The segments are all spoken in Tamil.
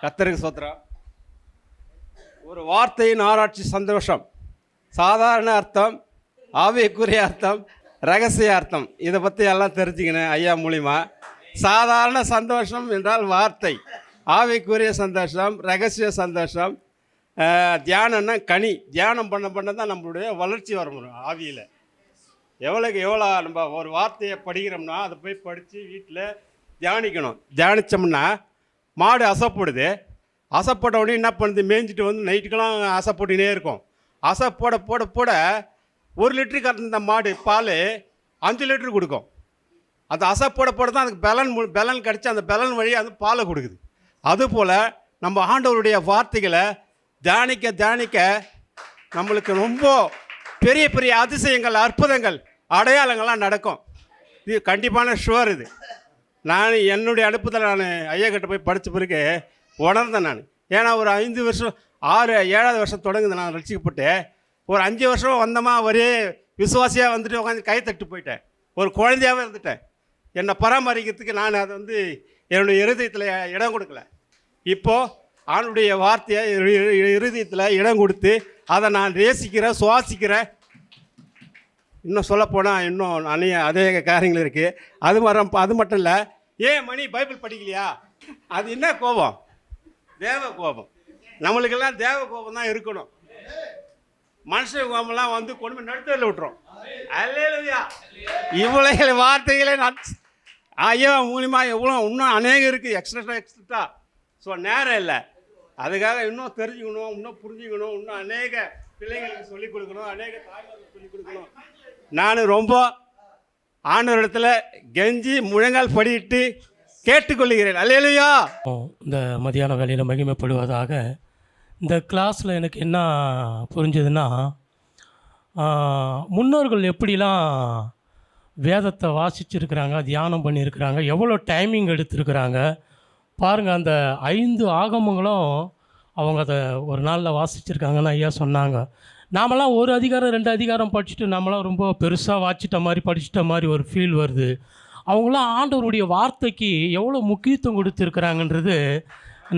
கர்த்தருக்கு ஸ்தோத்திரம். ஒரு வார்த்தையின் ஆராய்ச்சி சந்தோஷம். சாதாரண அர்த்தம், ஆவிக்குரிய அர்த்தம், ரகசிய அர்த்தம். இதை பற்றி எல்லாம் தெரிஞ்சுக்கினேன் ஐயா மூலிமா. சாதாரண சந்தோஷம் என்றால் வார்த்தை, ஆவிக்குரிய சந்தோஷம், ரகசிய சந்தோஷம். தியானம்னா கனி. தியானம் பண்ண தான் நம்மளுடைய வளர்ச்சி வர முடியும் ஆவியில். எவ்வளோக்கு எவ்வளோ நம்ம ஒரு வார்த்தையை படிக்கிறோம்னா அதை போய் படித்து வீட்டில் தியானிக்கணும். தியானித்தோம்னா மாடு அசைப்படுது. அசைப்பட்ட உடனே என்ன பண்ணுது, மேய்ஞ்சிட்டு வந்து நைட்டுக்கெல்லாம் அசைப்பட்டுனே இருக்கும். அசை போட போட போட 1 லிட்டரு கறந்த மாடு பால் 5 லிட்டரு கொடுக்கும். அந்த அசை போட போட தான் அதுக்கு பலன் கிடச்சி அந்த பலன் வழியாக அது பாலை கொடுக்குது. அதுபோல் நம்ம ஆண்டவருடைய வார்த்தைகளை தியானிக்க தியானிக்க நம்மளுக்கு ரொம்ப பெரிய பெரிய அதிசயங்கள், அற்புதங்கள், அடையாளங்கள்லாம் நடக்கும். இது கண்டிப்பான ஷுவர். இது நான் என்னுடைய அனுப்புதல் நான் ஐயா கிட்ட போய் படித்த பிறகு உணர்ந்தேன் நான். ஏன்னா ஒரு 5 வருஷம் 7வது வருஷம் தொடங்குது நான் ரசிக்கப்பட்டு. ஒரு 5 வருஷம் வந்தோமா ஒரே விசுவாசியாக வந்துட்டு உட்காந்து கை தட்டு போயிட்டேன். ஒரு குழந்தையாகவே இருந்துட்டேன். என்னை பராமரிக்கிறதுக்கு நான் அதை என்னுடைய இருதயத்தில் இடம் கொடுக்கல. இப்போது அவனுடைய வார்த்தையை இருதயத்தில் இடம் கொடுத்து அதை நான் நேசிக்கிறேன், சுவாசிக்கிறேன். இன்னும் சொல்லப்போனால் இன்னும் அதே காரியங்கள் இருக்குது. அது மட்டும் இல்லை. ஏன் மணி பைபிள் படிக்கலையா? அது என்ன கோபம்? தேவ கோபம். நம்மளுக்கெல்லாம் தேவ கோபம் தான் இருக்கணும். மனுஷ கோபம்லாம் கொண்டு போய் நடுத்தரில் விட்டுரும். அல்லேலூயா. இவ்வளோ வார்த்தைகளை நான் ஐயா மூலியமா எவ்வளோ இன்னும் அநேகம் இருக்குது, எக்ஸ்ட்ரா. ஸோ நேரம் இல்லை. அதுக்காக இன்னும் தெரிஞ்சுக்கணும், இன்னும் புரிஞ்சுக்கணும், இன்னும் அநேக பிள்ளைங்களுக்கு சொல்லிக் கொடுக்கணும், அநேக தாய்மார்களுக்கு சொல்லிக் கொடுக்கணும். நான் ரொம்ப ஆண்டவரிடத்தில் கெஞ்சி முழங்கால் படிட்டு கேட்டுக்கொள்கிறேன். அல்லேலூயா. இந்த மதியான வேலையில் மகிமைப்படுவதாக. இந்த கிளாஸில் எனக்கு என்ன புரிஞ்சதுன்னா, முன்னோர்கள் எப்படிலாம் வேதத்தை வாசிச்சிருக்கிறாங்க, தியானம் பண்ணியிருக்கிறாங்க, எவ்வளோ டைமிங் எடுத்துருக்கிறாங்க பாருங்கள். அந்த 5 ஆகமங்களும் அவங்க அதை ஒரு நாளில் வாசிச்சிருக்காங்கன்னு ஐயா சொன்னாங்க. நாமெல்லாம் 1 அதிகாரம் 2 அதிகாரம் படிச்சுட்டு நம்மளாம் ரொம்ப பெருசாக படிச்சிட்ட மாதிரி ஒரு ஃபீல் வருது. அவங்களாம் ஆண்டவருடைய வார்த்தைக்கு எவ்வளோ முக்கியத்துவம் கொடுத்துருக்குறாங்கன்றது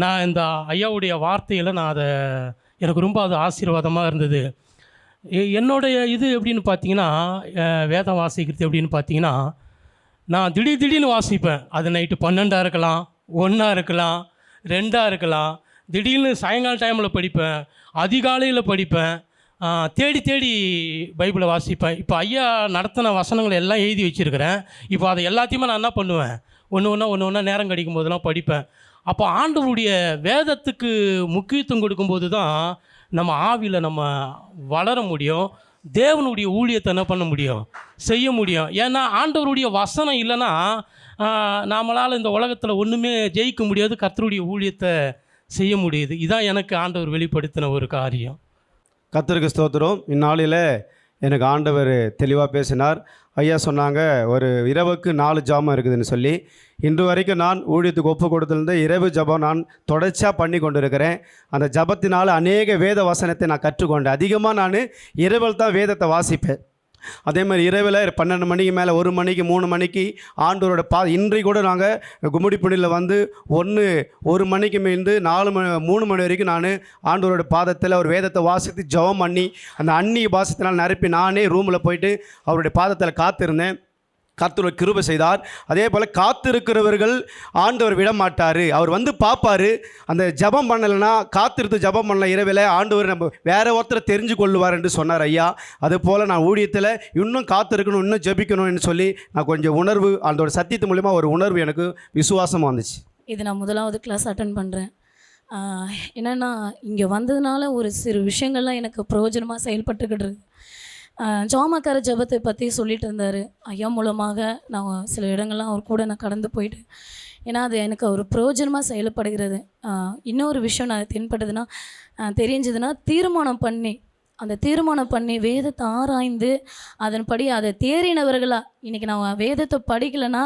நான் இந்த ஐயாவுடைய வார்த்தையில் எனக்கு ரொம்ப அது ஆசீர்வாதமாக இருந்தது. என்னுடைய இது எப்படின்னு பார்த்தீங்கன்னா, வேதம் வாசிக்கிறது எப்படின்னு பார்த்தீங்கன்னா, நான் திடீர்னு வாசிப்பேன். அது நைட்டு 12 இருக்கலாம், 1 இருக்கலாம், 2 இருக்கலாம். திடீர்னு சாயங்கால டைமில் படிப்பேன், அதிகாலையில் படிப்பேன். தேடி பைபிளை வாசிப்பேன். இப்போ ஐயா நடத்தின வசனங்களை எல்லாம் எழுதி வச்சுருக்கிறேன். இப்போ அதை எல்லாத்தையுமே நான் என்ன பண்ணுவேன், ஒன்று ஒன்றா நேரம் கிடைக்கும் போதெல்லாம் படிப்பேன். அப்போ ஆண்டவருடைய வேதத்துக்கு முக்கியத்துவம் கொடுக்கும்போது தான் நம்ம ஆவியில் நம்ம வளர முடியும். தேவனுடைய ஊழியத்தை என்ன பண்ண முடியும், செய்ய முடியும். ஏன்னா ஆண்டவருடைய வசனம் இல்லைன்னா நம்மளால் இந்த உலகத்தில் ஒன்றுமே ஜெயிக்க முடியாது, கர்த்தருடைய ஊழியத்தை செய்ய முடியுது. இதான் எனக்கு ஆண்டவர் வெளிப்படுத்தின ஒரு காரியம். கர்த்தருக்கு ஸ்தோத்திரம். இந்நாளில் எனக்கு ஆண்டவர் தெளிவாக பேசினார். ஐயா சொன்னாங்க ஒரு இரவுக்கு 4 ஜாமம் இருக்குதுன்னு சொல்லி. இன்று வரைக்கும் நான் ஊழியத்துக்கு ஒப்பு கொடுத்துருந்த இரவு ஜபம் நான் தொடர்ச்சியாக பண்ணி கொண்டு இருக்கிறேன். அந்த ஜபத்தினால் அநேக வேத வசனத்தை நான் கற்றுக்கொண்டேன். அதிகமாக நான் இரவில் தான் வேதத்தை வாசிப்பேன். அதே மாதிரி இரவில் 12 மணிக்கு மேலே 1 மணிக்கு 3 மணிக்கு ஆண்டவரோட இன்றைக்கு கூட நாங்கள் கும்மிடிப்பூண்டியில் 1 மணிக்கு மேந்து 3 மணி வரைக்கும் நான் ஆண்டவரோட பாதத்தில் ஒரு வேதத்தை வாசித்து ஜெபம் பண்ணி அந்த அந்நிய பாசத்தினால் நிரப்பி நானே ரூமில் போயிட்டு அவருடைய பாதத்தில் காத்திருந்தேன். கர்த்தர் கிருபை செய்தார். அதே போல் காத்திருக்கிறவர்கள் ஆண்டவர் விட மாட்டார். அவர் பார்ப்பார். அந்த ஜபம் பண்ணலைன்னா, காத்திருத்து ஜபம் பண்ணல இரவில் ஆண்டவர் நம்ம வேறு ஒருத்தரை தெரிஞ்சு கொள்ளுவார் என்று சொன்னார் ஐயா. அதுபோல் நான் ஊழியத்தில் இன்னும் காத்திருக்கணும், இன்னும் ஜபிக்கணும்னு சொல்லி நான் கொஞ்சம் உணர்வு, அதோட சத்தியத்து மூலிமா ஒரு உணர்வு எனக்கு விசுவாசமாக வந்துச்சு. இது நான் முதலாவது கிளாஸ் அட்டன் பண்ணுறேன். என்னென்னா இங்கே வந்ததுனால ஒரு சிறு விஷயங்கள்லாம் எனக்கு பிரயோஜனமாக செயல்பட்டுக்கிட்டு ஜாமக்கார ஜபத்தை பற்றி சொல்லிட்டு இருந்தார் ஐயா மூலமாக. நான் சில இடங்கள்லாம் அவர் கூட நான் கடந்து போயிட்டு, ஏன்னா அது எனக்கு ஒரு பிரயோஜனமாக செயல்படுகிறது. இன்னொரு விஷயம் நான் தென்பட்டதுன்னா தெரிஞ்சதுன்னா, தீர்மானம் பண்ணி வேதத்தை ஆராய்ந்து அதன்படி அதை தேறினவர்களாக. இன்றைக்கி நான் வேதத்தை படிக்கலைன்னா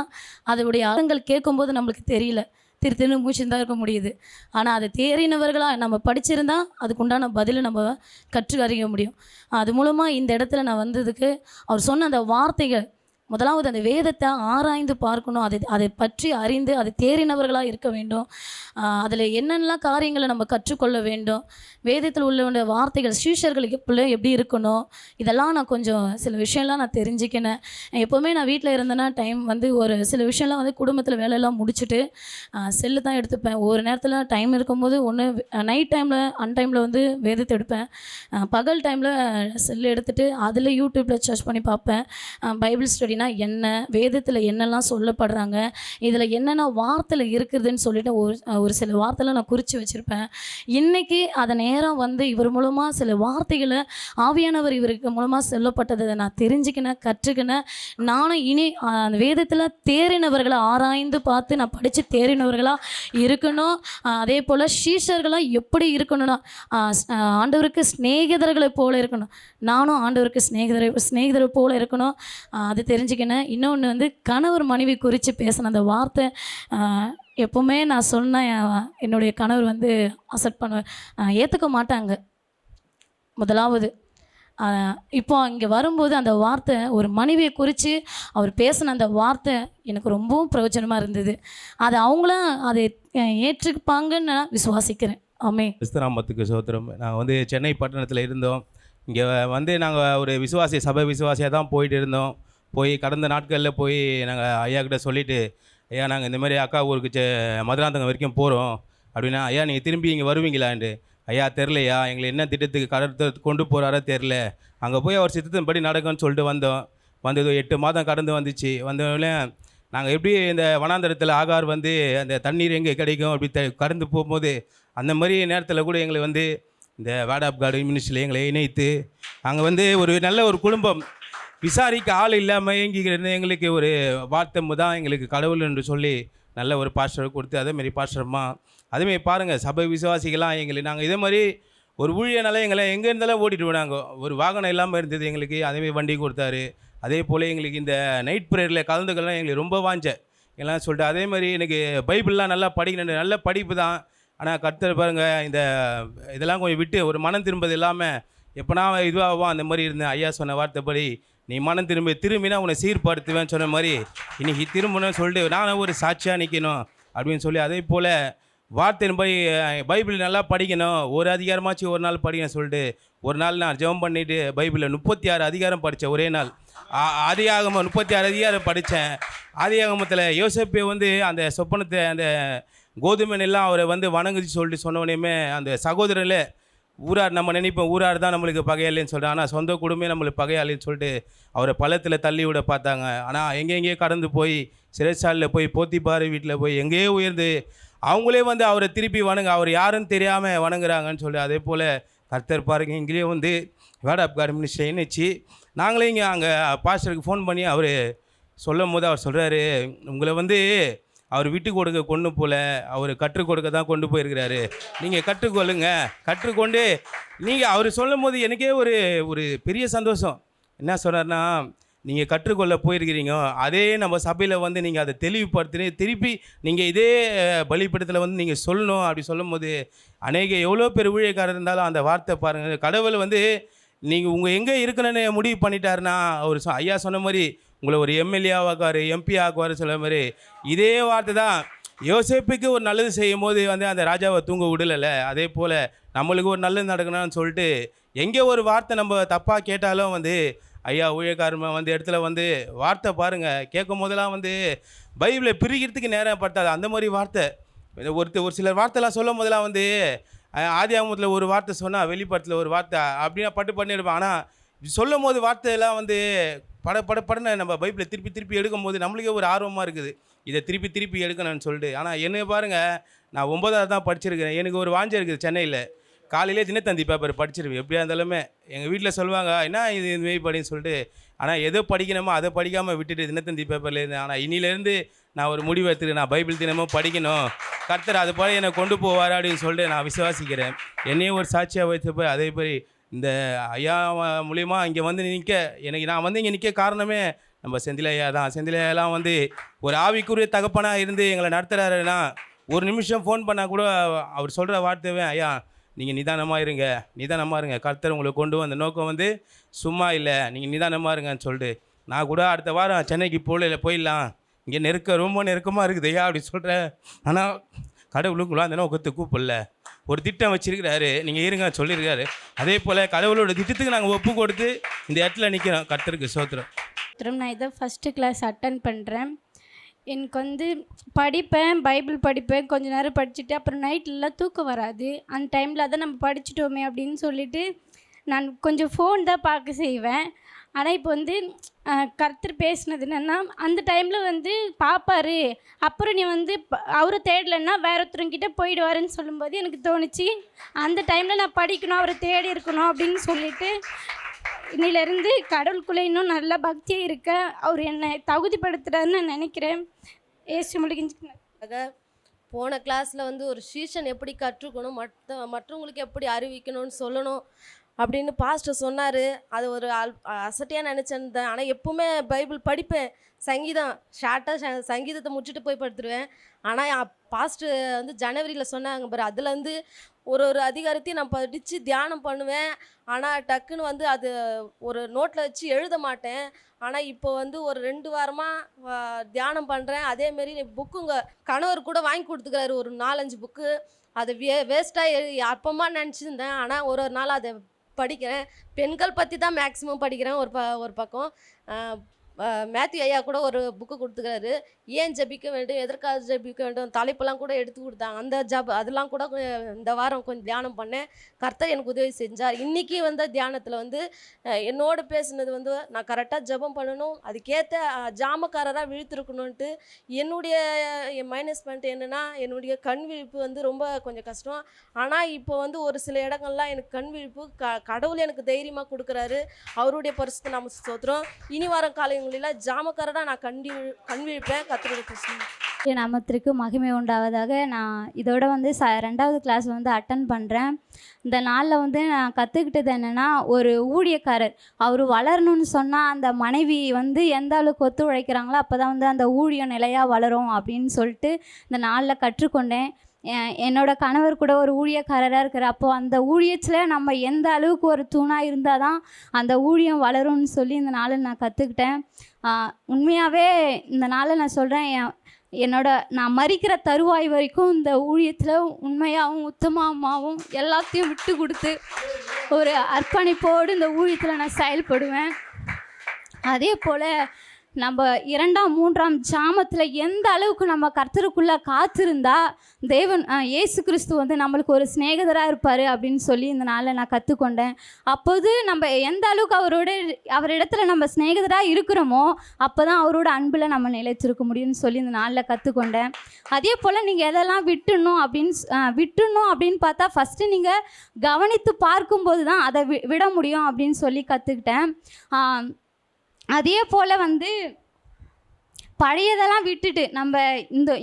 அதோடைய அர்த்தங்கள் கேட்கும்போது நம்மளுக்கு தெரியல, திரு மூச்சுன்னு தான் இருக்க முடியுது. ஆனால் அதை தேறினவர்களாக நம்ம படிச்சிருந்தா அதுக்குண்டான பதிலை நம்ம கற்று அறிய முடியும். அது மூலமாக இந்த இடத்துல நான் வந்ததுக்கு அவர் சொன்ன அந்த வார்த்தைகள் முதலாவது அந்த வேதத்தை ஆராய்ந்து பார்க்கணும், அதை பற்றி அறிந்து அதை தேறினவர்களாக இருக்க வேண்டும். அதில் என்னென்னலாம் காரியங்களை நம்ம கற்றுக்கொள்ள வேண்டும், வேதத்தில் உள்ள வார்த்தைகள் சீஷர்களுக்கு எப்படி இருக்கணும், இதெல்லாம் நான் கொஞ்சம் சில விஷயம்லாம் நான் தெரிஞ்சுக்கினேன். எப்போவுமே நான் வீட்டில் இருந்தேன்னா டைம் வந்து ஒரு சில விஷயம்லாம் வந்து குடும்பத்தில் வேலையெல்லாம் முடிச்சுட்டு செல்லு தான் எடுத்துப்பேன். ஒரு நேரத்தில் டைம் இருக்கும்போது ஒன்று நைட் டைமில் அன்டைமில் வந்து வேதத்தை எடுப்பேன். பகல் டைமில் செல்லு எடுத்துகிட்டு அதில் யூடியூப்பில் சர்ச் பண்ணி பார்ப்பேன். பைபிள் ஸ்டடினா என்ன, வேதத்தில் என்னெல்லாம் சொல்லப்படுறாங்க, இதில் என்னென்ன வார்த்தையில் இருக்குதுன்னு சொல்லிட்டு ஒரு சில வார்த்தைலாம் நான் குறித்து வச்சுருப்பேன். இன்றைக்கி அதை நேரம் வந்து இவர் மூலமாக சில வார்த்தைகளை ஆவியானவர் இவருக்கு மூலமாக சொல்லப்பட்டதை நான் தெரிஞ்சுக்கினேன், கற்றுக்கினேன். நானும் இனி அந்த வேதத்தில் தேறினவர்களை ஆராய்ந்து பார்த்து நான் படித்து தேறினவர்களாக இருக்கணும். அதே போல் சீஷர்களாக எப்படி இருக்கணும்னா ஆண்டவருக்கு சிநேகிதர்களை போல இருக்கணும். நானும் ஆண்டவருக்கு சிநேகிதரை போல இருக்கணும், அது தெரிஞ்சுக்கினேன். இன்னொன்று வந்து கணவர் மனைவி குறித்து பேசின அந்த வார்த்தை எப்போவுமே நான் சொன்னேன், என்னுடைய கணவர் வந்து அக்செப்ட் ஏற்றுக்க மாட்டாங்க. முதலாவது இப்போ இங்கே வரும்போது அந்த வார்த்தை ஒரு மனைவியை குறித்து அவர் பேசின அந்த வார்த்தை எனக்கு ரொம்பவும் பிரயோஜனமாக இருந்தது. அது அவங்களும் அதை ஏற்றுப்பாங்கன்னு நான் விசுவாசிக்கிறேன். ஆமே. கிறிஸ்துநாமத்துக்கு சோத்திரம். நாங்கள் வந்து சென்னை பட்டணத்தில் இருந்தோம். இங்கே வந்து நாங்கள் ஒரு சபை விசுவாசியாக தான் போயிட்டு இருந்தோம். கடந்த நாட்களில் நாங்கள் ஐயா கிட்ட சொல்லிவிட்டு, ஐயா நாங்கள் இந்தமாதிரி அக்கா ஊருக்கு மதுராந்தகம் வரைக்கும் போகிறோம் அப்படின்னா, ஐயா நீங்கள் திரும்பி இங்கே வருவீங்களான்ட்டு. ஐயா தெரிலையா, எங்களை என்ன திட்டத்துக்கு கடத்த கொண்டு போகிறாரோ தெரில, அங்கே போய் அவர் சித்தத்தின்படி நடக்கும்னு சொல்லிட்டு வந்தது 8 மாதம் கடந்து வந்துச்சு. வந்தோடனே நாங்கள் எப்படி இந்த வனாந்தரத்தில் ஆகார் வந்து அந்த தண்ணீர் எங்கே கிடைக்கும் அப்படி கடந்து போகும்போது அந்த மாதிரி நேரத்தில் கூட எங்களை வந்து இந்த வேர்ட் ஆஃப் காட் மினிஸ்ட்ரியில் எங்களை இணைத்து அங்கே வந்து ஒரு நல்ல ஒரு குடும்பம் விசாரிக்க ஆள் இல்லாமல் இயங்கிக்கிறது எங்களுக்கு ஒரு வார்த்தை தான் எங்களுக்கு கடவுள் என்று சொல்லி நல்ல ஒரு பாஸ்டர் கொடுத்து அதேமாரி பாஸ்டர்மா அதேமாரி பாருங்கள் சபை விசுவாசிகளாம் எங்களுக்கு நாங்கள் இதே மாதிரி ஒரு ஊழியனால எங்களை எங்கே இருந்தாலும் ஓட்டிட்டு விடாங்க. ஒரு வாகனம் இல்லாமல் இருந்தது எங்களுக்கு, அதேமாரி வண்டி கொடுத்தாரு. அதே போல் எங்களுக்கு இந்த நைட் ப்ரேயரில் கலந்துக்கலாம் எங்களுக்கு ரொம்ப எல்லாம் சொல்லிட்டு அதே மாதிரி எனக்கு பைபிள்லாம் நல்லா படிக்கணும், நல்ல படிப்பு தான். ஆனால் கர்த்தர் பாருங்கள் இந்த இதெல்லாம் கொஞ்சம் விட்டு ஒரு மனம் திரும்பது இல்லாமல் எப்போனா இதுவாகும் அந்த மாதிரி இருந்தேன். ஐயா சொன்ன வார்த்தைப்படி நீ மனம் திரும்பினா உன்னை சீர்படுத்துவேன்னு சொன்ன மாதிரி இன்றைக்கி திரும்பணும்னு சொல்லிட்டு நானும் ஒரு சாட்சியாக நிற்கணும் அப்படின்னு சொல்லி அதே போல் வார்த்தையின்படி பைபிள் நல்லா படிக்கணும், ஒரு அதிகாரமாச்சு ஒரு நாள் படிக்கணும் சொல்லிட்டு ஒரு நாள் நான் ஜெபம் பண்ணிவிட்டு பைபிளில் 36 அதிகாரம் படித்தேன் ஒரே நாள். ஆதியாகமம் 36 அதிகாரம் படித்தேன். ஆதியாகமத்தில் யோசேப்பு வந்து அந்த சொப்பனத்தை அந்த கோதுமை எல்லாம் அவரை வந்து வணங்குச்சு சொல்லிட்டு சொன்னோடனே அந்த சகோதரரில் ஊரார் நம்ம நினைப்போம் ஊரார் தான் நம்மளுக்கு பகையாளின்னு சொல்கிறேன், ஆனால் சொந்த குடும்பமே நம்மளுக்கு பகையாளின்னு சொல்லிட்டு அவரை பள்ளத்தில் தள்ளி விட பார்த்தாங்க. ஆனால் எங்கெங்கேயோ கடந்து போய் சிறைச்சாலையில் போய் போத்திபார் வீட்டில் போய் எங்கேயோ உயர்ந்து அவங்களே வந்து அவரை திருப்பி அவர் யாருன்னு தெரியாமல் வணங்குறாங்கன்னு சொல்லி அதே போல் கர்த்தர் பாருங்க இங்கேயே வந்து வேர்ட் ஆஃப் காட் மினிஸ்ட்ரி இணைச்சி நாங்களே இங்கே அங்கே பாஸ்டருக்கு ஃபோன் பண்ணி அவர் சொல்லும் போது அவர் சொல்கிறாரு, உங்களை வந்து அவர் விட்டு கொடுக்க கொண்டு போல அவர் கற்றுக் கொடுக்க தான் கொண்டு போயிருக்கிறாரு, நீங்கள் கற்றுக்கொள்ளுங்க, கற்றுக்கொண்டு நீங்கள் அவர் சொல்லும் போது எனக்கே ஒரு பெரிய சந்தோஷம். என்ன சொன்னார்னா, நீங்கள் கற்றுக்கொள்ள போயிருக்கிறீங்க, அதே நம்ம சபையில் வந்து நீங்கள் அதை தெளிவுபடுத்தி திருப்பி நீங்கள் இதே பலிப்படத்தில் வந்து நீங்கள் சொல்லணும் அப்படி சொல்லும் போது எவ்வளோ பேர் ஊழியக்காரர் இருந்தாலும் அந்த வார்த்தை பாருங்கள், கடவுள் வந்து நீங்கள் உங்கள் எங்கே இருக்கணும்னு முடிவு பண்ணிட்டாருன்னா அவர் ஐயா சொன்ன மாதிரி உங்களை ஒரு எம்எல்ஏ ஆக்குவார், எம்பி ஆக்குவார் சொல்ல மாதிரி இதே வார்த்தை தான் யோசேப்புக்கு ஒரு நல்லது செய்யும் போது வந்து அந்த ராஜாவை தூங்க விடலை. அதே போல் நம்மளுக்கு ஒரு நல்லது நடக்கணும்னு சொல்லிட்டு எங்கே ஒரு வார்த்தை நம்ம தப்பாக கேட்டாலும் வந்து ஐயா ஊழியக்காரமா வந்து இடத்துல வந்து வார்த்தை பாருங்கள் கேட்கும் போதெல்லாம் வந்து பைபிளை பிரிக்கிறதுக்கு நேரம் பட்டாது. அந்த மாதிரி வார்த்தை ஒரு சில வார்த்தைலாம் சொல்லும் போதெல்லாம் வந்து ஆதியாகமத்தில் ஒரு வார்த்தை சொன்னால் வெளிப்படத்தில் ஒரு வார்த்தை அப்படின்னா பட்டு பண்ணியிருப்பேன். ஆனால் சொல்லும் போது வார்த்தையெல்லாம் வந்து படன்னு நம்ம பைபிளை திருப்பி எடுக்கும் போது நம்மளுக்கே ஒரு ஆர்வமாக இருக்குது, இதை திருப்பி எடுக்கணும்னு சொல்லிட்டு. ஆனால் என்ன பாருங்கள், நான் 9வது தான் படிச்சிருக்கிறேன். எனக்கு ஒரு வாஞ்சை இருக்குது, சென்னையில் காலையிலே தினத்தந்தி பேப்பர் படிச்சிருவேன் எப்படியா இருந்தாலுமே. எங்கள் வீட்டில் சொல்லுவாங்க என்ன இதுமாரி படின்னு சொல்லிட்டு, ஆனால் எதோ படிக்கணுமோ அதை படிக்காமல் விட்டுட்டு தினத்தந்தி பேப்பர்லேருந்து. ஆனால் இன்னிலேருந்து நான் ஒரு முடிவு எடுத்துட்டு நான் பைபிள் தினமும் படிக்கணும், கர்த்தர் அது போல் என்னை கொண்டு போவார் அப்படின்னு சொல்லிட்டு நான் விசுவாசிக்கிறேன். என்னையும் ஒரு சாட்சியாக வைத்தப்போ அதே மாதிரி இந்த ஐயா மூலிமா இங்கே வந்து நான் வந்து இங்கே நிற்க காரணமே நம்ம செந்திலையா தான். செந்திலையாலாம் வந்து ஒரு ஆவிக்குரிய தகப்பனாக இருந்து எங்களை நடத்துகிறாருன்னா ஒரு நிமிஷம் ஃபோன் பண்ணால் கூட அவர் சொல்கிற வார்த்தைவே, ஐயா நீங்கள் நிதானமாக இருங்க, கர்த்தர் உங்களை கொண்டு வந்த நோக்கம் வந்து சும்மா இல்லை, நீங்கள் நிதானமாக இருங்கன்னு சொல்லிட்டு நான் கூட அடுத்த வாரம் சென்னைக்கு போயிடலாம், இங்கே ரொம்ப நெருக்கமாக இருக்குது ஐயா அப்படி சொல்கிறேன். ஆனால் கடவுளுக்குள்ள அந்த நோக்கத்தை கூப்பிடல. ஒரு திட்டம் வச்சிருக்கிறாரு, நீங்கள் இருங்க சொல்லியிருக்காரு. அதே போல் கடவுளோட திட்டத்துக்கு நாங்கள் ஒப்பு கொடுத்து இந்த இடத்துல நிற்கிறோம். கர்த்தருக்கு ஸ்தோத்திரம். நான் இதை ஃபஸ்ட்டு கிளாஸ் அட்டன் பண்ணுறேன். எனக்கு வந்து படிப்பேன், பைபிள் படிப்பேன், கொஞ்ச நேரம் படிச்சுட்டு அப்புறம் நைட்லலாம் தூக்கம் வராது. அந்த டைமில் அதை நம்ம படிச்சுட்டோமே அப்படின்னு சொல்லிட்டு நான் கொஞ்சம் ஃபோன் தான் பார்க்க செய்வேன். ஆனால் இப்போ வந்து கர்த்தர் பேசினது என்னென்னா, அந்த டைமில் வந்து பார்ப்பாரு, அப்புறம் நீ வந்து அவரை தேடலைன்னா வேற ஒருத்தருங்கிட்ட போயிடுவாருன்னு சொல்லும்போது எனக்கு தோணுச்சு, அந்த டைமில் நான் படிக்கணும், அவரை தேடி இருக்கணும் அப்படின்னு சொல்லிட்டு இன்னிலேருந்து கடவுளுக்குள்ளே இன்னும் நல்ல பக்தியாக இருக்க அவர் என்னை தகுதிப்படுத்துகிறாருன்னு நான் நினைக்கிறேன். ஏசு முடிஞ்சு போன கிளாஸில் வந்து ஒரு சீசன் எப்படி கற்றுக்கணும், மற்றவங்களுக்கு எப்படி அறிவிக்கணும்னு சொல்லணும் அப்படின்னு பாஸ்டர் சொன்னார். அது ஒரு அசட்டியாக நினச்சிருந்தேன். ஆனால் எப்போவுமே பைபிள் படிப்பேன், சங்கீதம் ஷார்ட்டாக சங்கீதத்தை முடிச்சுட்டு போய் படுத்துருவேன். ஆனால் பாஸ்டர் வந்து ஜனவரியில் சொன்னாங்க பாரு, அதுலேருந்து ஒரு அதிகாரத்தையும் நான் படித்து தியானம் பண்ணுவேன். ஆனால் டக்குன்னு வந்து அது ஒரு நோட்டில் வச்சு எழுத மாட்டேன். ஆனால் இப்போ வந்து ஒரு 2 வாரமாக தியானம் பண்ணுறேன். அதேமாரி புக்குங்க கணவர் கூட வாங்கி கொடுத்துக்கிறாரு, ஒரு 4-5 புக்கு. அது வேஸ்ட்டாக அப்பமா நினச்சிருந்தேன். ஆனால் ஒரு நாள் அதை படிக்கிறேன். பெண்கள் பற்றி தான் மேக்ஸிமம் படிக்கிறேன். ஒரு பக்கம் மேத்யூ ஐயா கூட ஒரு புக்கு கொடுத்துக்கிறாரு, ஏன் ஜபிக்க வேண்டும், எதற்காக ஜபிக்க வேண்டும், தலைப்பெல்லாம் கூட எடுத்து கொடுத்தாங்க. அந்த அதெல்லாம் கூட இந்த வாரம் கொஞ்சம் தியானம் பண்ணேன். கர்த்தர் எனக்கு உதவி செஞ்சார். இன்றைக்கி வந்து தியானத்தில் வந்து என்னோடு பேசுனது வந்து நான் கரெக்டாக ஜபம் பண்ணணும், அதுக்கேற்ற ஜாமக்காரராக விழித்திருக்கணுன்ட்டு. என்னுடைய மைனஸ் பாயிண்ட் என்னென்னா, என்னுடைய கண் விழிப்பு வந்து ரொம்ப கொஞ்சம் கஷ்டம். ஆனால் இப்போ வந்து ஒரு சில இடங்கள்லாம் எனக்கு கண் விழிப்பு கடவுள் எனக்கு தைரியமாக கொடுக்குறாரு. அவருடைய பரிசுத்த நாம ஸ்தோத்திரம். இனி வரும் காலங்களில் ஜாமக்காரராக நான் கண் விழிப்பேன். கர்த்தருடைய கிருபை நாமத்திற்கு மகிமை உண்டாவதாக. நான் இதோட வந்து 2வது கிளாஸ் வந்து அட்டன் பண்ணுறேன். இந்த நாளில் வந்து நான் கற்றுக்கிட்டது என்னென்னா, ஒரு ஊழியக்காரர் அவர் வளரணும்னு சொன்னால் அந்த மனைவி வந்து எந்த அளவுக்கு ஒத்துழைக்கிறாங்களோ அப்போ தான் வந்து அந்த ஊழியம் நிலையாக வளரும் அப்படின்னு சொல்லிட்டு இந்த நாளில் கற்றுக்கொண்டேன். என்னோடய கணவர் கூட ஒரு ஊழியக்காரராக இருக்கிற, அப்போது அந்த ஊழியத்தில் நம்ம எந்த அளவுக்கு ஒரு தூணாக இருந்தால் தான் அந்த ஊழியம் வளரும்னு சொல்லி இந்த நாளில் நான் கற்றுக்கிட்டேன். உண்மையாகவே இந்த நாளில் நான் சொல்கிறேன், நான் மரிக்கிற தருவாய் வரைக்கும் இந்த ஊழியத்தில் உண்மையாகவும் உத்தமமாகவும் எல்லாத்தையும் விட்டு கொடுத்து ஒரு அர்ப்பணிப்போடு இந்த ஊழியத்தில் நான் செயல்படுவேன். அதே போல் நம்ம 2ஆம் 3ஆம் ஜாமத்தில் எந்த அளவுக்கு நம்ம கர்த்தருக்குள்ளே காத்திருந்தா தேவன் இயேசு கிறிஸ்து வந்து நம்மளுக்கு ஒரு சிநேகிதராக இருப்பார் அப்படின்னு சொல்லி இந்த நாளில் நான் கற்றுக்கொண்டேன். அப்போது நம்ம எந்த அளவுக்கு அவரிடத்துல நம்ம சிநேகிதராக இருக்கிறோமோ அப்போ தான் அவரோட அன்பில் நம்ம நிலைத்திருக்க முடியும்னு சொல்லி இந்த நாளில் கற்றுக்கொண்டேன். அதே போல் நீங்கள் எதெல்லாம் விட்டுணும் அப்படின்னு பார்த்தா ஃபஸ்ட்டு நீங்கள் கவனித்து பார்க்கும்போது தான் அதை விட முடியும் அப்படின்னு சொல்லி கற்றுக்கிட்டேன். அதே போல் வந்து பழையதெல்லாம் விட்டுட்டு நம்ம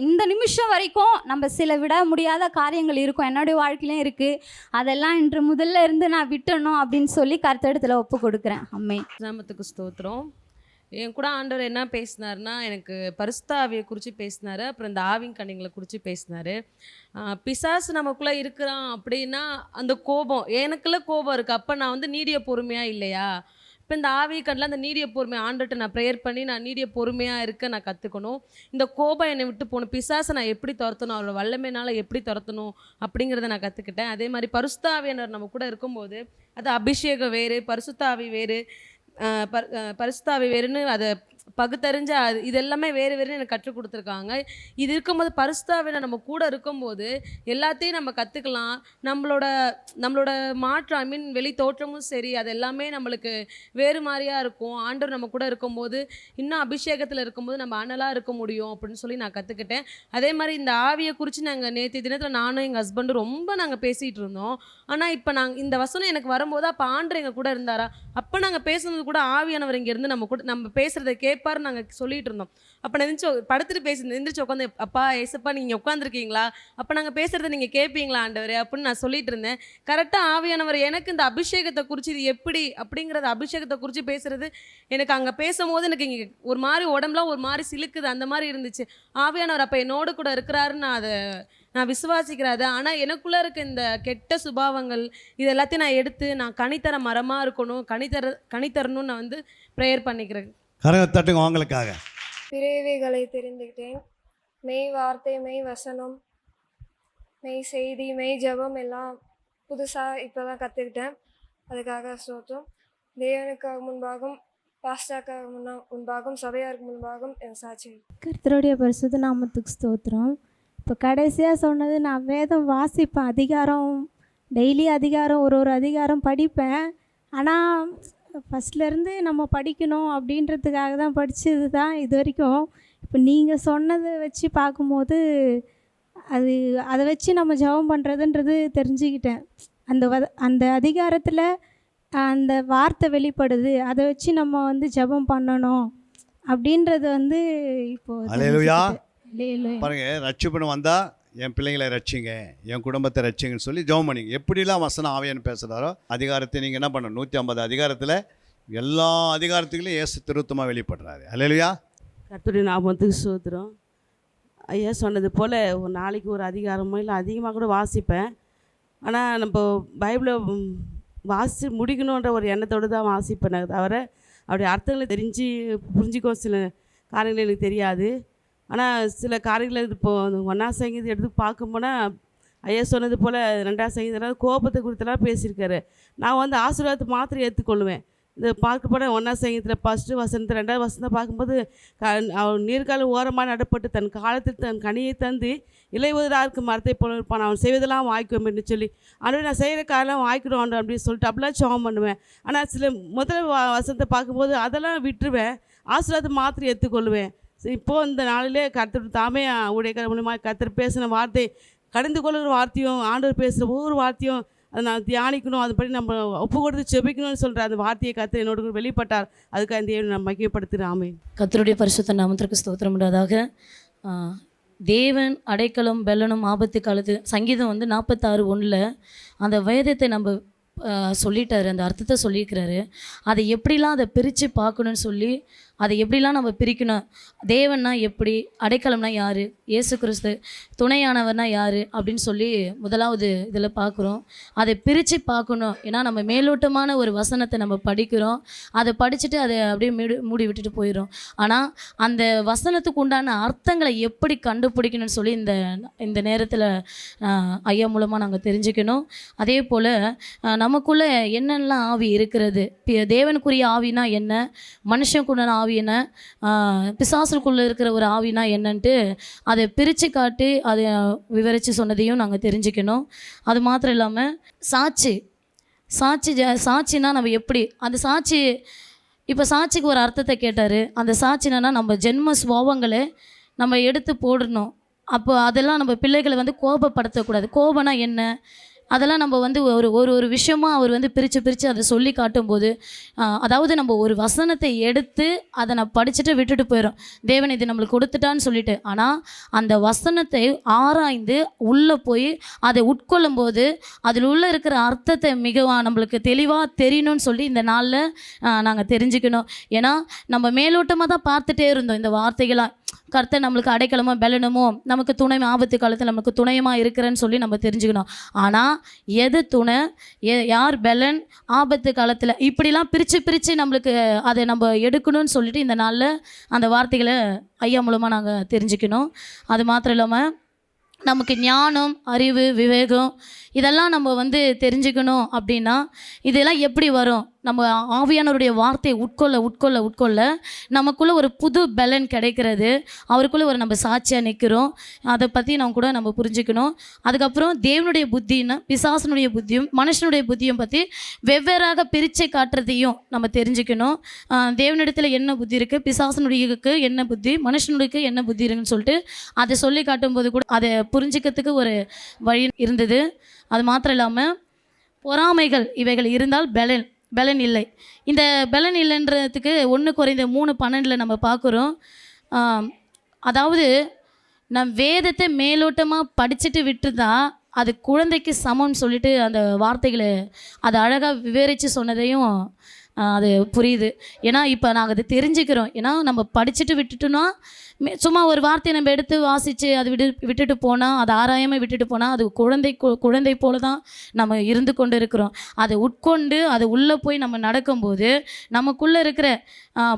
இந்த நிமிஷம் வரைக்கும் நம்ம சில விட முடியாத காரியங்கள் இருக்கும், என்னுடைய வாழ்க்கையிலையும் இருக்குது. அதெல்லாம் இன்று முதல்ல இருந்து நான் விட்டணும் அப்படின்னு சொல்லி கர்த்தரிடத்தில் ஒப்பு கொடுக்குறேன். அம்மே நாமத்துக்கு ஸ்தோத்திரம். என் கூட ஆண்டவர் என்ன பேசினார்னா, எனக்கு பரிசுத்த ஆவியை குறித்து பேசினார். அப்புறம் இந்த ஆவின் கனிகளை குறித்து பேசினார். பிசாசு நமக்குள்ளே இருக்கிறான் அப்படின்னா அந்த கோபம், எனக்குள்ள கோபம் இருக்குது, அப்போ நான் வந்து நீடிய பொறுமையாக இல்லையா? இப்போ இந்த ஆவி கண்ணில் அந்த நீடிய பொறுமையை ஆண்டுகிட்ட நான் ப்ரேயர் பண்ணி நான் நீடிய பொறுமையாக இருக்க நான் கற்றுக்கணும். இந்த கோபம் என்னை விட்டு போகணும். பிசாசை நான் எப்படி துரத்தணும், அவரோட வல்லமையினால் எப்படி துரத்தணும் அப்படிங்கிறத நான் கற்றுக்கிட்டேன். அதே மாதிரி பரிசுத்த ஆவியானவர் நம்ம கூட இருக்கும்போது அது அபிஷேகம் வேறு, பரிசுத்த ஆவி வேறு, பரிசுத்த ஆவி வேறுன்னு அதை பகுத்தறிஞ்ச இது எல்லாமே வேறு வேறுன்னு எனக்கு கற்றுக் கொடுத்துருக்காங்க. இது இருக்கும்போது பரிசுத்த ஆவியானவர் நம்ம கூட இருக்கும்போது எல்லாத்தையும் நம்ம கற்றுக்கலாம். நம்மளோட மாற்றம், வெளி தோற்றமும் சரி, அது எல்லாமே நம்மளுக்கு வேறு மாதிரியாக இருக்கும். ஆண்டவர் நம்ம கூட இருக்கும்போது இன்னும் அபிஷேகத்தில் இருக்கும்போது நம்ம அனலாக இருக்க முடியும் அப்படின்னு சொல்லி நான் கற்றுக்கிட்டேன். அதே மாதிரி இந்த ஆவியை குறித்து நாங்கள் நேற்று தினத்தில் நானும் எங்கள் ஹஸ்பண்டும் ரொம்ப நாங்கள் பேசிகிட்டு இருந்தோம். ஆனால் இப்போ இந்த வசனம் எனக்கு வரும்போது அப்போ ஆண்டவர் எங்கள் கூட இருந்தாரா, அப்போ நாங்கள் பேசுனது கூட ஆவியானவர் இங்கேருந்து நம்ம பேசுகிறத கேட்பார் நாங்கள் சொல்லிட்டு இருந்தோம். அப்போ நான் படுத்துட்டு எந்திரிச்சு உட்காந்து, அப்பா ஏசப்பா நீங்கள் உட்காந்துருக்கீங்களா, அப்போ நாங்கள் பேசுகிறத நீங்கள் கேட்பீங்களா ஆண்டவர் அப்படின்னு நான் சொல்லிட்டு இருந்தேன். கரெக்டாக ஆவியானவர் எனக்கு இந்த அபிஷேகத்தை குறித்து இது எப்படி அப்படிங்கிறத அபிஷேகத்தை குறித்து பேசுகிறது எனக்கு அங்கே பேசும்போது எனக்கு இங்கே ஒரு மாதிரி உடம்புலாம் ஒரு மாதிரி சிலுக்குது, அந்த மாதிரி இருந்துச்சு. ஆவியானவர் அப்போ என்னோடு கூட இருக்கிறாருன்னு நான் விசுவாசிக்கிறாது. ஆனால் எனக்குள்ளே இருக்க இந்த கெட்ட சுபாவங்கள் இது எல்லாத்தையும் நான் எடுத்து நான் கனித்தர மரமாக இருக்கணும், கனித்தரணும்னு நான் வந்து ப்ரேயர் பண்ணிக்கிறேன். கரங்களை தட்டுங்க அவங்களுக்காக. பிறவிகளை தெரிந்துக்கிட்டேன். மெய் வார்த்தை, மெய் வசனம், மெய் செய்தி, மெய் ஜெபம் எல்லாம் புதுசாக இப்போ தான் கற்றுக்கிட்டேன். அதுக்காக ஸ்தோத்திரம். தேவனுக்காக முன்பாகவும் பாஸ்டாக்காக முன்பாகவும் சபையாருக்கு முன்பாகவும் என் சாட்சி. கர்த்தருடைய பரிசுத்த நாமத்துக்கு ஸ்தோத்திரம். இப்போ கடைசியாக சொன்னது, நான் வேதம் வாசிப்பேன், அதிகாரம் டெய்லி அதிகாரம் ஒரு அதிகாரம் படிப்பேன். ஆனால் ஃபஸ்ட்லேருந்து நம்ம படிக்கணும் அப்படின்றதுக்காக தான் படித்தது தான் இது வரைக்கும். இப்போ நீங்கள் சொன்னதை வச்சு பார்க்கும்போது அதை வச்சு நம்ம ஜெபம் பண்ணுறதுன்றது தெரிஞ்சுக்கிட்டேன். அந்த அதிகாரத்தில் அந்த வார்த்தை வெளிப்படுது, அதை வச்சு நம்ம வந்து ஜெபம் பண்ணணும் அப்படின்றது வந்து இப்போது அல்லேலூயா. பாருங்க, ரட்சிப்புன்னு வந்தால் என் பிள்ளைங்களை ரட்சிங்க, என் குடும்பத்தை ரட்சிங்கன்னு சொல்லி ஜெபம் பண்ணிங்க. எப்படிலாம் வசனம் ஆவியான்னு பேசுகிறாரோ அதிகாரத்தை நீங்கள் என்ன பண்ணணும், 150 அதிகாரத்தில் எல்லா அதிகாரத்துக்குள்ளையும் இயேசு திருத்தமாக வெளிப்படுறாரு. அல்லேலூயா. கர்த்தருடைய நாமத்துக்கு ஸ்தோத்திரம். ஐயா சொன்னது போல் ஒரு நாளைக்கு ஒரு அதிகாரமோ இல்லை அதிகமாக கூட வாசிப்பேன். ஆனால் நம்ம பைபிளை வாசி முடிக்கணுன்ற ஒரு எண்ணத்தோடு தான் வாசிப்பேன் தவிர அப்படி அர்த்தங்களை புரிஞ்சிக்கோ சில காரியங்கள் எனக்கு தெரியாது. ஆனால் சில காரியங்களை இப்போது 1ஆம் சங்கீதம் எடுத்து பார்க்கும்போனா ஐயா சொன்னது போல் 2ஆம் சங்கீதம் கோபத்தை குறித்தெல்லாம் பேசியிருக்காரு. நான் வந்து ஆசீர்வாதத்தை மாத்திரம் ஏற்றுக்கொள்வேன். இந்த பார்க்கப்பட 1ஆம் சங்கீதத்தில் ஃபஸ்ட்டு வசனத்தை 2ஆவது வசனத்தை பார்க்கும்போது அவன் நீர்காலம் ஓரமாக நடப்பட்டு தன் காலத்தில் தன் கனியை தந்து இலைவதற்கு மரத்தை போல இருப்பான், அவன் செய்வதெல்லாம் வாய்க்கும் என்று சொல்லி, ஆனால் நான் செய்கிற காலம் வாய்க்கணும் அப்படின்னு சொல்லிட்டு அப்படிலாம் ஜெபம் பண்ணுவேன். ஆனால் சில முதல் வசனத்தை பார்க்கும்போது அதெல்லாம் விட்டுருவேன், ஆசீர்வாதத்தை மாத்திரம் ஏற்றுக்கொள்வேன். இப்போது இந்த நாளிலே கர்த்தர் தாமே உடைய மூலமாக கர்த்தர் பேசின வார்த்தை, கடந்து கொள்ளுகிற வார்த்தையும் ஆண்டவர் பேசுகிற ஒவ்வொரு வார்த்தையும் அதை நான் தியானிக்கணும், அதுபடி நம்ம ஒப்பு கொடுத்து செபிக்கணும்னு சொல்கிற அந்த வார்த்தையை கர்த்தர் என்னோட வெளிப்பட்டார். அதுக்காக இந்த நான் மகிமைப்படுத்துகிறேன். ஆமென். கர்த்தருடைய பரிசுத்த நாமத்திற்கு ஸ்தோத்திரம் உண்டாதாக. தேவன் அடைக்கலம் பெலனும் ஆபத்து காலத்து சங்கீதம் வந்து 46:1 அந்த வேதத்தை நம்ம சொல்லிட்டாரு, அந்த அர்த்தத்தை சொல்லியிருக்கிறாரு. அதை எப்படிலாம் அதை பிரித்து பார்க்கணுன்னு சொல்லி அதை எப்படிலாம் நம்ம பிரிக்கணும், தேவன்னா எப்படி, அடைக்கலம்னா யார், இயேசு கிறிஸ்து துணையானவர்னா யார் அப்படின்னு சொல்லி முதலாவது இதில் பார்க்குறோம். அதை பிரித்து பார்க்கணும். ஏன்னா நம்ம மேலோட்டமான ஒரு வசனத்தை நம்ம படிக்கிறோம், அதை படிச்சுட்டு அதை அப்படியே மூடி விட்டுட்டு போயிடும். ஆனால் அந்த வசனத்துக்கு உண்டான அர்த்தங்களை எப்படி கண்டுபிடிக்கணும்னு சொல்லி இந்த நேரத்தில் ஐயா மூலமாக நாங்கள் தெரிஞ்சுக்கணும். அதே போல் நமக்குள்ளே என்னென்னலாம் ஆவி இருக்கிறது, தேவனுக்குரிய ஆவினா என்ன, மனுஷனுக்குள்ள ஆவி என்ன, பிசாசுக்குள்ளே இருக்கிற ஒரு ஆவினா என்னன்ட்டு அதை பிரித்து காட்டி அதை விவரித்து சொன்னதையும் நாங்கள் தெரிஞ்சுக்கணும். அது மாத்திரம் இல்லாமல் சாட்சினா நம்ம எப்படி அந்த சாட்சி, இப்போ சாட்சிக்கு ஒரு அர்த்தத்தை கேட்டார். அந்த சாட்சினா நம்ம ஜென்ம சுபாவங்களை நம்ம எடுத்து போடணும். அப்போ அதெல்லாம் நம்ம பிள்ளைகளை வந்து கோபப்படுத்தக்கூடாது. கோபம்னா என்ன, அதெல்லாம் நம்ம வந்து ஒரு விஷயமாக அவர் வந்து பிரித்து அதை சொல்லி காட்டும்போது, அதாவது நம்ம ஒரு வசனத்தை எடுத்து அதை நான் படிச்சுட்டு விட்டுட்டு போயிடும், தேவன் இது நம்மளுக்கு கொடுத்துட்டான்னு சொல்லிட்டு. ஆனால் அந்த வசனத்தை ஆராய்ந்து உள்ளே போய் அதை உட்கொள்ளும் போது அதில் உள்ளே இருக்கிற அர்த்தத்தை நம்மளுக்கு தெளிவாக தெரியணும்னு சொல்லி இந்த நாளில் நாங்கள் தெரிஞ்சுக்கணும். ஏன்னா நம்ம மேலோட்டமாக தான் பார்த்துட்டே இருந்தோம் இந்த வார்த்தைகளாக. கர்த்தர் நம்மளுக்கு அடைக்கலமோ பெலனுமோ, நமக்கு துணை, ஆபத்து காலத்தில் நமக்கு துணையமாக இருக்கிறேன்னு சொல்லி நம்ம தெரிஞ்சுக்கணும். ஆனால் எது துணை, யார் பெலன், ஆபத்து காலத்தில், இப்படிலாம் பிரித்து நம்மளுக்கு அதை நம்ம எடுக்கணும்னு சொல்லிட்டு இந்த நாளில் அந்த வார்த்தைகளை ஐயா மூலமாக நாங்கள் தெரிஞ்சுக்கணும். அது மாத்திரம் இல்லாமல் நமக்கு ஞானம், அறிவு, விவேகம் இதெல்லாம் நம்ம வந்து தெரிஞ்சுக்கணும். அப்படின்னா இதெல்லாம் எப்படி வரும், நம்ம ஆவியானவருடைய வார்த்தையை உட்கொள்ள நமக்குள்ளே ஒரு புது பலன் கிடைக்கிறது, அவருக்குள்ளே ஒரு நம்ம சாட்சியாக நிற்கிறோம். அதை பற்றி நம்ம புரிஞ்சுக்கணும். அதுக்கப்புறம் தேவனுடைய புத்தின்னா பிசாசனுடைய புத்தியும் மனுஷனுடைய புத்தியும் பற்றி வெவ்வேறாக பிரித்து காட்டுறதையும் நம்ம தெரிஞ்சுக்கணும். தேவனிடத்தில் என்ன புத்தி இருக்குது, பிசாசனுடையக்கு என்ன புத்தி, மனுஷனுடைய என்ன புத்தி இருக்குன்னு சொல்லிட்டு அதை சொல்லி காட்டும்போது கூட அதை புரிஞ்சிக்கிறதுக்கு ஒரு வழி இருந்தது. அது மாத்திரம் இல்லாமல் பொறாமைகள் இவைகள் இருந்தால் பலன் இல்லை. இந்த பலன் இல்லைன்றதுக்கு 1 Corinthians 3:12 நம்ம பார்க்குறோம். அதாவது நம் வேதத்தை மேலோட்டமாக படிச்சுட்டு விட்டுருந்தா அது குழந்தைக்கு சமம்னு சொல்லிட்டு அந்த வார்த்தைகளை அதை அழகாக விவரித்து சொன்னதையும் அது புரியுது. ஏன்னா இப்போ நாங்கள் அதை தெரிஞ்சுக்கிறோம். ஏன்னா நம்ம படிச்சுட்டு விட்டுட்டோன்னா சும்மா ஒரு வார்த்தையை நம்ம எடுத்து வாசித்து அது விட்டுட்டு போனால், அது ஆராயாமல் விட்டுட்டு போனால், அது குழந்தை போல தான் நம்ம இருந்து கொண்டு இருக்கிறோம். அதை உட்கொண்டு அது உள்ளே போய் நம்ம நடக்கும்போது நமக்குள்ளே இருக்கிற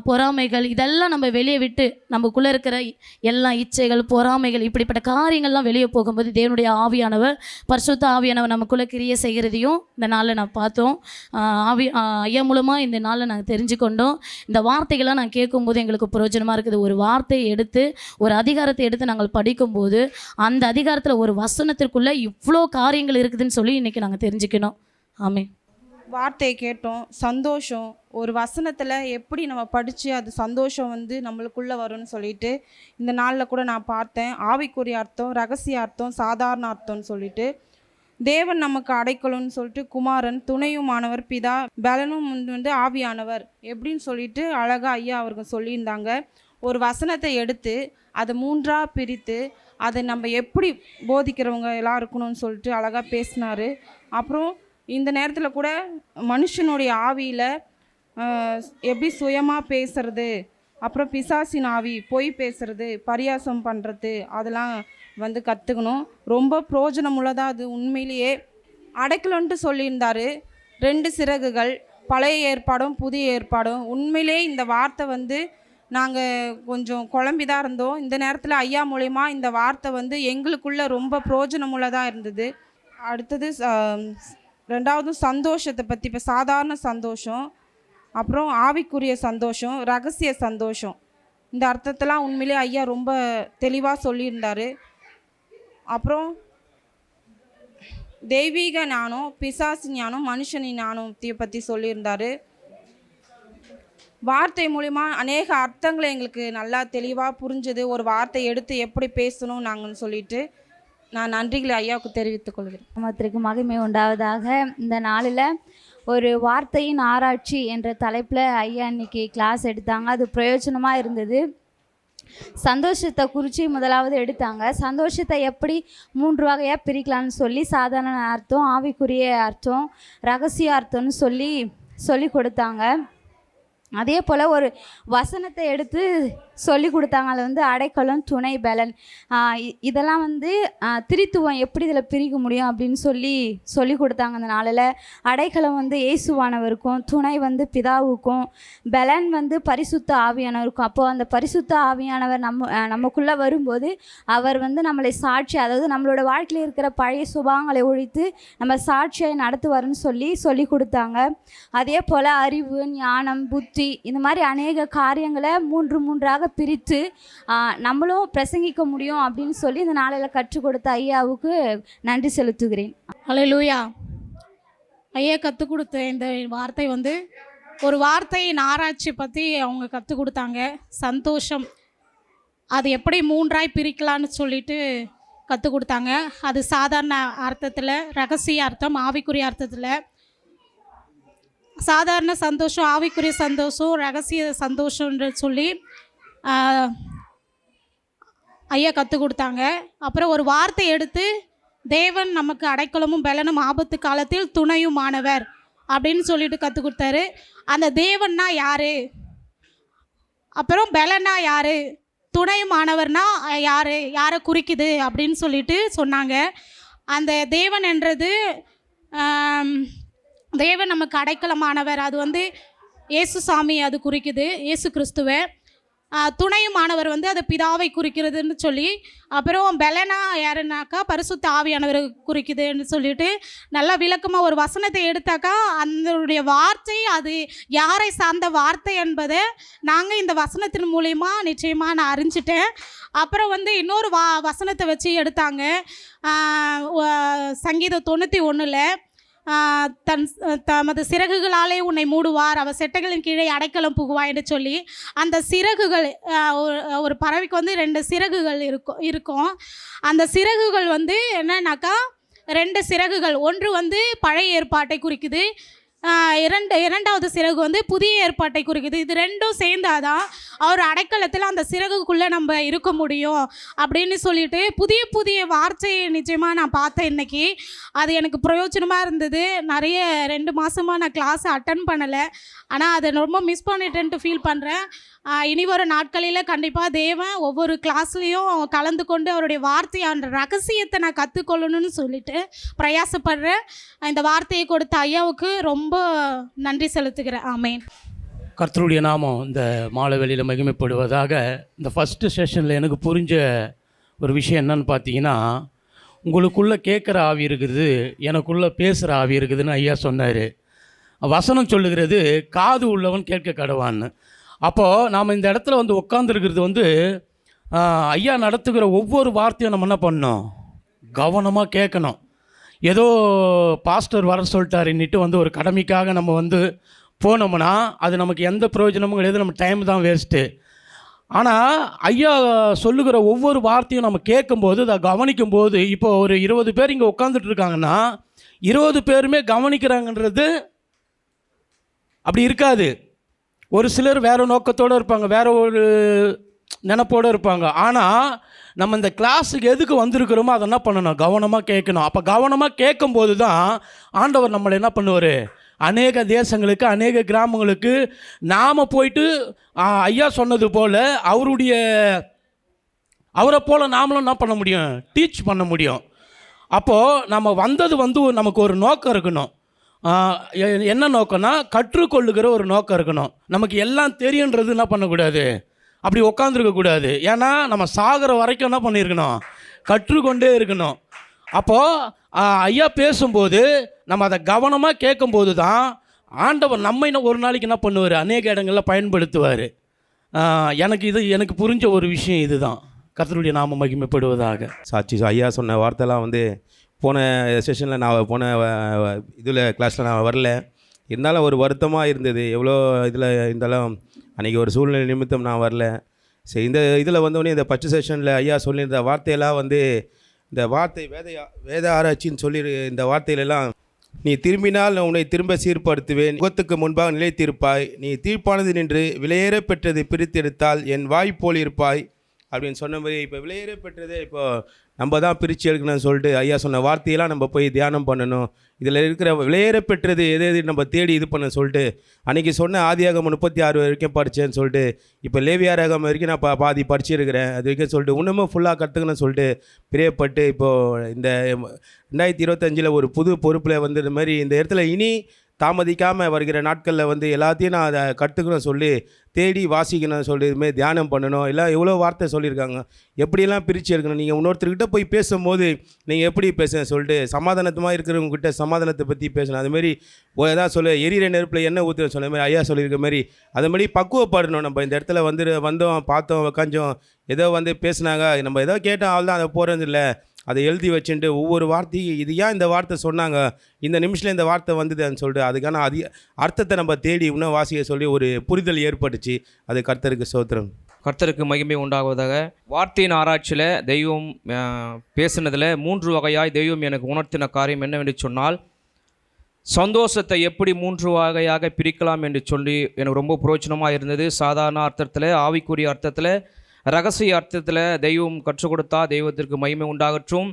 பொறாமைகள் இதெல்லாம் நம்ம வெளியே விட்டு, நமக்குள்ளே இருக்கிற எல்லா இச்சைகள், பொறாமைகள், இப்படிப்பட்ட காரியங்கள்லாம் வெளியே போகும்போது தேவனுடைய ஆவியானவர், பரிசுத்த ஆவியானவர் நமக்குள்ளே கிரியை செய்கிறதையும் இந்த நாளில் நான் பார்த்தோம். ஐயா மூலமாக இந்த நாளில் நாங்கள் தெரிஞ்சுக்கொண்டோம். இந்த வார்த்தைகள்லாம் நான் கேட்கும்போது எங்களுக்கு பிரயோஜனமாக இருக்குது. ஒரு வார்த்தையை எடுத்து, ஒரு அதிகாரத்தை எடுத்து நாங்கள் படிக்கும்போது அந்த அதிகாரத்தில் ஒரு வசனத்திற்குள்ளே இவ்வளோ காரியங்கள் இருக்குதுன்னு சொல்லி இன்றைக்கி நாங்கள் தெரிஞ்சுக்கணும். ஆமென். வார்த்தையை கேட்டோம், சந்தோஷம். ஒரு வசனத்தில் எப்படி நம்ம படித்து அது சந்தோஷம் வந்து நம்மளுக்குள்ளே வரும்னு சொல்லிட்டு இந்த நாளில் கூட நான் பார்த்தேன். ஆவிக்குரிய அர்த்தம், ரகசிய அர்த்தம், சாதாரண அர்த்தம்னு சொல்லிட்டு, தேவன் நமக்கு அடைக்கலம்னு சொல்லிட்டு, குமாரன் துணையுமானவர், பிதா பலனும் வந்து ஆவியானவர் எப்படின்னு சொல்லிட்டு அழகாக ஐயா அவர்கள் சொல்லியிருந்தாங்க. ஒரு வசனத்தை எடுத்து அதை 3ஆக பிரித்து அதை நம்ம எப்படி போதிக்கிறவங்க எல்லாம் இருக்கணும்னு சொல்லிட்டு அழகாக பேசினார். அப்புறம் இந்த நேரத்தில் கூட மனுஷனுடைய ஆவியில் எப்படி சுயமாக பேசுறது, அப்புறம் பிசாசின் ஆவி பொய் பேசுறது, பரியாசம் பண்ணுறது, அதெல்லாம் வந்து கற்றுக்கணும். ரொம்ப பிரயோஜனமுள்ளதாக அது உண்மையிலேயே. அடைக்கலன்ட்டு சொல்லியிருந்தார். 2 சிறகுகள், பழைய ஏற்பாடும் புதிய ஏற்பாடும். உண்மையிலே இந்த வார்த்தை வந்து நாங்கள் கொஞ்சம் குழம்பி தான் இருந்தோம். இந்த நேரத்தில் ஐயா மூலயமா இந்த வார்த்தை வந்து எங்களுக்குள்ளே ரொம்ப பிரயோஜனமுள்ளதாக இருந்தது. அடுத்தது 2வது சந்தோஷத்தை பற்றி, இப்போ சாதாரண சந்தோஷம், அப்புறம் ஆவிக்குரிய சந்தோஷம், ரகசிய சந்தோஷம். இந்த அர்த்தத்தெல்லாம் உண்மையிலே ஐயா ரொம்ப தெளிவாக சொல்லியிருந்தார். அப்புறம் தெய்வீக ஞானம், பிசாசு ஞானம், மனுஷனின் ஞானத்தை பற்றி சொல்லியிருந்தார். வார்த்தை மூலிமா அநேக அர்த்தங்களை எங்களுக்கு நல்லா தெளிவாக புரிஞ்சுது. ஒரு வார்த்தை எடுத்து எப்படி பேசணும் நாங்கள்னு சொல்லிட்டு நான் நன்றிகளை ஐயாவுக்கு தெரிவித்துக் கொள்கிறேன். நாமத்திற்கு மகிமை உண்டாவதாக. இந்த நாளில் ஒரு வார்த்தையின் ஆராய்ச்சி என்ற தலைப்பில் ஐயா இன்னைக்கு கிளாஸ் எடுத்தாங்க. அது பிரயோஜனமாக இருந்தது. சந்தோஷத்தை குறித்து முதலாவது எடுத்தாங்க. சந்தோஷத்தை எப்படி 3 வகையாக பிரிக்கலான்னு சொல்லி, சாதாரண அர்த்தம், ஆவிக்குரிய அர்த்தம், ரகசிய அர்த்தம்னு சொல்லி கொடுத்தாங்க. அதே போல் ஒரு வசனத்தை எடுத்து சொல்லி கொடுத்தாங்க. அதில் வந்து அடைக்கலம், துணை, பலன், இதெல்லாம் வந்து திரித்துவம் எப்படி இதில் பிரிக்க முடியும் அப்படின்னு சொல்லி கொடுத்தாங்க. அந்த நாளில் அடைக்கலம் வந்து இயேசுவானவருக்கும், துணை வந்து பிதாவுக்கும், பலன் வந்து பரிசுத்த ஆவியானவருக்கும். அப்போது அந்த பரிசுத்த ஆவியானவர் நமக்குள்ளே வரும்போது அவர் வந்து நம்மளை சாட்சி, அதாவது நம்மளோட வாழ்க்கையில் இருக்கிற பழைய சுபாவங்களை ஒழித்து நம்ம சாட்சியை நடத்துவார்னு சொல்லி கொடுத்தாங்க. அதே போல் அறிவு, ஞானம், புத்தி, இந்த மாதிரி அநேக காரியங்களை 3 பிரித்து நம்மளும் பிரசங்கிக்க முடியும் அப்படின்னு சொல்லி இந்த நாளில் கற்றுக் கொடுத்த ஐயாவுக்கு நன்றி செலுத்துகிறேன். அல்லேலூயா. ஐயா கற்றுக் கொடுத்த இந்த வார்த்தை வந்து ஒரு வார்த்தையின் ஆராய்ச்சி பற்றி அவங்க கற்றுக் கொடுத்தாங்க. சந்தோஷம் அது எப்படி 3ஆய் பிரிக்கலான்னு சொல்லிட்டு கற்றுக் கொடுத்தாங்க. அது சாதாரண அர்த்தத்தில், ரகசிய அர்த்தம், ஆவிக்குரிய அர்த்தத்தில். சாதாரண சந்தோஷம், ஆவிக்குரிய சந்தோஷம், ரகசிய சந்தோஷம்ன்ற சொல்லி ஐயா கற்றுக் கொடுத்தாங்க. அப்புறம் ஒரு வார்த்தை எடுத்து தேவன் நமக்கு அடைக்கலமும் பலனும் ஆபத்து காலத்தில் துணையுமானவர் அப்படின்னு சொல்லிட்டு கற்றுக் கொடுத்தாரு. அந்த தேவன்னா யார், அப்புறம் பலனா யார், துணையுமானவர்னா யாரை குறிக்குது அப்படின்னு சொல்லிட்டு சொன்னாங்க. அந்த தேவன் என்றது தேவன் நமக்கு அடைக்கலமானவர், அது வந்து இயேசு சாமி அது குறிக்குது, இயேசு கிறிஸ்துவை. துணையுமானவர் வந்து அது பிதாவை குறிக்கிறதுன்னு சொல்லி, அப்புறம் பலனா யாருன்னாக்கா பரிசுத்த ஆவியானவர் குறிக்குதுன்னு சொல்லிட்டு நல்லா விளக்கமாக ஒரு வசனத்தை எடுத்தாக்கா அதனுடைய வார்த்தை அது யாரை சார்ந்த வார்த்தை என்பதை நாங்கள் இந்த வசனத்தின் மூலயமா நிச்சயமாக நான் அறிஞ்சிட்டேன். அப்புறம் வந்து இன்னொரு வசனத்தை வச்சு எடுத்தாங்க. சங்கீதம் 91 தமது சிறகுகளாலே உன்னை மூடுவார், அவர் செட்டைகளின் கீழே அடைக்கலம் புகுவாய் என்று சொல்லி, அந்த சிறகுகள் ஒரு பறவைக்கு வந்து 2 சிறகுகள் இருக்கும். அந்த சிறகுகள் வந்து என்னன்னாக்கா 2 சிறகுகள், ஒன்று வந்து பழைய ஏற்பாட்டை குறிக்குது, இரண்டாவது சிறகு வந்து புதிய ஏற்பாட்டை குறிக்குது. இது 2ம் சேர்ந்தாதான் அவர் அடைக்கலத்தில் அந்த சிறகுக்குள்ளே நம்ம இருக்க முடியும் அப்படின்னு சொல்லிட்டு புதிய வார்த்தையை நிச்சயமாக நான் பார்த்தேன் இன்னைக்கு. அது எனக்கு பிரயோஜனமாக இருந்தது. நிறைய 2 மாதமாக நான் கிளாஸை அட்டன் பண்ணலை, ஆனால் அதை ரொம்ப மிஸ் பண்ணிட்டேன்ட்டு ஃபீல் பண்ணுறேன். இனி வரும் நாட்களில் கண்டிப்பாக தேவன் ஒவ்வொரு கிளாஸ்லேயும் கலந்து கொண்டு அவருடைய வார்த்தையான ரகசியத்தை நான் கற்றுக்கொள்ளணும்னு சொல்லிட்டு பிரயாசப்படுறேன். இந்த வார்த்தையை கொடுத்த ஐயாவுக்கு ரொம்ப நன்றி செலுத்துகிறேன். ஆமேன். கர்த்தருடைய நாமம் இந்த மாலை வேளையில் மகிமைப்படுவதாக. இந்த ஃபஸ்ட்டு செஷனில் எனக்கு புரிஞ்ச ஒரு விஷயம் என்னன்னு பார்த்தீங்கன்னா, உங்களுக்குள்ளே கேட்குற ஆவி இருக்குது, எனக்குள்ளே பேசுகிற ஆவி இருக்குதுன்னு ஐயா சொன்னார். வசனம் சொல்லுகிறது காது உள்ளவன் கேட்க கடவான்னு. அப்போது நாம் இந்த இடத்துல வந்து உட்காந்துருக்கிறது வந்து ஐயா நடத்துகிற ஒவ்வொரு வார்த்தையும் நம்ம என்ன பண்ணணும், கவனமாக கேட்கணும். ஏதோ பாஸ்டர் வர சொல்லிட்டாருன்னுட்டு வந்து ஒரு கடமைக்காக நம்ம வந்து போனோம்னா அது நமக்கு எந்த பிரயோஜனமும் கிடையாது, நம்ம டைம் தான் வேஸ்ட்டு. ஆனால் ஐயா சொல்லுகிற ஒவ்வொரு வார்த்தையும் நம்ம கேட்கும்போது, அதை கவனிக்கும்போது, இப்போ ஒரு 20 பேர் இங்கே உட்காந்துட்டு இருக்காங்கன்னா 20 பேருமே கவனிக்கிறாங்கன்றது அப்படி இருக்காது. ஒரு சிலர் வேறு நோக்கத்தோடு இருப்பாங்க, வேறு ஒரு நினப்போடு இருப்பாங்க. ஆனால் நம்ம இந்த கிளாஸுக்கு எதுக்கு வந்திருக்கிறோமோ அதை என்ன பண்ணணும், கவனமாக கேட்கணும். அப்போ கவனமாக கேட்கும்போது தான் ஆண்டவர் நம்மளை என்ன பண்ணுவார், அநேக தேசங்களுக்கு, அநேக கிராமங்களுக்கு நாம் போயிட்டு ஐயா சொன்னது போல் அவரை போல் நாமளும் என்ன பண்ண முடியும், டீச் பண்ண முடியும். அப்போது நம்ம வந்தது வந்து நமக்கு ஒரு நோக்கம் இருக்கணும். என்ன நோக்கம்னா, கற்றுக்கொள்ளுகிற ஒரு நோக்கம் இருக்கணும். நமக்கு எல்லாம் தெரியுன்றது என்ன பண்ணக்கூடாது, அப்படி உட்காந்துருக்கக்கூடாது. ஏன்னா நம்ம சாகிற வரைக்கும் என்ன பண்ணியிருக்கணும், கற்றுக்கொண்டே இருக்கணும். அப்போது ஐயா பேசும்போது நம்ம அதை கவனமாக கேட்கும்போது தான் ஆண்டவர் நம்ம இன்னும் ஒரு நாளைக்கு என்ன பண்ணுவார், அநேக இடங்களில் பயன்படுத்துவார். எனக்கு புரிஞ்ச ஒரு விஷயம் இதுதான். கர்த்தருடைய நாம மகிமைப்படுவதாக. சாட்சி ஐயா சொன்ன வார்த்தைலாம் வந்து போன செஷனில் நான் போன இதில் கிளாஸில் நான் வரல, இருந்தாலும் ஒரு வருத்தமாக இருந்தது. எவ்வளோ இதில் இருந்தாலும் அன்றைக்கி ஒரு சூழ்நிலை நிமித்தம் நான் வரல. சரி, இந்த இதில் வந்தோடனே இந்த ஃபஸ்ட்டு செஷனில் ஐயா சொல்லியிருந்த வார்த்தையெல்லாம் வந்து இந்த வார்த்தை வேத ஆராய்ச்சின்னு சொல்லி இந்த வார்த்தையிலெல்லாம், நீ திரும்பினால் நான் உன்னை திரும்ப சீர்படுத்துவேன், முகத்துக்கு முன்பாக நிலைத்திருப்பாய், நீ தீர்ப்பானது நின்று விலையேற பெற்றது பிரித்தெடுத்தால் என் வாய் போல் இருப்பாய் அப்படின்னு சொன்ன மாதிரி, இப்போ விலையேற பெற்றதே இப்போ நம்ம தான் பிரித்து எடுக்கணும்னு சொல்லிட்டு ஐயா சொன்ன வார்த்தையெல்லாம் நம்ம போய் தியானம் பண்ணணும். இதில் இருக்கிற விலையேற பெற்றது எது எது நம்ம தேடி இது பண்ண சொல்லிட்டு அன்றைக்கி சொன்ன ஆதியாகமம் 36 வரைக்கும் படித்தேன்னு சொல்லிட்டு, இப்போ லேவியாராகமம் வரைக்கும் நான் பாதி படிச்சிருக்கிறேன். அது வரைக்கும் சொல்லிட்டு இன்னமும் ஃபுல்லாக கற்றுக்கணும்னு சொல்லிட்டு பிரியப்பட்டு, இப்போது இந்த 2025 ஒரு புது பொறுப்பில் வந்து இந்த மாதிரி இந்த இடத்துல இனி தாமதிக்காமல் வருகிற நாட்களில் வந்து எல்லாத்தையும் நான் அதை கற்றுக்கணும் சொல்லி தேடி வாசிக்கணும்னு சொல்லி இதுமாதிரி தியானம் பண்ணணும். எல்லாம் எவ்வளோ வார்த்தை சொல்லியிருக்காங்க, எப்படியெல்லாம் பிரித்து எடுக்கணும். நீங்கள் இன்னொருத்தர்கிட்ட போய் பேசும்போது நீங்கள் எப்படி பேசுன்னு சொல்லிட்டு சமாதானத்தமாக இருக்கிறவங்ககிட்ட சமாதானத்தை பற்றி பேசணும். அதுமாரி ஏதாவது எரியிற நெருப்பில் எண்ணெய் ஊற்ற சொன்ன மாதிரி ஐயா சொல்லியிருக்க மாதிரி அதுமாதிரி பக்குவப்படணும். நம்ம இந்த இடத்துல வந்தோம் பார்த்தோம் உக்காஞ்சோம் ஏதோ வந்து பேசுனாங்க, நம்ம ஏதோ கேட்டோம், அவள் தான் அதை போகிறது இல்லை, அதை எழுதி வச்சுட்டு ஒவ்வொரு வார்த்தையும் இது ஏன் இந்த வார்த்தை சொன்னாங்க, இந்த நிமிஷத்தில் இந்த வார்த்தை வந்ததுன்னு சொல்லிட்டு அதுக்கான அர்த்தத்தை நம்ம தேடி இன்னும் வாசிக்க சொல்லி ஒரு புரிதல் ஏற்பட்டுச்சு. அது கர்த்தருக்கு ஸ்தோத்திரம். கர்த்தருக்கு மகிமை உண்டாகுவதாக. வார்த்தையின் ஆராய்ச்சியில் தெய்வம் பேசுனதில் 3 வகையாய் தெய்வம் எனக்கு உணர்த்தின காரியம் என்னவென்று சொன்னால், சந்தோஷத்தை எப்படி 3 வகையாக பிரிக்கலாம் என்று சொல்லி எனக்கு ரொம்ப புரோஜனமாக இருந்தது. சாதாரண அர்த்தத்தில், ஆவிக்குரிய அர்த்தத்தில், ரகசிய அர்த்தத்தில் தெய்வம் கற்றுக் கொடுத்தா தெய்வத்திற்கு மகிமை உண்டாகட்டும்.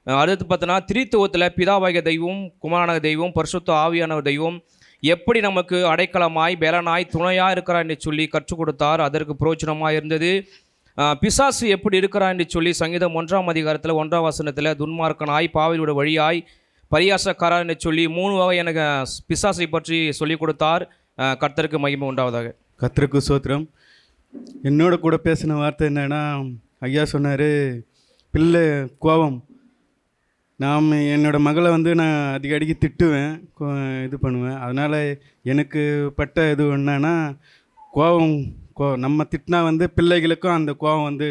அடுத்து பார்த்தோன்னா திரித்துவத்தில் பிதாவாகிய தெய்வம், குமாரனாக தெய்வம், பரிசுத்த ஆவியானவர் தெய்வம் எப்படி நமக்கு அடைக்கலமாய் பேலனாய் துணையாக இருக்கிறார் என்று சொல்லி கற்றுக் கொடுத்தார். அதற்கு புரோஜனமாக இருந்தது. பிசாசு எப்படி இருக்கிறார் என்று சொல்லி சங்கீதம் 1ஆம் அதிகாரத்தில் 1ஆம் வசனத்தில் துன்மார்க்கனாய் பாவிலோட வழியாய் பரியாசக்காரர் என்று சொல்லி 3 வகை எனக்கு பிசாசை பற்றி சொல்லிக் கொடுத்தார். கர்த்தருக்கு மகிமை உண்டாவதாக. கர்த்தருக்கு ஸ்தோத்திரம். என்னோட கூட பேசின வார்த்தை என்னென்னா, ஐயா சொன்னார் பிள்ளை கோபம். என்னோடய மகளை வந்து நான் அடிக்கடிக்கு திட்டுவேன், இது பண்ணுவேன். அதனால் எனக்கு பட்ட இது என்னன்னா, கோபம் நம்ம திட்டினா வந்து பிள்ளைகளுக்கும் அந்த கோபம் வந்து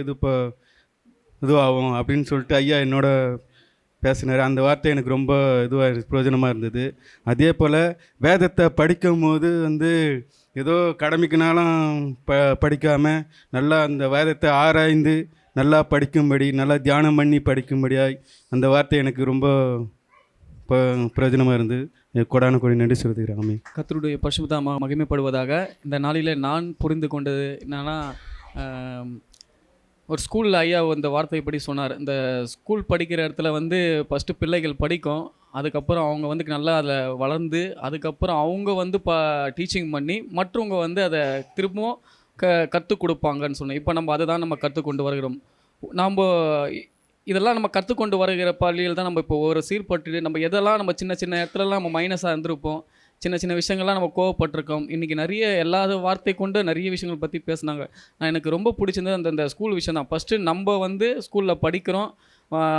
இதுவாகும் அப்படின்னு சொல்லிட்டு ஐயா என்னோட பேசினார். அந்த வார்த்தை எனக்கு ரொம்ப பிரயோஜனமாக இருந்தது. அதே போல் வேதத்தை படிக்கும் போது வந்து ஏதோ கடமைக்குனாலும் படிக்காமல் நல்லா அந்த வேதத்தை ஆராய்ந்து நல்லா படிக்கும்படி, நல்லா தியானம் பண்ணி படிக்கும்படியாய் அந்த வார்த்தை எனக்கு ரொம்ப பிரயோஜனமாக இருந்தது. கொடான கொடி நன்றி சொல்லுகிறேன். ஆமென். கர்த்தருடைய பரிசுத்த மகிமைப்படுவதாக. இந்த நாளில் நான் புரிந்து கொண்டது என்னன்னா, ஒரு ஸ்கூலில் ஐயா இந்த வார்த்தைப்படி சொன்னார். இந்த ஸ்கூல் படிக்கிற இடத்துல வந்து ஃபஸ்ட்டு பிள்ளைகள் படிக்கும், அதுக்கப்புறம் அவங்க வந்து நல்லா அதில் வளர்ந்து அதுக்கப்புறம் அவங்க வந்து டீச்சிங் பண்ணி மற்றவங்க வந்து அதை திரும்பவும் கற்றுக் கொடுப்பாங்கன்னு சொன்னோம். இப்போ நம்ம அதை தான் நம்ம கற்றுக்கொண்டு வருகிறோம். நம்ம இதெல்லாம் நம்ம கற்றுக்கொண்டு வருகிற பள்ளியில் தான் நம்ம இப்போ ஒரு சீர்பட்டு நம்ம எதெல்லாம் நம்ம சின்ன சின்ன இடத்துலலாம் நம்ம மைனஸாக இருந்திருப்போம், சின்ன சின்ன விஷயங்கள்லாம் நம்ம கோவப்பட்டிருக்கோம். இன்றைக்கி நிறைய எல்லா வார்த்தை கொண்டு நிறைய விஷயங்கள் பற்றி பேசுனாங்க. எனக்கு ரொம்ப பிடிச்சிருந்தது அந்த ஸ்கூல் விஷயம் தான். ஃபஸ்ட்டு நம்ம வந்து ஸ்கூலில் படிக்கிறோம்,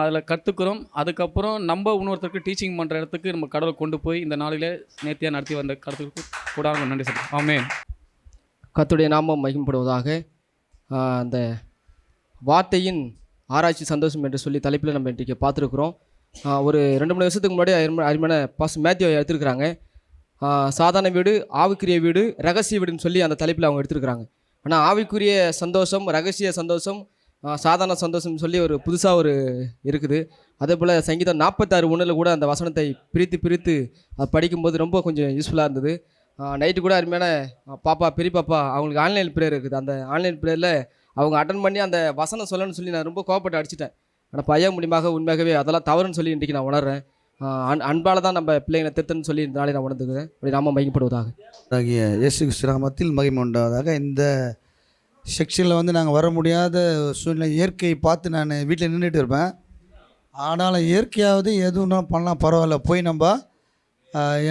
அதில் கற்றுக்குறோம், அதுக்கப்புறம் நம்ம இன்னொருத்தருக்கு டீச்சிங் பண்ணுற இடத்துக்கு நம்ம கடவுளை கொண்டு போய் இந்த நாளில் நேர்த்தியாக நடத்தி வந்த கடத்துக்கு கூட நன்றி சொல்கிறேன். ஆமென். கர்த்தருடைய நாமம் மகிமைப்படுவதாக. அந்த வார்த்தையின் ஆராய்ச்சி சந்தோஷம் என்று சொல்லி தலைப்பில் நம்ம இன்றைக்கி பார்த்துருக்குறோம். ஒரு 2-3 வருஷத்துக்கு முன்னாடி அருமையான பாஸ் மேத்யூ எடுத்துருக்குறாங்க. சாதாரண வீடு, ஆவிக்குரிய வீடு, ரகசிய வீடுன்னு சொல்லி அந்த தலைப்பில் அவங்க எடுத்துருக்குறாங்க. ஆனால் ஆவிக்குரிய சந்தோஷம், ரகசிய சந்தோஷம், சாதாரண சந்தோஷம்னு சொல்லி ஒரு புதுசாக ஒரு இருக்குது. அதே போல் சங்கீதம் 46:1 கூட அந்த வசனத்தை பிரித்து அது படிக்கும்போது ரொம்ப கொஞ்சம் யூஸ்ஃபுல்லாக இருந்தது. நைட்டு கூட அருமையான பாப்பா, பெரிய பாப்பா, அவங்களுக்கு ஆன்லைன் ப்ரேயர் இருக்குது. அந்த ஆன்லைன் ப்ரேயரில் அவங்க அட்டன் பண்ணி அந்த வசனம் சொல்லணும்னு சொல்லி நான் ரொம்ப கோவப்பட்டு அடிச்சிட்டேன். ஆனால் பையா மூலியமாக உண்மையாகவே அதெல்லாம் தவறுன்னு சொல்லி இன்றைக்கி நான் உணர்றேன். அன்பால் தான் நம்ம பிள்ளைங்களை திருத்தன்னு சொல்லி இந்த நாளை நான் உணர்ந்துக்கிறேன். அப்படி நாம மகிமைப்படுவதாக. இயேசு கிறிஸ்து நாமத்தில் மகிமை உண்டாவதாக. இந்த செக்ஷனில் வந்து நாங்கள் வர முடியாத சூழ்நிலை, இயற்கையை பார்த்து நான் வீட்டில் நின்றுட்டு இருப்பேன். ஆனாலும் இயற்கையாவது எதுவும் பண்ணலாம் பரவாயில்ல, போய் நம்ம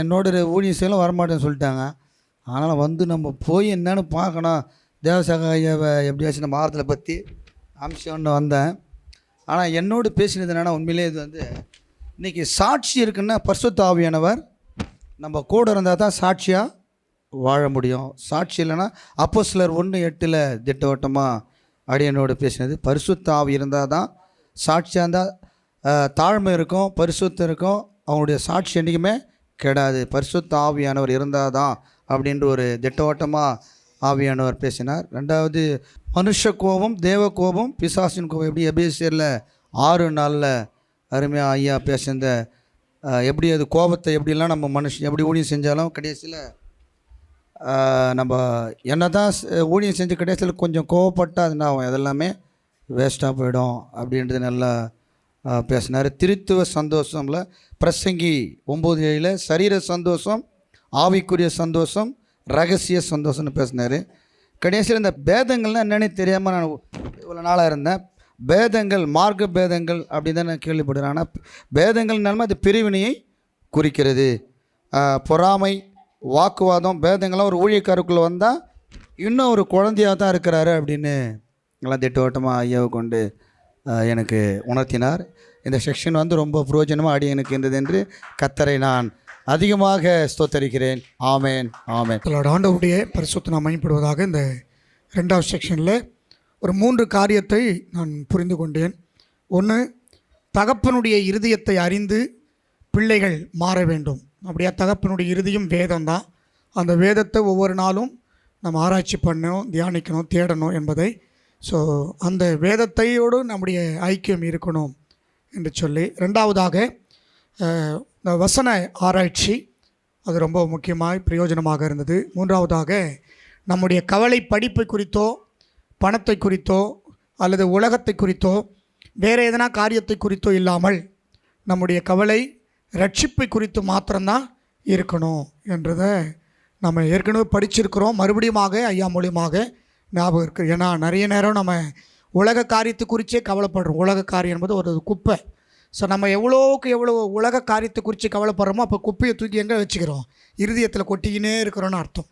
என்னோட ஊழியம் செய்யலாம் வரமாட்டேன்னு சொல்லிட்டாங்க. ஆனாலும் வந்து நம்ம போய் என்னென்னு பார்க்கணும், தேவசக ஐயாவை எப்படியாச்சும் நம்ம ஆரத்தில் பற்றி அம்சம்னு வந்தேன். ஆனால் என்னோடு பேசினது என்னென்னா, உண்மையிலே இது வந்து இன்றைக்கி சாட்சி இருக்குன்னா பரிசுத்த ஆவியானவர் நம்ம கூட இருந்தால் தான் சாட்சியாக வாழ முடியும். சாட்சி இல்லைன்னா அப்போஸ்தலர் 1:8 திட்டவட்டமாக அடியனோடு பேசினது. பரிசுத்த ஆவி இருந்தால் தான் சாட்சியாக இருந்தால் தாழ்மை இருக்கும், பரிசுத்தம் இருக்கும், அவங்களுடைய சாட்சி என்றைக்குமே கெடாது. பரிசுத்த ஆவியானவர் இருந்தால் தான் அப்படின்ற ஒரு திட்டவட்டமாக ஆவியானவர் பேசினார். 2வது மனுஷ கோபம், தேவ கோபம், பிசாசின் கோபம். எப்படி எபேசியரில் 6:4 அருமையாக ஐயா பேசுந்த எப்படி அது கோபத்தை எப்படிலாம் நம்ம மனுஷன் எப்படி ஊழியம் செஞ்சாலும் கடைசியில் நம்ம என்ன தான் ஊழியம் செஞ்சு கடைசியில் கொஞ்சம் கோவப்பட்டால் அது நான் அதெல்லாமே வேஸ்ட்டாக போயிடும் அப்படின்றது நல்லா பேசினார். திருத்துவ சந்தோஷம்ல பிரசங்கி 9:7 சரீர சந்தோஷம், ஆவிக்குரிய சந்தோஷம், ரகசிய சந்தோஷம்னு பேசினார். கடைசியில் இந்த பேதங்கள்னால் என்னென்னு தெரியாமல் நான் இவ்வளோ நாளாக இருந்தேன். பேதங்கள், மார்க்க பேதங்கள் அப்படி தான் நான் கேள்விப்படுறேன். ஆனால் பேதங்கள்னாலுமே அது பிரிவினையை குறிக்கிறது. பொறாமை, வாக்குவாதம், பேதங்கள்லாம் ஒரு ஊழியக்காரருக்குள்ளே வந்தால் இன்னும் ஒரு குழந்தையாக தான் இருக்கிறாரு அப்படின்னு எல்லாம் திட்டவட்டமாக ஐயாவை கொண்டு எனக்கு உணர்த்தினார். இந்த செக்ஷன் வந்து ரொம்ப பிரயோஜனமாக ஆடி எனக்கு இருந்தது என்று கர்த்தரை நான் அதிகமாக ஸ்தோத்தரிக்கிறேன். ஆமேன், ஆமேன். ஆண்டவருடைய பரிசுத்த நாம் மகிமைப்படுவதாக. இந்த 2வது செக்ஷனில் ஒரு 3 காரியத்தை நான் புரிந்து கொண்டேன். 1, தகப்பனுடைய இருதயத்தை அறிந்து பிள்ளைகள் மாற வேண்டும். அப்படியா? தகப்பனுடைய இருதயம் வேதம் தான். அந்த வேதத்தை ஒவ்வொரு நாளும் நம்ம ஆராய்ச்சி பண்ணணும், தியானிக்கணும், தேடணும் என்பதை. ஸோ அந்த வேதத்தையோடு நம்முடைய ஐக்கியம் இருக்கணும் என்று சொல்லி. 2வதாக இந்த வசன ஆராய்ச்சி, அது ரொம்ப முக்கியமாக பிரயோஜனமாக இருந்தது. 3வதாக நம்முடைய கவலை படிப்பை குறித்தோ, பணத்தை குறித்தோ, அல்லது உலகத்தை குறித்தோ, வேறு எதனா காரியத்தை குறித்தோ இல்லாமல் நம்முடைய கவலை ரட்சிப்பை குறித்து மாத்திரம்தான் இருக்கணும் என்றதை நம்ம ஏற்கனவே படிச்சிருக்கிறோம். மறுபடியும் ஐயா மூலியமாக ஞாபகம் இருக்குது. ஏன்னா நிறைய நேரம் நம்ம உலக காரியத்தை குறித்தே கவலைப்படுறோம். உலக காரியம் என்பது ஒரு குப்பை. ஸோ நம்ம எவ்வளோக்கு எவ்வளோ உலக காரியத்தை குறித்து கவலைப்படுறோமோ அப்போ குப்பையை தூக்கி எங்கே வச்சுக்கிறோம்? இருதயத்தில் கொட்டிக்கினே இருக்கிறோன்னு அர்த்தம்.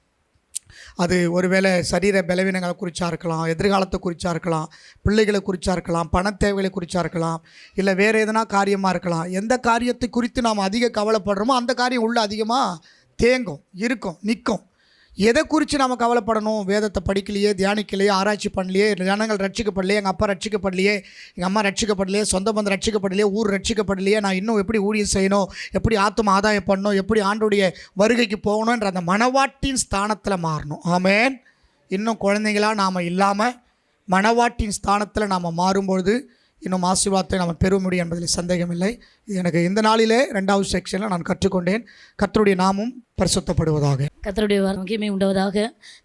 அது ஒருவேளை சரீர பலவீனங்களை குறித்தா இருக்கலாம், எதிர்காலத்தை குறித்தா இருக்கலாம், பிள்ளைகளை குறித்தா இருக்கலாம், பண தேவைகளை குறித்தா இருக்கலாம், இல்லை வேறு எதனா காரியமாக இருக்கலாம். எந்த காரியத்தை குறித்து நாம் அதிக கவலைப்படுறோமோ அந்த காரியம் உள்ள அதிகமாக தேங்கும், இருக்கும், நிற்கும். எதை குறித்து நாம் கவலைப்படணும்? வேதத்தை படிக்கலையே, தியானிக்கலையே, ஆராய்ச்சி பண்ணலையே, ஜனங்கள் ரட்சிக்கப்படலையே, எங்கள் அப்பா ரட்சிக்கப்படலையே, எங்கள் அம்மா ரட்சிக்கப்படலையே, சொந்த பந்தம் ரட்சிக்கப்படலையே, ஊர் ரட்சிக்கப்படலையே, நான் இன்னும் எப்படி ஊழியம் செய்யணும், எப்படி ஆத்தும ஆதாயம் பண்ணணும், எப்படி ஆண்டோடைய வருகைக்கு போகணுன்ற அந்த மனவாட்டின் ஸ்தானத்தில் மாறணும். ஆமேன். இன்னும் குழந்தைங்களாக நாம் இல்லாமல் மனவாட்டின் ஸ்தானத்தில் நாம் மாறும்பொழுது இன்னும் ஆசீர்வாதத்தை நாம் பெற முடியும் என்பதில் சந்தேகமில்லை. இது எனக்கு இந்த நாளிலே 2வது செக்ஷனில் நான் கற்றுக்கொண்டேன். கர்த்தருடைய நாமம் பரிசுத்தப்படுவதாக. கர்த்தருடைய மகிமை உண்டாவதாக.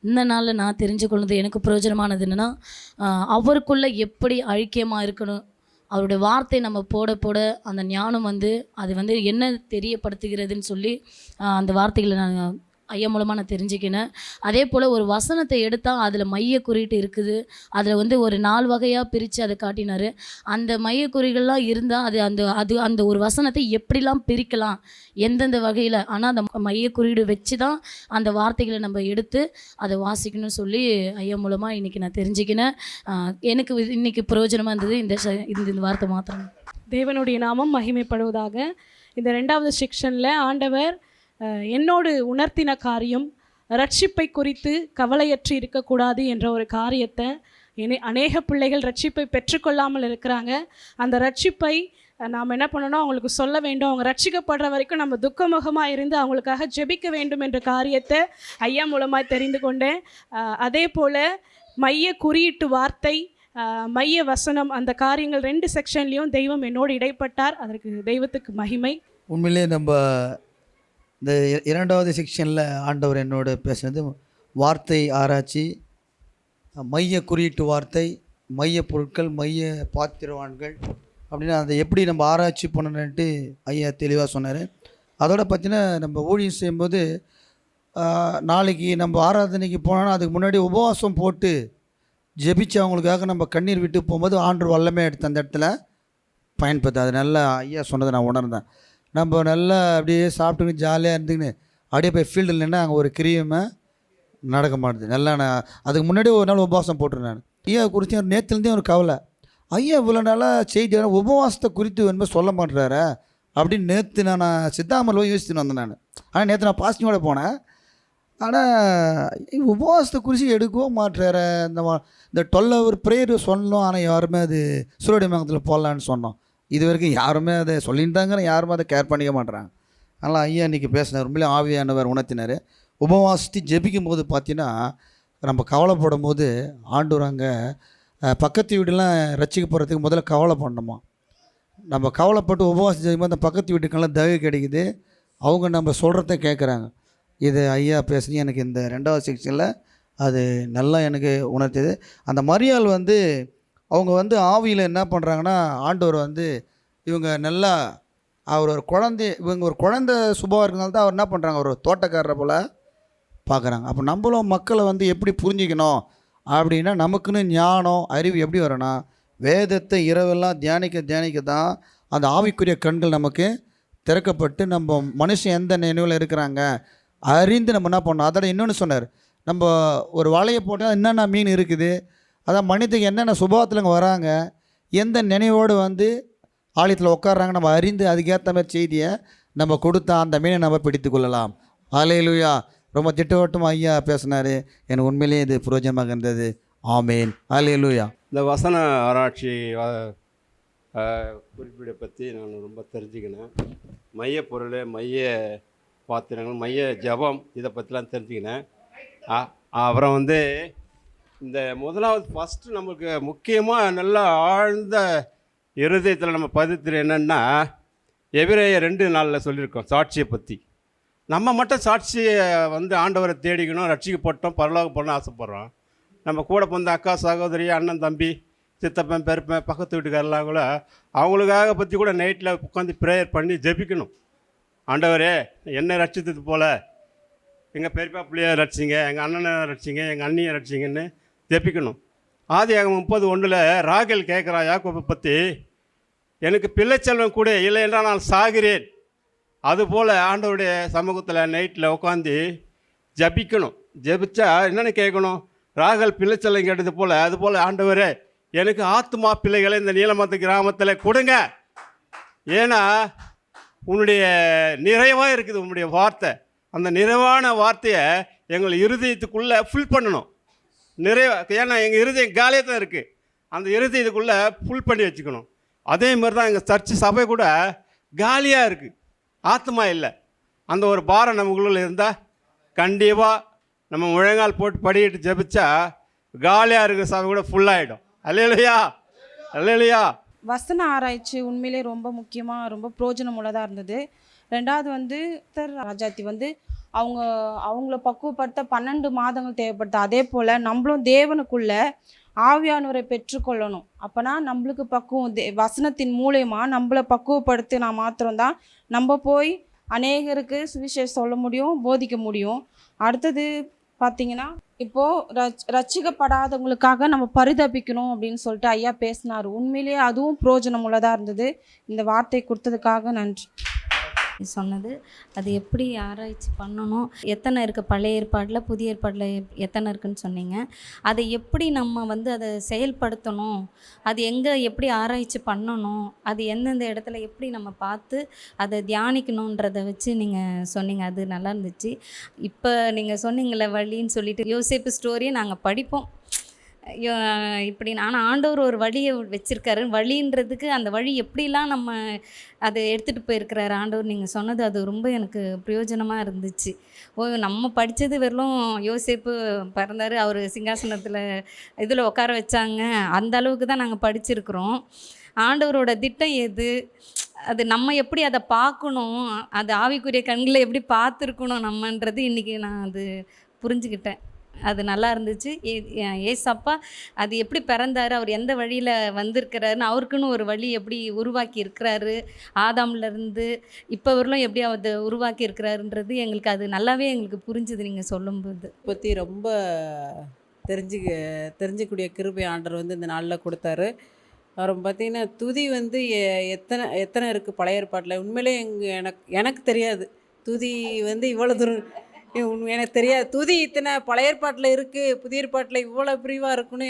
இந்த நாளில் நான் தெரிஞ்சு கொண்டது எனக்கு பிரயோஜனமானது என்னென்னா, அவருக்குள்ளே எப்படி ஐக்கியமாக இருக்கணும், அவருடைய வார்த்தை நம்ம போட போட அந்த ஞானம் அது என்ன தெரியப்படுத்துகிறதுன்னு சொல்லி அந்த வார்த்தைகளை நான் ஐயா மூலமாக நான் தெரிஞ்சுக்கினேன். அதே போல் ஒரு வசனத்தை எடுத்தால் அதில் மைய குறியீட்டு இருக்குது. அதில் ஒரு 4 வகையாக பிரித்து அதை காட்டினார். அந்த மைய குறிகள்லாம் இருந்தால் அந்த ஒரு வசனத்தை எப்படிலாம் பிரிக்கலாம், எந்தெந்த வகையில், ஆனால் அந்த மைய குறியீடு வச்சு தான் அந்த வார்த்தைகளை நம்ம எடுத்து அதை வாசிக்கணும்னு சொல்லி ஐயா மூலமாக இன்றைக்கி நான் தெரிஞ்சுக்கினேன். எனக்கு இன்றைக்கி பிரயோஜனமாக இருந்தது இந்த வார்த்தை மாத்திரம். தேவனுடைய நாமம் மகிமைப்படுவதாக. இந்த 2வது செக்ஷனில் ஆண்டவர் என்னோடு உணர்த்தின காரியம் ரட்சிப்பை குறித்து கவலையற்று இருக்கக்கூடாது என்ற ஒரு காரியத்தை. அநேக பிள்ளைகள் ரட்சிப்பை பெற்றுக்கொள்ளாமல் இருக்கிறாங்க. அந்த ரட்சிப்பை நாம் என்ன பண்ணணும், அவங்களுக்கு சொல்ல வேண்டும். அவங்க ரட்சிக்கப்படுற வரைக்கும் நம்ம துக்கமுகமாக இருந்து அவங்களுக்காக ஜெபிக்க வேண்டும் என்ற காரியத்தை ஐயா மூலமாக தெரிந்து கொண்டேன். அதே போல் மைய குறியீட்டு வார்த்தை, மைய வசனம், அந்த காரியங்கள் 2 செக்ஷன்லேயும் தெய்வம் என்னோடு இடைப்பட்டார். அதற்கு தெய்வத்துக்கு மகிமை. உண்மையிலே நம்ம இந்த 2வது செக்ஷனில் ஆண்டவர் என்னோட பேசுனது வார்த்தை ஆராய்ச்சி, மைய குறியீட்டு வார்த்தை, மைய பொருட்கள், மைய பாத்திரவான்கள் அப்படின்னு அதை எப்படி நம்ம ஆராய்ச்சி பண்ணணுன்ட்டு ஐயா தெளிவாக சொன்னார். அதோட பார்த்தீங்கன்னா நம்ம ஊழியம் செய்யும்போது நாளைக்கு நம்ம ஆராதனைக்கு போனோன்னா அதுக்கு முன்னாடி உபவாசம் போட்டு ஜெபிச்சு அவங்களுக்காக நம்ம கண்ணீர் விட்டு போகும்போது ஆண்டவர் வல்லமே எடுத்து அந்த இடத்துல பயன்படுத்து. அது நல்லா ஐயா சொன்னதை நான் உணர்ந்தேன். நம்ம நல்லா அப்படியே சாப்பிட்டுக்கின்னு ஜாலியாக இருந்துக்கின்னு அப்படியே போய் ஃபீல்டில் நின்று அங்கே ஒரு கிரியமே நடக்க மாட்டுது. நல்லா நான் அதுக்கு முன்னாடி ஒரு நாள் உபவாசம் போட்டுருந்தேன். ஐயா குறித்து நேற்றுலேருந்தே ஒரு கவலை, ஐயா இவ்வளோ நாளாக செய்தி உபவாசத்தை குறித்து என்பது சொல்ல மாட்டுறாரு அப்படின்னு நேற்று நான் சித்தாமல் போய் யோசிச்சுன்னு வந்தேன் நான். ஆனால் நேற்று நான் பாசிட்டிவோட போனேன். ஆனால் உபவாசத்தை குறித்து எடுக்கவும் மாட்டுறாரு. இந்த 12 hour ப்ரேயர் சொன்னோம், ஆனால் யாருமே அது சுரோடி மங்கத்தில் போடலான்னு சொன்னோம். இது வரைக்கும் யாருமே அதை சொல்லிட்டாங்க, யாருமே அதை கேர் பண்ணிக்க மாட்டுறாங்க. அதனால் ஐயா இன்றைக்கி பேசினார். உண்மையிலே ஆவியானவர் உணர்த்தினார். உபவாசத்தை ஜெபிக்கும் போது பார்த்தீங்கன்னா நம்ம கவலைப்படும் போது ஆண்டவர் அங்கே பக்கத்து வீடெல்லாம் ரசிக்க போகிறதுக்கு முதல்ல கவலை பண்ணணுமா. நம்ம கவலைப்பட்டு உபவாசம் செய்யும்போது அந்த பக்கத்து வீட்டுக்கெல்லாம் தயவு கிடைக்குது. அவங்க நம்ம சொல்கிறத கேட்குறாங்க. இது ஐயா பேசுனி எனக்கு இந்த 2வது செக்ஷனில் அது நல்லா எனக்கு உணர்த்தியது. அந்த மரியாள் அவங்க ஆவியில் என்ன பண்ணுறாங்கன்னா, ஆண்டவர் இவங்க நல்லா அவர் ஒரு குழந்தை, இவங்க ஒரு குழந்தை சுபாவாக இருக்கிறனால தான் அவர் என்ன பண்ணுறாங்க, ஒரு தோட்டக்காரரை போல் பார்க்குறாங்க. அப்போ நம்மளும் மக்களை எப்படி புரிஞ்சிக்கணும் அப்படின்னா, நமக்குன்னு ஞானம் அறிவு எப்படி வரணும்னா, வேதத்தை இரவெல்லாம் தியானிக்க தான் அந்த ஆவிக்குரிய கண்கள் நமக்கு திறக்கப்பட்டு நம்ம மனுஷன் எந்த நினைவில் இருக்கிறாங்க அறிந்து நம்ம என்ன பண்ணோம். அதோட இன்னொன்று சொன்னார், நம்ம ஒரு வலையை போட்டால் என்னென்ன மீன் இருக்குது, அதான் மனிதனுக்கு என்னென்ன சுபாவத்தில் அங்கே வராங்க, எந்த நினைவோடு ஆலயத்தில் உட்காடுறாங்க நம்ம அறிந்து அதுக்கேற்ற மாதிரி செய்தியை நம்ம கொடுத்தா அந்த மீனை நம்ம பிடித்து கொள்ளலாம். ஹல்லேலூயா. ரொம்ப திட்டவட்டம் ஐயா பேசினார். எனக்கு உண்மையிலேயே இது பிரயோஜனமாக இருந்தது. ஆமேன். ஹல்லேலூயா. இந்த வசன ஆராய்ச்சி குறிப்பீடை பற்றி நான் ரொம்ப தெரிஞ்சுக்கினேன். மைய பொருள், மைய பாத்திரங்கள், மைய ஜபம், இதை பற்றிலாம் தெரிஞ்சுக்கினேன். அப்புறம் இந்த முதலாவது ஃபஸ்ட்டு நமக்கு முக்கியமாக நல்லா ஆழ்ந்த இருதயத்தில் நம்ம பதித்தில் என்னென்னா, எபிரேயர் 2:4 சொல்லியிருக்கோம் சாட்சியை பற்றி. நம்ம மட்டும் சாட்சியை ஆண்டவரை தேடிக்கணும், ரட்சிக்கப்பட்டோம், பரலோகம் போகணும்னு ஆசைப்பட்றோம். நம்ம கூட பிறந்த அக்கா சகோதரி, அண்ணன் தம்பி, சித்தப்பன் பெருப்பன், பக்கத்து வீட்டுக்காரெல்லாம் கூட அவங்களுக்காக பற்றி கூட நைட்டில் உட்காந்து ப்ரேயர் பண்ணி ஜெபிக்கணும். ஆண்டவரே என்னை ரட்சித்தது போல் எங்கள் பெரியப்பா பிள்ளையை ரட்சிங்க, எங்கள் அண்ணனை ரட்சிங்க, எங்கள் அண்ணியை ரட்சிங்கன்னு ஜெபிக்கணும். ஆதியாகமம் 30:1 ராகேல் கேட்குறா யாக்கோபை பற்றி, எனக்கு பிள்ளைச்செல்வம் கூட இல்லை என்றால் நான் சாகிறேன். அதுபோல் ஆண்டவருடைய சமூகத்தில் நைட்டில் உட்காந்து ஜபிக்கணும். ஜபிச்சா என்னென்னு கேட்கணும், ராகேல் பிள்ளைச்செல்வம் கேட்டது போல் அதுபோல் ஆண்டவரே எனக்கு ஆத்மா பிள்ளைகளை இந்த நீலமத்து கிராமத்தில் கொடுங்க. ஏன்னா உன்னுடைய நிறைவாக இருக்குது உன்னுடைய வார்த்தை. அந்த நிறைவான வார்த்தையை எங்கள் இருதயத்துக்குள்ளே ஃபுல் பண்ணணும். ஏன்னா எங்கள் இருதயம் காலியாக தான் இருக்குது. அந்த இருதயத்துக்குள்ளே ஃபுல் பண்ணி வச்சுக்கணும். அதே மாதிரி தான் எங்கள் சர்ச்சு சபை கூட காலியாக இருக்குது, ஆத்மா இல்லை. அந்த ஒரு பாரம் நமக்குள்ள இருந்தால் கண்டிப்பாக நம்ம முழங்கால் போட்டு படிக்கிட்டு ஜெபிச்சா காலியாக இருக்கிற சபை கூட ஃபுல்லாகிடும். அல்லேலூயா, அல்லேலூயா. வசன ஆராய்ச்சி உண்மையிலே ரொம்ப முக்கியமாக ரொம்ப பிரயோஜனமுள்ளதாக இருந்தது. ரெண்டாவது வந்து ராஜாத்தி வந்து அவங்கள பக்குவப்படுத்த 12 மாதங்கள் தேவைப்படுது. அதே போல் நம்மளும் தேவனுக்குள்ள ஆவியானவரை பெற்றுக்கொள்ளணும். அப்போனா நம்மளுக்கு பக்குவம் வசனத்தின் மூலயமா நம்மளை பக்குவப்படுத்தினா மாத்திரம்தான் நம்ம போய் அநேகருக்கு சுவிசேஷம் சொல்ல முடியும், போதிக்க முடியும். அடுத்தது பார்த்திங்கன்னா இப்போது ரட்சிக்கப்படாதவங்களுக்காக நம்ம பரிதபிக்கணும் அப்படின்னு சொல்லிட்டு ஐயா பேசினார். உண்மையிலேயே அதுவும் பிரயோஜனம் உள்ளதாக இருந்தது. இந்த வார்த்தை கொடுத்ததுக்காக நன்றி. சொன்னது அது எப்படி ஆராய்ச்சி பண்ணணும், எத்தனை இருக்குது பழைய ஏற்பாடில் புதிய ஏற்பாடில் எத்தனை இருக்குதுன்னு சொன்னீங்க. அதை எப்படி நம்ம வந்து அதை செயல்படுத்தணும், அது எங்கே எப்படி ஆராய்ச்சி பண்ணணும், அது எந்தெந்த இடத்துல எப்படி நம்ம பார்த்து அதை தியானிக்கணுன்றதை வச்சு நீங்கள் சொன்னீங்க. அது நல்லா இருந்துச்சு. இப்போ நீங்கள் சொன்னீங்களே வழின்னு சொல்லிட்டு யோசேப்பு ஸ்டோரியை நாங்கள் படிப்போம் இப்படி. ஆனால் ஆண்டவர் ஒரு வழியை வச்சுருக்காரு. வழின்றதுக்கு அந்த வழி எப்படிலாம் நம்ம அதை எடுத்துகிட்டு போயிருக்கிறாரு ஆண்டவர். நீங்கள் சொன்னது அது ரொம்ப எனக்கு பிரயோஜனமாக இருந்துச்சு. நம்ம படித்தது வெறும் யோசேப்பு பிறந்தார், அவர் சிங்காசனத்தில் இதில் உட்கார வச்சாங்க, அந்த அளவுக்கு தான் நாங்கள் படிச்சிருக்கிறோம். ஆண்டவரோட திட்டம் எது, அது நம்ம எப்படி அதை பார்க்கணும், அது ஆவிக்குரிய கண்களை எப்படி பார்த்துருக்கணும் நம்மன்றது இன்றைக்கி நான் அது புரிஞ்சுக்கிட்டேன். அது நல்லா இருந்துச்சு. ஏசப்பா அது எப்படி பிறந்தார், அவர் எந்த வழியில் வந்திருக்கிறாருன்னு அவருக்குன்னு ஒரு வழி எப்படி உருவாக்கி இருக்கிறாரு, ஆதாம்லேருந்து இப்போ வரலும் எப்படி அதை உருவாக்கி இருக்கிறாருன்றது எங்களுக்கு அது நல்லாவே எங்களுக்கு புரிஞ்சுது நீங்கள் சொல்லும்போது. பற்றி ரொம்ப தெரிஞ்சிக்கூடிய கிருபை ஆண்டவர் வந்து இந்த நாளில் கொடுத்தாரு. அப்புறம் பார்த்திங்கன்னா துதி வந்து எத்தனை இருக்குது பழைய ஏற்பாட்டில். உண்மையிலே எனக்கு தெரியாது துதி வந்து இவ்வளோ தூரம் எனக்கு தெரியாது. துதி இத்தனை பழைய ஏற்பாட்டில் இருக்குது, புதிய ஏற்பாட்டில் இவ்வளோ பிரிவாக இருக்குன்னு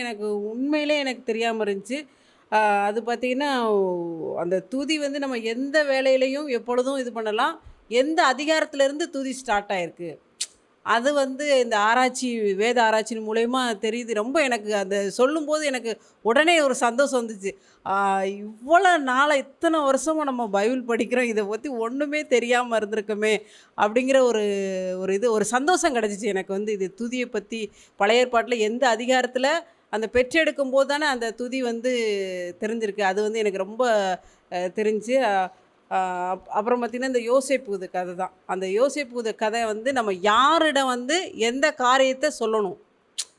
எனக்கு தெரியாமல் இருந்துச்சு. அது பார்த்திங்கன்னா அந்த துதி வந்து நம்ம எந்த வேலையிலையும் எப்பொழுதும் இது பண்ணலாம். எந்த அதிகாரத்திலேருந்து துதி ஸ்டார்ட் ஆகிருக்கு அது வந்து இந்த ஆராய்ச்சி வேத ஆராய்ச்சியின் மூலயமா தெரியுது. ரொம்ப எனக்கு அந்த சொல்லும்போது எனக்கு உடனே ஒரு சந்தோஷம் வந்துச்சு. இவ்வளோ நாளாக இத்தனை வருஷமாக நம்ம பைபிள் படிக்கிறோம், இதை பற்றி ஒன்றுமே தெரியாமல் இருந்திருக்கோமே அப்படிங்கிற ஒரு சந்தோஷம் கிடச்சிச்சு எனக்கு. வந்து இது துதியை பற்றி பழைய ஏற்பாட்டில் எந்த அதிகாரத்தில் அந்த பெற்றெடுக்கும் போது தானே அந்த துதி வந்து தெரிஞ்சிருக்கு. அது வந்து எனக்கு ரொம்ப தெரிஞ்சு. அப்புறம் பார்த்திங்கன்னா இந்த யோசேப்பு கதை தான். அந்த யோசேப்பு கதை வந்து நம்ம யாரிடம் வந்து எந்த காரியத்தை சொல்லணும்,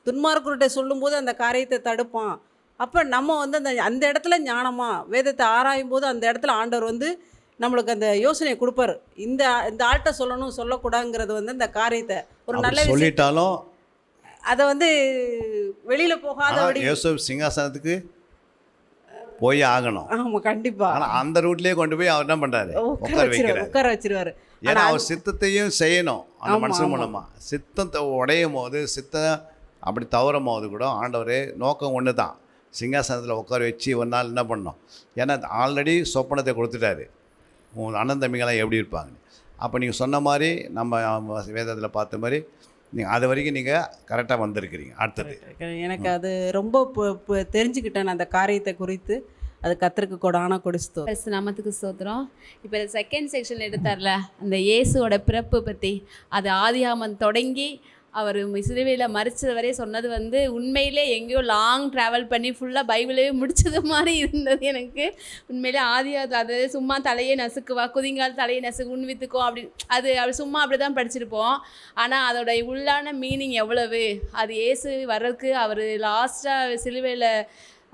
துன்மார்க்கர்கிட்ட சொல்லும்போது அந்த காரியத்தை தடுப்பான். அப்போ நம்ம வந்து அந்த இடத்துல ஞானமாக வேதத்தை ஆராயும் போது அந்த இடத்துல ஆண்டவர் வந்து நம்மளுக்கு அந்த யோசனையை கொடுப்பாரு. இந்த ஆள்கிட்ட சொல்லணும் சொல்லக்கூடாதுங்கிறது வந்து அந்த காரியத்தை ஒரு நல்ல சொல்லிட்டாலும் அதை வந்து வெளியில் போகாத யோசேப்பு சிங்காசனத்துக்கு போய் ஆகணும். ஆமாம், கண்டிப்பாக. ஆனால் அந்த ரூட்லேயே கொண்டு போய் அவர் என்ன பண்ணுறாரு, உட்கார வச்சிருவாரு. ஏன்னா அவர் சித்தத்தையும் செய்யணும் அந்த மனுஷன் மூலமாக. சித்தத்தை உடையும் போது சித்தம் அப்படி தவறும் போது கூட ஆண்டவர் நோக்கம் ஒன்று தான், சிங்காசனத்தில் உட்கார வச்சு ஒரு நாள் என்ன பண்ணணும். ஏன்னா ஆல்ரெடி சொப்பனத்தை கொடுத்துட்டாரு, உங்கள் அண்ணன் தம்பிங்கெல்லாம் எப்படி இருப்பாங்க. அப்போ நீங்கள் சொன்ன மாதிரி நம்ம வேதத்தில் பார்த்த மாதிரி நீங்கள் அது வரைக்கும் நீங்கள் கரெக்டாக வந்திருக்கிறீங்க. அடுத்தது எனக்கு அது ரொம்ப தெரிஞ்சுக்கிட்டேன் அந்த காரியத்தை குறித்து. அது கர்த்தருக்கு கொடான கொடுத்து நாமத்துக்கு ஸ்தோத்திரம். இப்போ செகண்ட் செக்ஷன் எடுத்தார்ல அந்த இயேசுவோட பிறப்பு பற்றி, அது ஆதியாமம் தொடங்கி அவர் இஸ்ரவேலை மறிச்சது வரை சொன்னது வந்து உண்மையிலே எங்கேயோ லாங் ட்ராவல் பண்ணி ஃபுல்லாக பைபிளே முடிச்சது மாதிரி இருந்தது எனக்கு. உண்மையிலே அது சும்மா தலையை நசுக்குவா, குதிங்கால் தலையை நசுக்கு உண்வித்துக்கோ அது சும்மா அப்படி தான் படிச்சிருப்போம். ஆனால் அதோட உள்ளான மீனிங் எவ்வளவு, அது இயேசு வர்றதுக்கு அவர் லாஸ்ட்டாக சிலுவையில்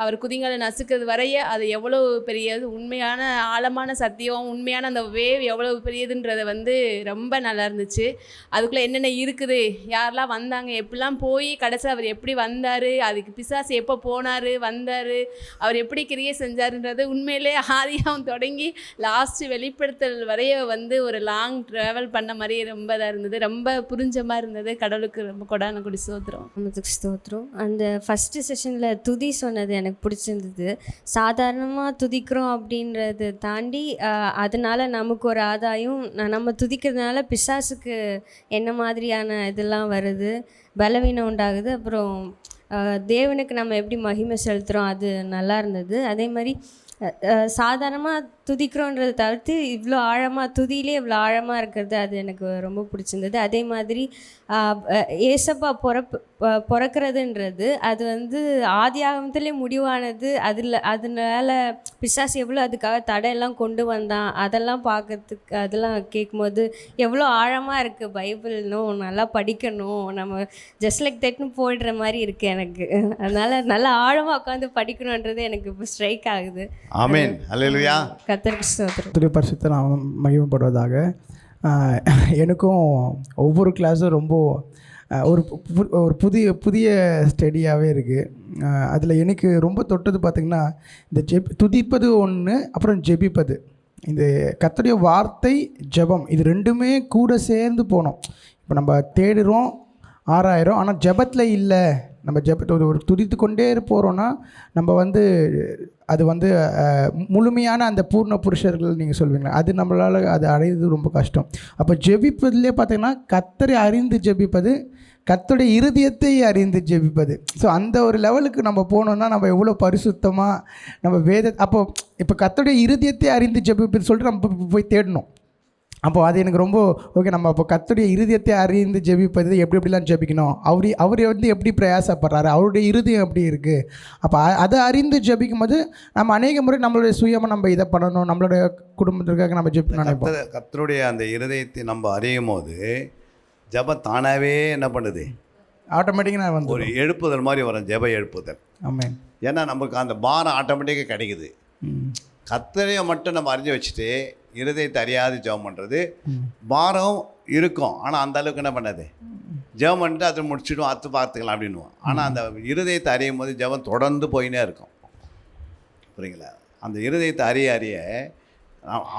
அவர் குதிங்காலை நசுக்கிறது வரைய அது எவ்வளோ பெரியது, உண்மையான ஆழமான சத்தியம், உண்மையான அந்த வேவ் எவ்வளோ பெரியதுன்றதை வந்து ரொம்ப நல்லா இருந்துச்சு. அதுக்குள்ளே என்னென்ன இருக்குது, யாரெல்லாம் வந்தாங்க, எப்படிலாம் போய் கடைசி அவர் எப்படி வந்தார், அதுக்கு பிசாசு எப்போ போனார் வந்தார், அவர் எப்படி கிரியை செஞ்சாருன்றது உண்மையிலே ஆதியாகம் தொடங்கி லாஸ்ட்டு வெளிப்படுத்தல் வரைய வந்து ஒரு லாங் ட்ராவல் பண்ண மாதிரி ரொம்ப இதாக இருந்தது. ரொம்ப புரிஞ்ச மாதிரி இருந்தது. கடவுளுக்கு ரொம்ப கொடான கொடி ஸ்தோத்திரம். ஸ்தோத்திரம். அந்த ஃபஸ்ட்டு செஷனில் துதி சொன்னது எனக்கு பிடிச்சிருந்தது. சாதாரணமாக துதிக்கிறோம் அப்படின்றத தாண்டி அதனால் நமக்கு ஒரு ஆதாயம், நம்ம துதிக்கிறதுனால பிசாசுக்கு என்ன மாதிரியான இதெல்லாம் வருது, பலவீனம் உண்டாகுது, அப்புறம் தேவனுக்கு நம்ம எப்படி மகிமை செலுத்துகிறோம், அது நல்லா இருந்தது. அதே மாதிரி சாதாரணமாக துதிக்கிறோன்றதை தவிர்த்து இவ்வளோ ஆழமாக துதியிலே இவ்வளோ ஆழமாக இருக்கிறது அது எனக்கு ரொம்ப பிடிச்சிருந்தது. அதே மாதிரி ஏசப்பா பிறக்கிறதுன்றது அது வந்து ஆதியாகமத்திலே முடிவானது. அதனால பிசாசு எவ்வளோ அதுக்காக தடையெல்லாம் கொண்டு வந்தான் அதெல்லாம் பார்க்கறதுக்கு அதெல்லாம் கேட்கும்போது எவ்வளோ ஆழமாக இருக்குது பைபிள்னும் நல்லா படிக்கணும். நம்ம ஜஸ்ட் லைக் தட்னு போயிடுற மாதிரி இருக்குது எனக்கு. அதனால் நல்லா ஆழமாக உட்காந்து படிக்கணுன்றது எனக்கு இப்போ ஸ்ட்ரைக் ஆகுது. ஆமென். அல்லேலூயா. கர்த்தருக்கு ஸ்தோத்திரம். கர்த்தருடைய பரிசுத்த நாமம் மகிமைப்படுவதாக. எனக்கும் ஒவ்வொரு கிளாஸும் ரொம்ப ஒரு புதிய ஸ்டடியாகவே இருக்குது. அதில் எனக்கு ரொம்ப தொட்டது பார்த்திங்கன்னா இந்த துதிப்பது ஒன்று, அப்புறம் ஜெபிப்பது. இந்த கர்த்தருடைய வார்த்தை ஜெபம் இது ரெண்டுமே கூட சேர்ந்து போகணும். இப்போ நம்ம தேடுறோம் ஆறாயிரம், ஆனால் ஜெபத்தில் இல்லை. நம்ம ஜெபத்தை ஒரு துதித்து கொண்டே போகிறோன்னா நம்ம வந்து அது வந்து முழுமையான அந்த பூர்ண புருஷர்கள் நீங்கள் சொல்வீங்களா, அது நம்மளால் அது அடையிறது ரொம்ப கஷ்டம். அப்போ ஜெபிப்பதுலேயே பார்த்திங்கன்னா கர்த்தரை அறிந்து ஜெபிப்பது, கர்த்தருடைய இருதயத்தை அறிந்து ஜெபிப்பது. ஸோ அந்த ஒரு லெவலுக்கு நம்ம போனோம்னா நம்ம எவ்வளோ பரிசுத்தமாக நம்ம இப்போ கர்த்தருடைய இருதயத்தை அறிந்து ஜெபிப்பது சொல்லிட்டு நம்ம போய் தேடணும். அப்போது அது எனக்கு ரொம்ப ஓகே. நம்ம அப்போ கர்த்தருடைய இருதயத்தை அறிந்து ஜெபிப்பது எப்படிலாம் ஜெபிக்கணும், அவர் வந்து எப்படி பிரயாசப்படுறாரு, அவருடைய இருதயம் எப்படி இருக்குது. அப்போ அதை அறிந்து ஜெபிக்கும் போது நம்ம அநேக முறை நம்மளுடைய சுயமாக நம்ம இதை பண்ணணும், நம்மளுடைய குடும்பத்திற்காக நம்ம ஜெபிக்கணும் நினைப்போம். கர்த்தருடைய அந்த இருதயத்தை நம்ம அறியும் போது ஜெபம் தானாகவே என்ன பண்ணுது, ஆட்டோமேட்டிக்காக நான் வந்து ஒரு எழுப்புதல் மாதிரி வரும். ஜெப எழுப்புதல். ஆமென். ஏன்னா நமக்கு அந்த பாரம் ஆட்டோமேட்டிக்காக கிடைக்குது. கர்த்தரையை மட்டும் நம்ம அறிஞ்சு வச்சுட்டு இருதயத்தை அறியாது ஜெபம் பண்ணுறது பாரம் இருக்கும். ஆனால் அந்த அளவுக்கு என்ன பண்ணாது, ஜெபம் பண்ணிட்டு அதை முடிச்சுடும், அத்து பார்த்துக்கலாம் அப்படின்னுவோம். ஆனால் அந்த இருதயத்தை அறியும் போது ஜெபம் தொடர்ந்து போயினே இருக்கும். புரியுங்களா? அந்த இருதயத்தை அறிய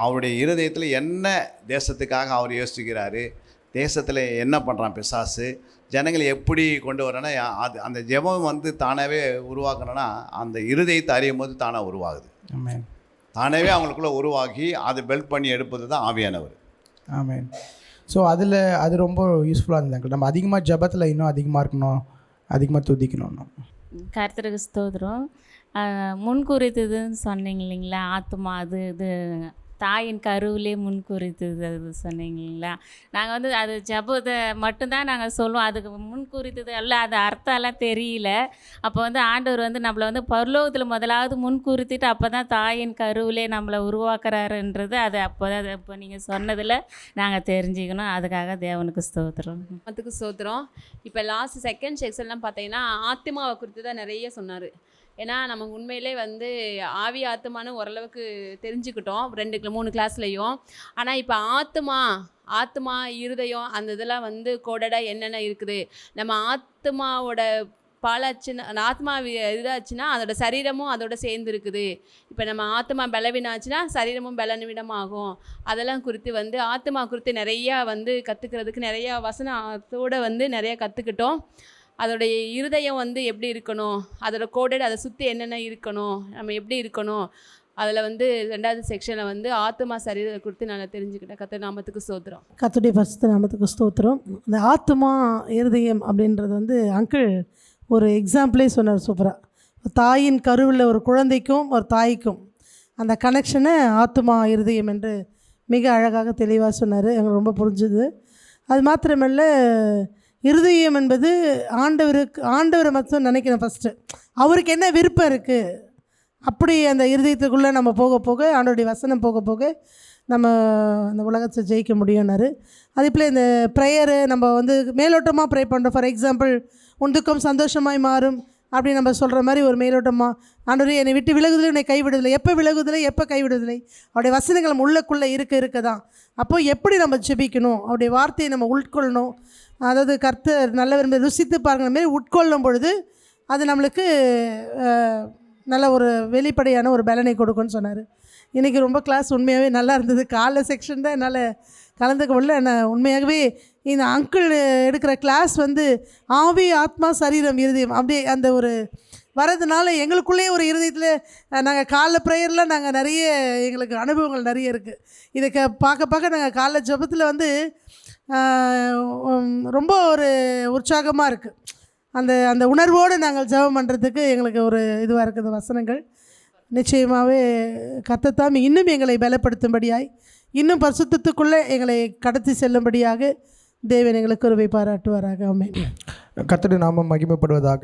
அவருடைய இருதயத்தில் என்ன தேசத்துக்காக அவர் யோசிக்கிறாரு, தேசத்தில் என்ன பண்ணுறான் பிசாசு, ஜனங்களை எப்படி கொண்டு வரேன்னா அது அந்த ஜெபம் வந்து தானாகவே உருவாக்கணும்னா அந்த இருதயத்தை அறியும் போது தானாக உருவாகுது. ஆமென். தானாகவே அவங்களுக்குள்ளே உருவாக்கி அதை பெல்ட் பண்ணி எடுப்பது தான் ஆவியானவர். ஆமென். ஸோ அது ரொம்ப யூஸ்ஃபுல்லாக இருந்தாங்க. நம்ம அதிகமாக ஜெபத்தில் இன்னும் அதிகமாக இருக்கணும், அதிகமாக துதிக்கணும். கர்த்தருக்கு ஸ்தோத்திரம். முன்குறித்ததுன்னு சொன்னீங்க இல்லைங்களா, ஆத்மா அது இது தாயின் கருவிலே முன்குறித்தது அது சொன்னீங்க இல்லைங்களா. நாங்கள் வந்து அது ஜபத்தை மட்டும்தான் நாங்கள் சொல்லுவோம், அதுக்கு முன்குறித்தது அல்ல, அது அர்த்தம் எல்லாம் தெரியல. அப்போ வந்து ஆண்டவர் வந்து நம்மளை வந்து பரலோகத்தில் முதலாவது முன்குறித்திட்டு அப்போ தான் தாயின் கருவிலே நம்மளை உருவாக்குறாருன்றது அது அப்போ தான் இப்போ நீங்கள் சொன்னதில் நாங்கள் தெரிஞ்சுக்கணும். அதுக்காக தேவனுக்கு ஸ்தோத்திரம். அதுக்கு ஸ்தோத்திரம். இப்போ லாஸ்ட் செகண்ட் செக்ஷன்லாம் பார்த்தீங்கன்னா ஆத்மாவை குறித்து தான் நிறைய சொன்னார். ஏன்னா நம்ம உண்மையிலே வந்து ஆவி ஆத்மான்னு ஓரளவுக்கு தெரிஞ்சுக்கிட்டோம் 2-3 கிளாஸ்லேயும். ஆனால் இப்போ ஆத்மா இருதயம் அந்த இதெல்லாம் வந்து கோடடாக என்னென்ன இருக்குது, நம்ம ஆத்மாவோட பாலாச்சுன்னா ஆத்மா இதாச்சுன்னா அதோட சரீரமும் அதோட சேர்ந்து இருக்குது. இப்போ நம்ம ஆத்மா பலவீனாச்சுன்னா சரீரமும் பலவீனமாகும். அதெல்லாம் குறித்து வந்து ஆத்மா குறித்து நிறையா வந்து கற்றுக்கிறதுக்கு நிறையா வசனத்தோடு வந்து நிறையா கற்றுக்கிட்டோம். அதோடைய இருதயம் வந்து எப்படி இருக்கணும், அதோட கோடட் அதை சுற்றி என்னென்ன இருக்கணும், நம்ம எப்படி இருக்கணும், அதில் வந்து 2வது செக்ஷனில் வந்து ஆத்மா சரீரத்தை குறித்து நான் தெரிஞ்சுக்கிட்டேன். கர்த்தர் நாமத்துக்கு ஸ்தோத்திரம். கர்த்தருடைய பரிசுத்த நாமத்துக்கு ஸ்தோத்திரம். அந்த ஆத்மா இருதயம் அப்படின்றது வந்து அங்கிள் ஒரு எக்ஸாம்பிளே சொன்னார் சூப்பராக. தாயின் கருவில் ஒரு குழந்தைக்கும் ஒரு தாய்க்கும் அந்த கனெக்ஷனை ஆத்மா இருதயம் என்று மிக அழகாக தெளிவாக சொன்னார். எங்களுக்கு ரொம்ப புரிஞ்சுது. அது மாத்திரமல்ல, இருதயம் என்பது ஆண்டவரை மட்டும் நினைக்கணும் ஃபஸ்ட்டு. அவருக்கு என்ன விருப்பம் இருக்குது அப்படி அந்த இருதயத்துக்குள்ளே நம்ம போக போக ஆண்டவருடைய வசனம் போக போக நம்ம அந்த உலகத்தை ஜெயிக்க முடியும்னாரு. அதே போல் இந்த ப்ரேயரு நம்ம வந்து மேலோட்டமாக ப்ரே பண்ணுறோம். ஃபார் எக்ஸாம்பிள், உன் துக்கம் சந்தோஷமாய் மாறும் அப்படி நம்ம சொல்கிற மாதிரி ஒரு மேலோட்டமாக ஆண்டவரே என்னை விட்டு விலகுதலை என்னை கைவிடுதலை, எப்போ விலகுதலை எப்போ கைவிடுதலை, அவருடைய வசனங்கள் நம்ம உள்ளக்குள்ளே இருக்க தான். அப்போது எப்படி நம்ம ஜெபிக்கணும், அவருடைய வார்த்தையை நம்ம உட்கொள்ளணும். அதாவது கர்த்தர் நல்லவர் என்பதை ருசித்து பாருங்கிற மாரி உட்கொள்ளும் பொழுது அது நம்மளுக்கு நல்ல ஒரு வெளிப்படையான ஒரு பலனை கொடுக்கும்னு சொன்னார். இன்றைக்கி ரொம்ப கிளாஸ் உண்மையாகவே நல்லா இருந்தது. காலைல செக்ஷன் தான் என்னால் கலந்துக்க முடியல. நான் உண்மையாகவே இந்த அங்கிள் எடுக்கிற கிளாஸ் வந்து ஆவி ஆத்மா சரீரம் இருதயம் அப்படியே அந்த ஒரு வரதுனால எங்களுக்குள்ளேயே ஒரு இருதயத்தில் நாங்கள் காலைல ப்ரேயரில் நாங்கள் நிறைய எங்களுக்கு அனுபவங்கள் நிறைய இருக்குது. இதை பார்க்க நாங்கள் காலைல ஜெபத்தில் வந்து ரொம்ப ஒரு உற்சாகமாக இருக்குது. அந்த உணர்வோடு நாங்கள் ஜெபம் பண்ணுறதுக்கு எங்களுக்கு ஒரு இதுவாக இருக்குது வசனங்கள். நிச்சயமாகவே கர்த்தர் இன்னும் எங்களை பலப்படுத்தும்படியாய் இன்னும் பரிசுத்தத்துக்குள்ளே எங்களை கடத்தி செல்லும்படியாக தேவன் எங்களுக்கு கிருபை பாராட்டுவாராக. ஆமென். கர்த்தருடைய நாமம் மகிமைப்படுவதாக.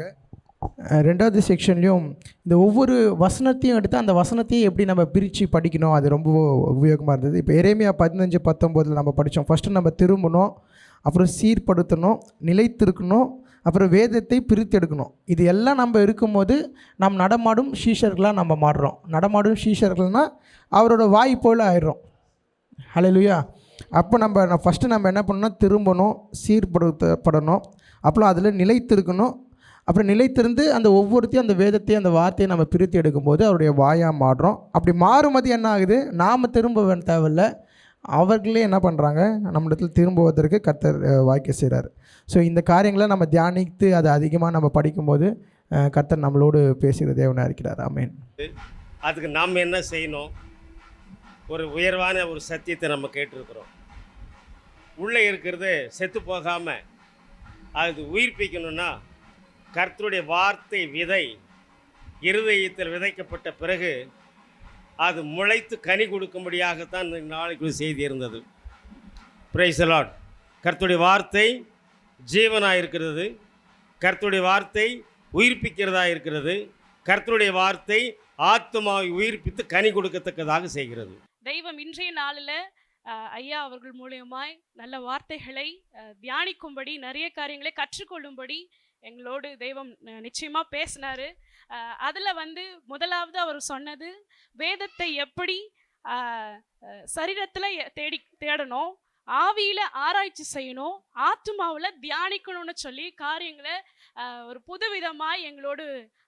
ரெண்டாவது செக்ஷன்லேயும் இந்த ஒவ்வொரு வசனத்தையும் எடுத்து அந்த வசனத்தையும் எப்படி நம்ம பிரித்து படிக்கணும் அது ரொம்ப உபயோகமாக இருந்தது. இப்போ எரேமியா 15:19 நம்ம படித்தோம். ஃபஸ்ட்டு நம்ம திரும்பணும், அப்புறம் சீர்படுத்தணும், நிலைத்திருக்கணும், அப்புறம் வேதத்தை பிரித்தெடுக்கணும். இது எல்லாம் நம்ம இருக்கும்போது நாம் நடமாடும் சீஷர்களாக நம்ம மாறுறோம். நடமாடும் சீஷர்கள்னால் அவரோட வாய் போல் ஆயிடுறோம். ஹல்லேலூயா. அப்போ ஃபஸ்ட்டு நம்ம என்ன பண்ணணும், திரும்பணும், சீர்படுத்தப்படணும், அப்புறம் அதில் நிலைத்திருக்கணும், அப்புறம் நிலைத்திருந்து அந்த ஒவ்வொருத்தையும் அந்த வேதத்தையும் அந்த வார்த்தையை நம்ம பிரித்து எடுக்கும்போது அவருடைய வாயாக மாறுறோம். அப்படி மாறும்போது என்ன ஆகுது, நாம் திரும்ப தேவையில்லை, அவர்களே என்ன பண்ணுறாங்க, நம்மிடத்தில் திரும்புவதற்கு கர்த்தர் வாய்க்க செய்கிறார். ஸோ இந்த காரியங்களை நம்ம தியானித்து அதை அதிகமாக நம்ம படிக்கும்போது கர்த்தர் நம்மளோடு பேசுகிற தேவனாக இருக்கிறார். ஆமென். அதுக்கு நாம் என்ன செய்யணும்? ஒரு உயர்வான ஒரு சத்தியத்தை நம்ம கேட்டிருக்கிறோம். உள்ளே இருக்கிறது செத்து போகாமல் அது உயிர்ப்பிக்கணும்னா கர்த்தருடைய வார்த்தை விதை இருதயத்தில் விதைக்கப்பட்ட பிறகு அது முளைத்து கனி கொடுக்கும்படியாகத்தான் இந்த நாளைக்கு செய்தி இருந்தது. Praise the Lord. கர்த்தருடைய வார்த்தை ஜீவனாக இருக்கிறது, கர்த்தருடைய வார்த்தை உயிர்ப்பிக்கிறதா இருக்கிறது, கர்த்தருடைய வார்த்தை ஆத்மாவை உயிர்ப்பித்து கனி கொடுக்கத்தக்கதாக செய்கிறது. தெய்வம் இன்றைய நாளில் ஐயா அவர்கள் மூலியமாய் நல்ல வார்த்தைகளை தியானிக்கும்படி நிறைய காரியங்களை கற்றுக்கொள்ளும்படி எங்களோடு தெய்வம் நிச்சயமாக பேசினார். அதில் முதலாவது அவர் சொன்னது வேதத்தை எப்படி சரீரத்தில் தேடணும், ஆவியில் ஆராய்ச்சி செய்யணும், ஆத்மாவில் தியானிக்கணும்னு சொல்லி காரியங்களை ஒரு புதுவிதமாக எங்களோடு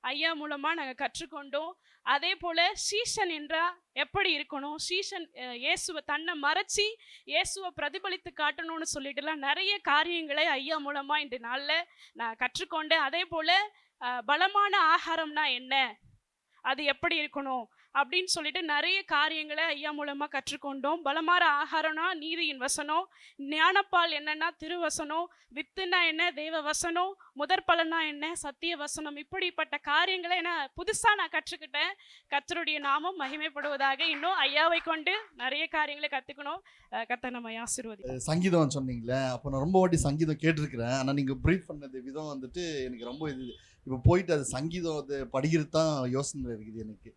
ஐயா மூலமாக நாங்கள் கற்றுக்கொண்டோம். அதே போல் சீஷன் என்றால் எப்படி இருக்கணும், சீஷன் இயேசுவை தன்னை மறைச்சி இயேசுவை பிரதிபலித்து காட்டணும்னு சொல்லிட்டுலாம் நிறைய காரியங்களை ஐயா மூலமாக இந்த நாளில் நான் கற்றுக்கொண்டேன். அதே போல் பலமான ஆகாரம்னா என்ன, அது எப்படி இருக்கணும் அப்படின்னு சொல்லிட்டு நிறைய காரியங்களை ஐயா மூலமாக கற்றுக்கொண்டோம். பலமான ஆகாரம்னா நீதியின் வசனம், ஞானப்பால் என்னன்னா திருவசனம், வித்துனா என்ன தேவ வசனம், முதற் பலனா என்ன சத்திய வசனம், இப்படிப்பட்ட காரியங்களை புதுசாக நான் கற்றுக்கிட்டேன். கர்த்தருடைய நாமம் மகிமைப்படுவதாக. இன்னும் ஐயாவை கொண்டு நிறைய காரியங்களை கற்றுக்கணும். கர்த்தர் நம்ம ஆசீர்வதி. சங்கீதம் சொன்னீங்களே, அப்போ நான் ரொம்ப வாட்டி சங்கீதம் கேட்டிருக்கிறேன். ஆனால் நீங்கள் ப்ரீஃப் பண்ணது விதம் எனக்கு ரொம்ப இப்போ போயிட்டு அது சங்கீதம் படிக்கிறது தான் யோசனை இருக்குது எனக்கு.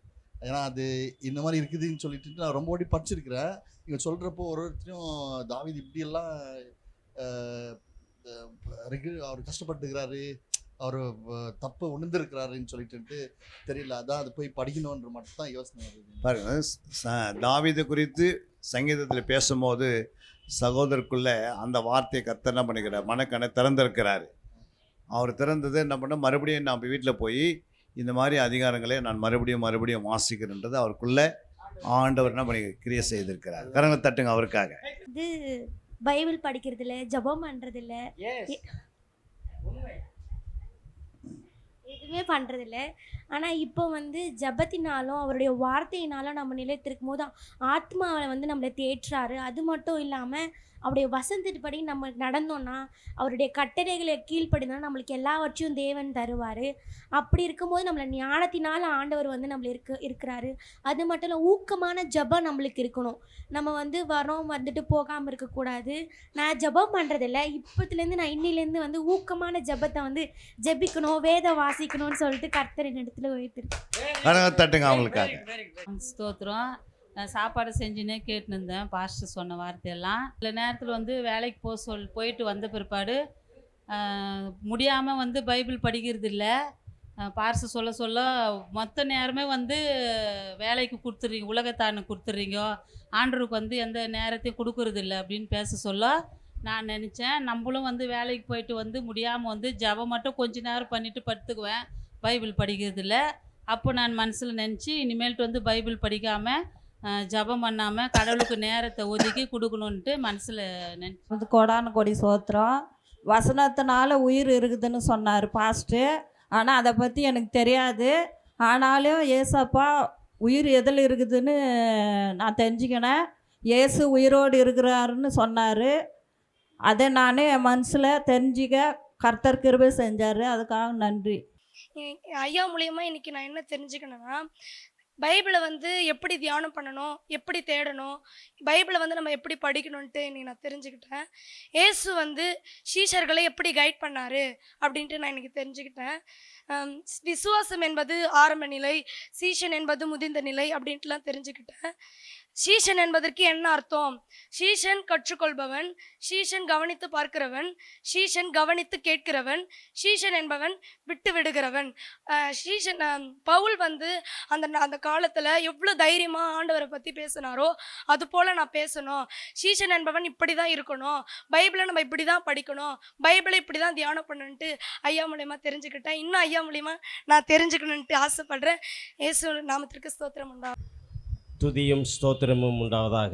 ஏன்னா அது இந்த மாதிரி இருக்குதுன்னு சொல்லிட்டு நான் ரொம்ப வாட்டி படிச்சிருக்கிறேன். நீங்கள் சொல்கிறப்போ ஒருத்தரையும் தாவீது இப்படியெல்லாம் அவர் கஷ்டப்பட்டுக்கிறாரு, அவர் தப்பு உணர்ந்திருக்கிறாருன்னு சொல்லிட்டு தெரியல. அதான் அது போய் படிக்கணுன்ற மட்டும் தான் யோசனை வருது. பாருங்க, தாவீது குறித்து சங்கீதத்தில் பேசும்போது சகோதரருக்குள்ளே அந்த வார்த்தையை கர்த்தர் என்ன பண்ணிக்கிறார், மனக்கண்ணை திறந்திருக்கிறாரு. அவர் திறந்தது என்ன பண்ண, மறுபடியும் நம்ம வீட்டில் போய் இந்த மாதிரி அதிகாரங்களை நான் மறுபடியும் வாசிக்கிறேன்றது அவருக்குள்ளே ஆண்டவர் என்ன பண்ணி கிரியை செய்திருக்கிறார். கரங்களை தட்டுங்க அவருக்காக. இது பைபிள் படிக்கிறதில்ல, ஜெபம் பண்ணுறதில்ல, எதுவுமே பண்ணுறதில்ல. ஆனால் இப்போ ஜெபத்தினாலும் அவருடைய வார்த்தையினாலும் நம்ம நிலைத்திருக்கும் போது ஆத்மாவை நம்மளை தேற்றுறாரு. அது மட்டும் இல்லாமல் அவருடைய வசனத்தின்படி நம்ம நடந்தோன்னா, அவருடைய கட்டளைகளை கீழ்ப்படினா நம்மளுக்கு எல்லாவற்றையும் தேவன் தருவார். அப்படி இருக்கும்போது நம்மளை ஞானத்தினால ஆண்டவர் நம்மளை இருக்கிறாரு. அது மட்டும் இல்லை, ஊக்கமான ஜெபம் நம்மளுக்கு இருக்கணும். நம்ம வரோம் போகாமல் இருக்கக்கூடாது. நான் ஜெபம் பண்ணுறதில்ல, இப்போத்துலேருந்து நான் இன்னிலேருந்து ஊக்கமான ஜெபத்தை ஜெபிக்கணும், வேதம் வாசிக்கணும்னு சொல்லிட்டு கர்த்தரின் இடத்துல தட்டுங்க அவங்களுக்காக. ஸ்தோத்திரம். நான் சாப்பாடு செஞ்சுனே கேட்டுன்னு இருந்தேன் பாஸ்டர் சொன்ன வார்த்தையெல்லாம். சில நேரத்தில் வேலைக்கு போயிட்டு வந்த பிற்பாடு முடியாமல் பைபிள் படிக்கிறது இல்லை. பாஸ்டர் சொல்ல மொத்த நேரமே வேலைக்கு கொடுத்துட்றீங்க, உலகத்தானுக்கு கொடுத்துட்றீங்க, ஆண்டவருக்கு எந்த நேரத்தையும் கொடுக்கறது இல்லை அப்படின்னு பேச சொல்ல நான் நினச்சேன், நம்மளும் வேலைக்கு போயிட்டு முடியாமல் ஜெபம் மட்டும் கொஞ்ச நேரம் பண்ணிவிட்டு படுத்துக்குவேன், பைபிள் படிக்கிறது இல்லை. அப்போ நான் மனசில் நினச்சி இனிமேல்ட்டு பைபிள் படிக்காமல் ஜெபம் பண்ணாமல் கடவுளுக்கு நேரத்தை ஒதுக்கி கொடுக்கணுன்ட்டு மனசில் நினச்சி. கோடான கொடி சோத்திரம். வசனத்தினால உயிர் இருக்குதுன்னு சொன்னார் பாஸ்ட்டு. ஆனால் அதை பற்றி எனக்கு தெரியாது. ஆனாலும் ஏசப்பா உயிர் எதில் இருக்குதுன்னு நான் தெரிஞ்சுக்கினேன். இயேசு உயிரோடு இருக்கிறாருன்னு சொன்னார். அதை நான் என் மனசில் தெரிஞ்சிக்க கர்த்தர் கிருபை செஞ்சார். அதுக்காக நன்றி. ஐயா மூலியமாக இன்றைக்கி நான் என்ன தெரிஞ்சுக்கினேன்னா, பைபிளை வந்து எப்படி தியானம் பண்ணணும், எப்படி தேடணும், பைபிளை வந்து நம்ம எப்படி படிக்கணுன்ட்டு இன்னைக்கு நான் தெரிஞ்சுக்கிட்டேன். ஏசு வந்து சீஷர்களை எப்படி கைட் பண்ணார் அப்படின்ட்டு நான் இன்றைக்கி தெரிஞ்சுக்கிட்டேன். விசுவாசம் என்பது ஆரம்ப நிலை, சீஷன் என்பது முதிர்ந்த நிலை அப்படின்ட்டுலாம் தெரிஞ்சுக்கிட்டேன். சீஷன் என்பதற்கு என்ன அர்த்தம்? சீஷன் கற்றுக்கொள்பவன், சீஷன் கவனித்து பார்க்கிறவன், சீஷன் கவனித்து கேட்கிறவன், சீஷன் என்பவன் விட்டு விடுகிறவன். சீஷன் பவுல் வந்து அந்த காலத்தில் எவ்வளோ தைரியமாக ஆண்டவரை பற்றி பேசினாரோ அது போல் நான் பேசணும். சீஷன் என்பவன் இப்படி தான் இருக்கணும், பைபிளை நம்ம இப்படி தான் படிக்கணும், பைபிளை இப்படி தான் தியானம் பண்ணணுன்ட்டு ஐயா மூலியமாக தெரிஞ்சுக்கிட்டேன். இன்னும் ஐயா மூலியமாக நான் தெரிஞ்சுக்கணுன்ட்டு ஆசைப்படுறேன். இயேசு நாமத்திற்கு ஸ்தோத்திரம் உண்டாகும். துதியும் ஸ்தோத்திரமும் உண்டாவதாக.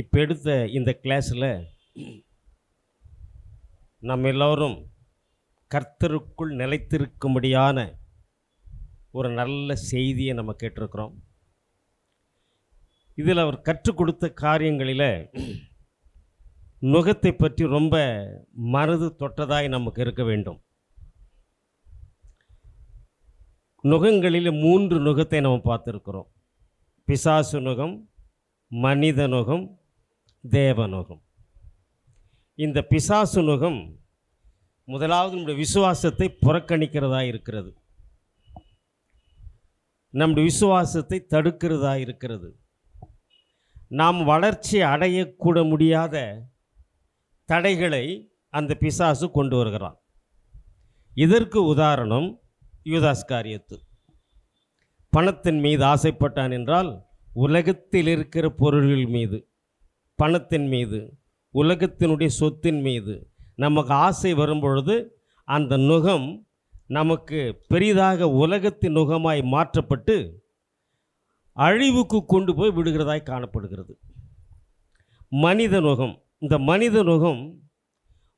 இப்போ எடுத்த இந்த கிளாஸில் நம்ம எல்லோரும் கர்த்தருக்குள் நிலைத்திருக்கும்படியான ஒரு நல்ல செய்தியை நம்ம கேட்டிருக்கிறோம். இதில் அவர் கற்றுக் கொடுத்த காரியங்களில் நுகத்தை பற்றி ரொம்ப மனது தொட்டதாய் நமக்கு இருக்க வேண்டும். நுகங்களில் 3 நுகத்தை நம்ம பார்த்துருக்கிறோம். பிசாசு நுகம், மனித நுகம், தேவ நுகம். இந்த பிசாசு நுகம் முதலாவது நம்முடைய விசுவாசத்தை புறக்கணிக்கிறதா இருக்கிறது, நம்முடைய விசுவாசத்தை தடுக்கிறதா இருக்கிறது. நாம் வளர்ச்சி அடையக்கூட முடியாத தடைகளை அந்த பிசாசு கொண்டு வருகிறான். இதற்கு உதாரணம் யூதாஸ்காரியத்து. பணத்தின் மீது ஆசைப்பட்டான் என்றால் உலகத்தில் இருக்கிற பொருள்கள் மீது, பணத்தின் மீது, உலகத்தினுடைய சொத்தின் மீது நமக்கு ஆசை வரும்பொழுது அந்த நுகம் நமக்கு பெரிதாக உலகத்தின் நுகமாய் மாற்றப்பட்டு அழிவுக்கு கொண்டு போய் விடுகிறதாய் காணப்படுகிறது. மனித நுகம். இந்த மனித நுகம்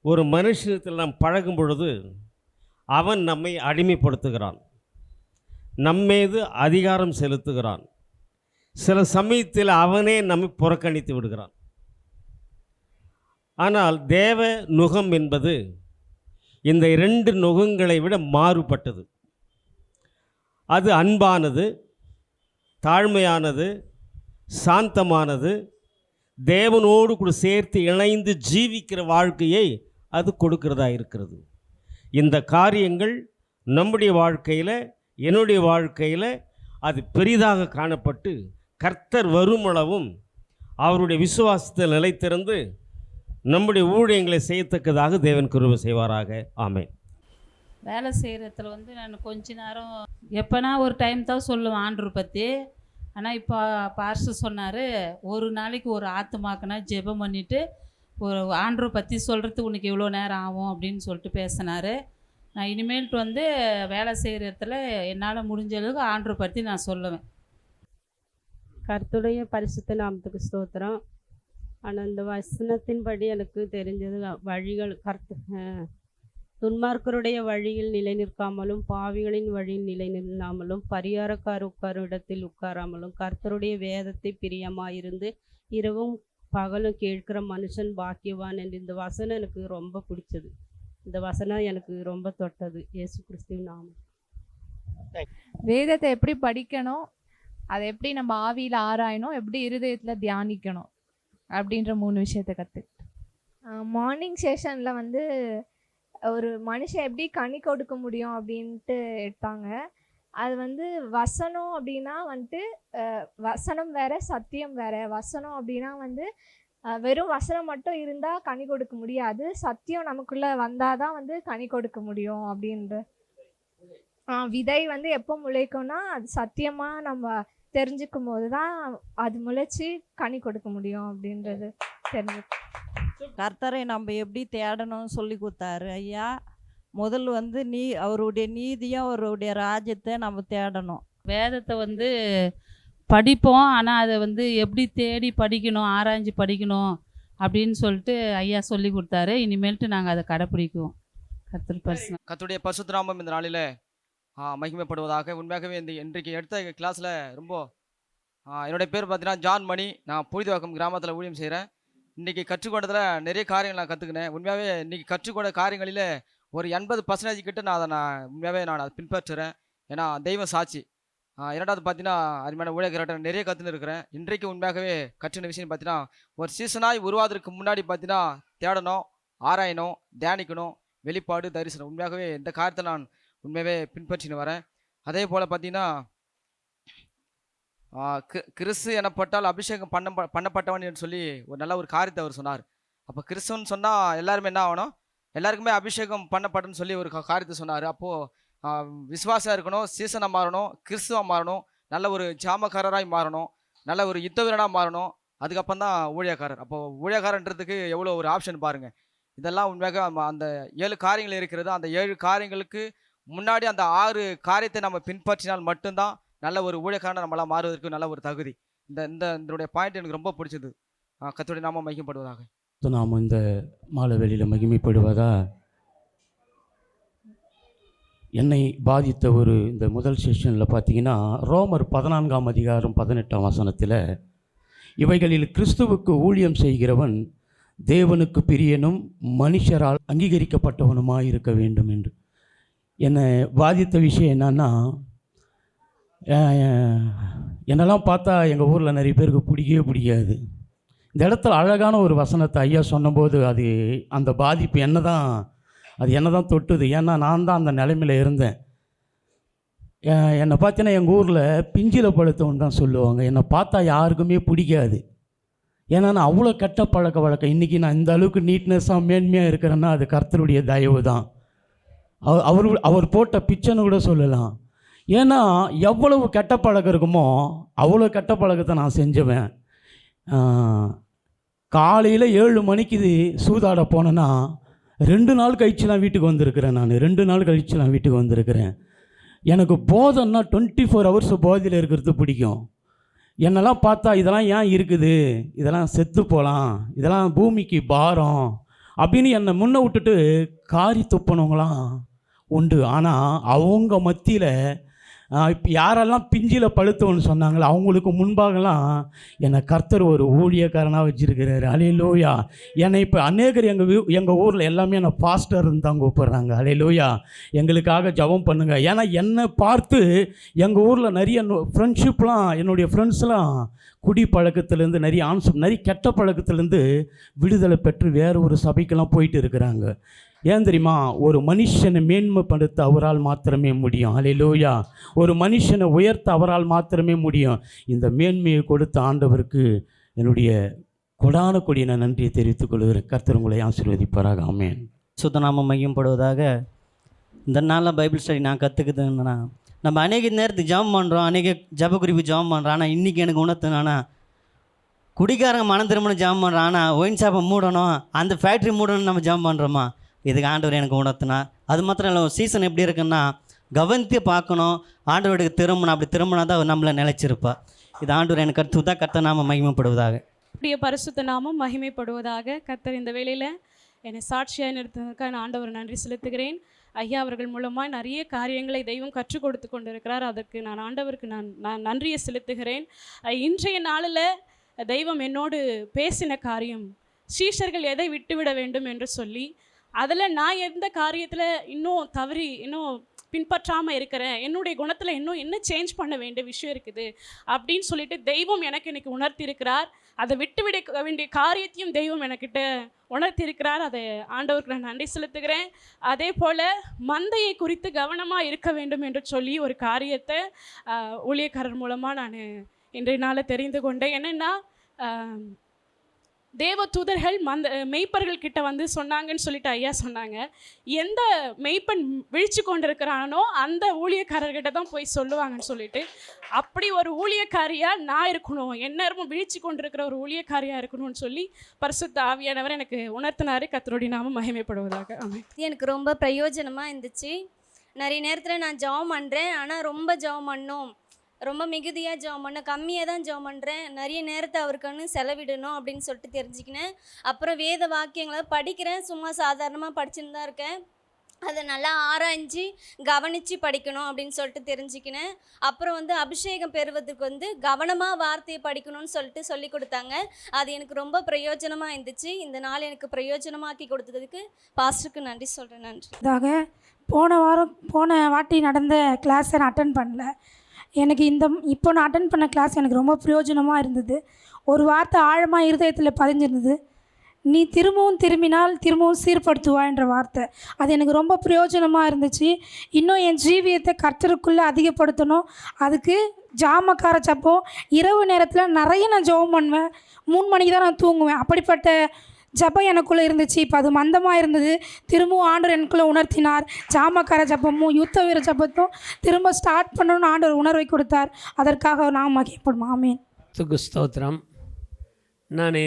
ஒரு மனுஷனத்தில் நாம் பழகும் பொழுது அவன் நம்மை அடிமைப்படுத்துகிறான், நம்மீது அதிகாரம் செலுத்துகிறான். சில சமயத்தில் அவனே நம்மை புறக்கணித்து விடுகிறான். ஆனால் தேவ நுகம் என்பது இந்த 2 நுகங்களை விட மாறுபட்டது. அது அன்பானது, தாழ்மையானது, சாந்தமானது, தேவனோடு கூட சேர்த்து இணைந்து ஜீவிக்கிற வாழ்க்கையை அது கொடுக்கிறதா இருக்கிறது. இந்த காரியங்கள் நம்முடைய வாழ்க்கையில், என்னுடைய வாழ்க்கையில் அது பெரிதாக காணப்பட்டு கர்த்தர் வருமளவும் அவருடைய விசுவாசத்தில் நிலைத்திருந்து நம்முடைய ஊழியங்களை செய்யத்தக்கதாக தேவன் கிருபை செய்வாராக. ஆமென். வேலை செய்கிறதுல வந்து நான் கொஞ்ச நேரம் எப்போனா ஒரு டைம் தான் சொல்லுவேன் ஆண்டவர் பற்றி. ஆனால் இப்போ பாஸ்டர் சொன்னார், ஒரு நாளைக்கு ஒரு ஆத்துமாக்குனா ஜெபம் பண்ணிவிட்டு ஒரு ஆண்டவர் பற்றி சொல்கிறதுக்கு உனக்கு எவ்வளோ நேரம் ஆகும் அப்படின்னு சொல்லிட்டு பேசினார். நான் இனிமேல்ட்டு வந்து வேலை செய்கிற இடத்துல என்னால் முடிஞ்ச அளவுக்கு ஆண்டவர் பற்றி நான் சொல்லுவேன். கர்த்தருடைய பரிசுத்த நாமத்துக்கு ஸ்தோத்திரம். ஆனால் இந்த வசனத்தின்படி எனக்கு தெரிஞ்சது வழிகள் துன்மார்க்கருடைய வழியில் நிலை நிற்காமலும் பாவிகளின் வழியில் நிலை நில்லாமலும் பரிகாரக்கார் உட்காரும் இடத்தில் உட்காராமலும் கர்த்தருடைய வேதத்தை பிரியமாயிருந்து இரவும் பகலும் கேட்கிற மனுஷன் பாக்கியவான் என்று இந்த வசனம் எனக்கு ரொம்ப பிடிச்சது. இந்த வசனம் எனக்கு ரொம்ப தொட்டது. இயேசு கிறிஸ்துவின் நாமம். வேதத்தை எப்படி படிக்கணும், அதை எப்படி நம்ம ஆவியில் ஆராயணும், எப்படி இருதயத்தில் தியானிக்கணும் அப்படின்ற 3 விஷயத்தை கற்றுக்கிட்டேன். மார்னிங் செஷனில் வந்து ஒரு மனுஷன் எப்படி கனி கொடுக்க முடியும் அப்படின்ட்டு எடுத்தாங்க. அது வந்து வசனம் அப்படின்னா வந்துட்டு வசனம் வேற, சத்தியம் வேற. வசனம் அப்படின்னா வந்து வெறும் வசனம் மட்டும் இருந்தால் கனி கொடுக்க முடியாது, சத்தியம் நமக்குள்ளே வந்தால் தான் வந்து கனி கொடுக்க முடியும் அப்படின்ற. விதை வந்து எப்போ முளைக்கும்னா அது சத்தியமாக நம்ம தெரிஞ்சுக்கும் போது தான் அது முளைச்சி கனி கொடுக்க முடியும் அப்படின்றது தெரிஞ்சு. கர்த்தரை நம்ம எப்படி தேடணும்னு சொல்லி கொடுத்தாரு ஐயா. முதல் வந்து அவருடைய நீதியும் அவருடைய ராஜ்யத்தை நம்ம தேடணும். வேதத்தை வந்து படிப்போம், ஆனால் அதை வந்து எப்படி தேடி படிக்கணும், ஆராய்ஞ்சு படிக்கணும் அப்படின்னு சொல்லிட்டு ஐயா சொல்லி கொடுத்தாரு. இனிமேல்ட்டு நாங்கள் அதை கடைப்பிடிக்குவோம். கர்த்தருடைய பரிசுத்த நாமம் இந்த நாளில் மகிமைப்படுவதாக. உண்மையாகவே இன்றைக்கு எடுத்த கிளாஸில் ரொம்ப என்னுடைய பேர் பார்த்தீங்கன்னா ஜான் மணி. நான் புழுதிவாக்கம் கிராமத்தில் ஊழியம் செய்கிறேன். இன்றைக்கி கற்றுக்கொண்டதில் நிறைய காரியங்கள் நான் கற்றுக்கினேன். உண்மையாகவே இன்றைக்கி கற்றுக்கொண்ட காரியங்களில் ஒரு 80% கிட்ட நான் அதை உண்மையாகவே நான் அதை பின்பற்றுறேன். ஏன்னா தெய்வம் சாட்சி. இரண்டாவது பார்த்தீங்கன்னா அருமையான ஊழியக்காரர்கிட்ட நிறைய கற்றுன்னு இருக்கிறேன். இன்றைக்கு உண்மையாகவே கற்றின விஷயம் பார்த்தீங்கன்னா, ஒரு சீசனாய் உருவாவதற்கு முன்னாடி பார்த்தீங்கன்னா தேடணும், ஆராயணும், தியானிக்கணும், வெளிப்பாடு, தரிசனம். உண்மையாகவே இந்த காரியத்தை நான் உண்மையாகவே பின்பற்றின்னு வரேன். அதே போல் பார்த்தீங்கன்னா கிறிஸ்து எனப்பட்டால் அபிஷேகம் பண்ணப்பட்டவன் என்று சொல்லி ஒரு நல்ல ஒரு காரியத்தை அவர் சொன்னார். அப்போ கிறிஸ்துன்னு சொன்னால் எல்லாருமே என்ன ஆகணும், எல்லாருக்குமே அபிஷேகம் பண்ணப்பட்டன்னு சொல்லி ஒரு காரியத்தை சொன்னார். அப்போது விசுவாசம் இருக்கணும், சீசனாக மாறணும், கிறிஸ்துவாக மாறணும், நல்ல ஒரு ஜாமக்காரராய் மாறணும், நல்ல ஒரு யுத்த வீரனாக மாறணும், அதுக்கப்புறம் தான் ஊழியக்காரர். அப்போது ஊழியக்காரன்றதுக்கு எவ்வளோ ஒரு ஆப்ஷன் பாருங்கள். இதெல்லாம் உண்மையாக அந்த 7 காரியங்கள் இருக்கிறது. அந்த 7 காரியங்களுக்கு முன்னாடி அந்த 6 காரியத்தை நம்ம பின்பற்றினால் மட்டும்தான் நல்ல ஒரு ஊழியக்காரனை நம்மளால் மாறுவதற்கு நல்ல ஒரு தகுதி. இதனுடைய பாயிண்ட் எனக்கு ரொம்ப பிடிச்சது. கர்த்தருடைய நாமம் மகிமைப்படுவதாக. நாம் இந்த மாலை வேளையில் மகிமைப்படுவதா என்னை பாதித்த இந்த முதல் செஷனில் பார்த்தீங்கன்னா, ரோமர் 14ஆம் அதிகாரம் 18ஆம் வசனத்தில், இவைகளில் கிறிஸ்துவுக்கு ஊழியம் செய்கிறவன் தேவனுக்கு பிரியனும் மனுஷரால் அங்கீகரிக்கப்பட்டவனுமாக இருக்க வேண்டும் என்று. என்னை பாதித்த விஷயம் என்னன்னா, என்னெல்லாம் பார்த்தா எங்கள் ஊரில் நிறைய பேருக்கு பிடிக்கவே பிடிக்காது. இந்த இடத்துல அழகான ஒரு வசனத்தை ஐயா சொன்னபோது அந்த பாதிப்பு என்ன தான் தொட்டுது. ஏன்னா நான் தான் அந்த நிலைமையில் இருந்தேன். என்னை பார்த்தீங்கன்னா எங்கள் ஊரில் பிஞ்சில பழுத்தவன் தான் சொல்லுவாங்க. என்னை பார்த்தா யாருக்குமே பிடிக்காது. ஏன்னா நான் அவ்வளோ கெட்ட பழக்க வழக்கம். இன்றைக்கி நான் இந்த அளவுக்கு நீட்னஸாக மேன்மையாக இருக்கிறேன்னா அது கர்த்தருடைய தயவு தான். அவர் போட்ட பிச்சைன்னு கூட சொல்லலாம். ஏன்னா எவ்வளவு கெட்ட பழக்கம் இருக்குமோ அவ்வளோ கெட்ட பழக்கத்தை நான் செஞ்சுவேன். காலையில் 7 மணிக்கு சூதாட போனேன்னா 2 நாள் கழிச்சுலாம் வீட்டுக்கு வந்திருக்கிறேன். நான் 2 நாள் கழிச்சுலாம் வீட்டுக்கு வந்திருக்கிறேன். எனக்கு போதைன்னா 24 ஹவர்ஸ் போதையில் இருக்கிறது பிடிக்கும். என்னெல்லாம் பார்த்தா இதெல்லாம் ஏன் இருக்குது, இதெல்லாம் செத்து போகலாம், இதெல்லாம் பூமிக்கு பாரம் அப்படின்னு என்னை முன்ன விட்டுட்டு காரி துப்பினவங்களாம் உண்டு. ஆனால் அவங்க மத்தியில் இப்போ யாரெல்லாம் பிஞ்சில் பழுத்தவன்னு சொன்னாங்களோ அவங்களுக்கு முன்பாகலாம் என்னை கர்த்தர் ஒரு ஊழியக்காரனாக வச்சுருக்கிறாரு. அல்லேலூயா. என்னை இப்போ அநேகர் எங்கள் ஊரில் எல்லாமே என்னை பாஸ்டர்ன்னு தான் கூப்பிட்றாங்க. அல்லேலூயா. எங்களுக்காக ஜெபம் பண்ணுங்க. ஏன்னா என்னை பார்த்து எங்கள் ஊரில் நிறைய ஃப்ரெண்ட்ஷிப்லாம், என்னுடைய ஃப்ரெண்ட்ஸ்லாம் குடி பழக்கத்துலேருந்து நிறைய கெட்ட பழக்கத்துலேருந்து விடுதலை பெற்று வேறு ஒரு சபைக்கெல்லாம் போயிட்டு இருக்கிறாங்க. ஏன் தெரியுமா? ஒரு மனுஷனை மேன்மைப்படுத்த அவரால் மாத்திரமே முடியும். அல்லேலூயா. ஒரு மனுஷனை உயர்த்த அவரால் மாத்திரமே முடியும். இந்த மேன்மையை கொடுத்த ஆண்டவருக்கு என்னுடைய கொடான கொடிய நன்றியை தெரிவித்துக் கொள்கிறேன். கர்த்தர் உங்களை ஆசீர்வதிப்பாராக. ஆமென். சுத்தநாமம் மையப்படுவதாக. இந்த நாளில் பைபிள் ஸ்டடி நான் கற்றுக்குதுன்னா, நம்ம அநேக நேரத்துக்கு ஜெபம் பண்ணுறோம், அநேக ஜெப குறிப்பு ஜெபம் பண்ணுறோம். ஆனால் இன்றைக்கி எனக்கு உணர்த்தினா, குடிக்காரங்க மனம் திரும்பணும் ஜெபம் பண்ணுறோம், ஆனால் ஒயின் ஷாப்பை மூடணும், அந்த ஃபேக்ட்ரி மூடணும்னு நம்ம ஜெபம் பண்ணுறோமா? இதுக்கு ஆண்டவர் எனக்கு உணர்த்தினா. அது மாத்திரம் இல்லை, சீசன் எப்படி இருக்குன்னா கவனித்து பார்க்கணும், ஆண்டவருக்கு திரும்பணும். அப்படி திரும்பினா தான் அவர் நம்மளை நிலைச்சிருப்பா. இது ஆண்டவர் எனக்கு கருத்து கர்த்தர் நாமம் மகிமைப்படுவதாக. அப்படியே பரிசுத்த நாமம் மகிமைப்படுவதாக. கர்த்தர் இந்த வேளையில் என்னை சாட்சியாக நிறுத்தினதுக்காக நான் ஆண்டவர் நன்றி செலுத்துகிறேன். ஐயா அவர்கள் மூலமாக நிறைய காரியங்களை தெய்வம் கற்றுக் கொடுத்து கொண்டிருக்கிறார். அதற்கு நான் ஆண்டவருக்கு நான் நன்றியை செலுத்துகிறேன். இன்றைய நாளில் தெய்வம் என்னோடு பேசின காரியம், சீஷர்கள் எதை விட்டுவிட வேண்டும் என்று சொல்லி, அதில் நான் எந்த காரியத்தில் இன்னும் பின்பற்றாமல் இருக்கிறேன், என்னுடைய குணத்தில் இன்னும் என்ன சேஞ்ச் பண்ண வேண்டிய விஷயம் இருக்குது அப்படின்னு சொல்லிட்டு தெய்வம் எனக்கு இன்னைக்கு உணர்த்தியிருக்கிறார். அதை விட்டுவிட வேண்டிய காரியத்தையும் தெய்வம் எனக்கிட்ட உணர்த்தியிருக்கிறார். அதை ஆண்டவருக்கு நான் நன்றி செலுத்துகிறேன். அதே போல் மந்தையை குறித்து கவனமாக இருக்க வேண்டும் என்று சொல்லி ஒரு காரியத்தை ஊழியக்காரர் மூலமாக நான் இன்றைய நாளில் தெரிந்து கொண்டேன். என்னென்னா, தேவ தூதர்கள் மெய்ப்பர்கள் கிட்ட வந்து சொன்னாங்கன்னு சொல்லிட்டு ஐயா சொன்னாங்க. எந்த மெய்ப்பன் விழிச்சு கொண்டிருக்கிறானோ அந்த ஊழியக்காரர்கிட்ட தான் போய் சொல்லுவாங்கன்னு சொல்லிட்டு, அப்படி ஒரு ஊழியக்காரியாக நான் இருக்கணும், எந்நேரமும் விழிச்சு கொண்டிருக்கிற ஒரு ஊழியக்காரியாக இருக்கணும்னு சொல்லி பரிசுத்த ஆவியானவர் எனக்கு உணர்த்தினாரு. கர்த்தருடைய நாமம் மகிமைப்படுவதாக. ஆமென். எனக்கு ரொம்ப பிரயோஜனமாக இருந்துச்சு. நிறைய நேரத்தில் நான் ஜெபம் பண்ணுறேன், ஆனால் ரொம்ப ஜெபம் பண்ணணும், ரொம்ப மிகுதியாக ஜெபம் பண்ண, கம்மியாக தான் ஜெபம் பண்ணுறேன், நிறைய நேரத்தை அவருக்குன்னு செலவிடணும் அப்படின்னு சொல்லிட்டு தெரிஞ்சுக்கினேன். அப்புறம் வேத வாக்கியங்களை படிக்கிறேன், சும்மா சாதாரணமாக படிச்சுன்னு தான் இருக்கேன். அதை நல்லா ஆராய்ஞ்சு கவனித்து படிக்கணும் அப்படின்னு சொல்லிட்டு தெரிஞ்சுக்கினேன். அப்புறம் அபிஷேகம் பெறுவதற்கு கவனமாக வார்த்தையை படிக்கணும்னு சொல்லிட்டு சொல்லி கொடுத்தாங்க. அது எனக்கு ரொம்ப பிரயோஜனமாக இருந்துச்சு. இந்த நாள் எனக்கு பிரயோஜனமாக்கி கொடுத்ததுக்கு பாஸ்டருக்கு நன்றி சொல்கிறேன். நன்றி. போன வாட்டி நடந்த கிளாஸை நான் அட்டன் பண்ணல. எனக்கு இப்போ நான் அட்டன் பண்ண கிளாஸ் எனக்கு ரொம்ப பிரயோஜனமாக இருந்தது. ஒரு வார்த்தை ஆழமாக இருதயத்தில் பதிஞ்சிருந்தது. நீ திரும்பவும் திரும்பினால் திரும்பவும் சீர்படுத்துவாய்ன்ற வார்த்தை. அது எனக்கு ரொம்ப பிரயோஜனமாக இருந்துச்சு. இன்னும் என் ஜீவியத்தை கர்த்தருக்குள்ளே அதிகப்படுத்தணும். அதுக்கு ஜாமக்கார ஜெபம் இரவு நேரத்தில் நிறைய நான் ஜெபம் பண்ணுவேன். 3 மணிக்கு தான் நான் தூங்குவேன். அப்படிப்பட்ட ஜெபம் எனக்குள்ளே இருந்துச்சு. இப்போ அது மந்தமாக இருந்தது. திரும்பவும் ஆண்டவர் எனக்குள்ளே உணர்த்தினார். ஜாமக்கார ஜெபமும் யுத்த வீர ஜெபத்தும் திரும்ப ஸ்டார்ட் பண்ணணும்னு ஆண்டவர் உணர்வை கொடுத்தார். அதற்காக நான் மகிமைப்படுவோம். ஆமென். ஸ்தோத்திரம். நான்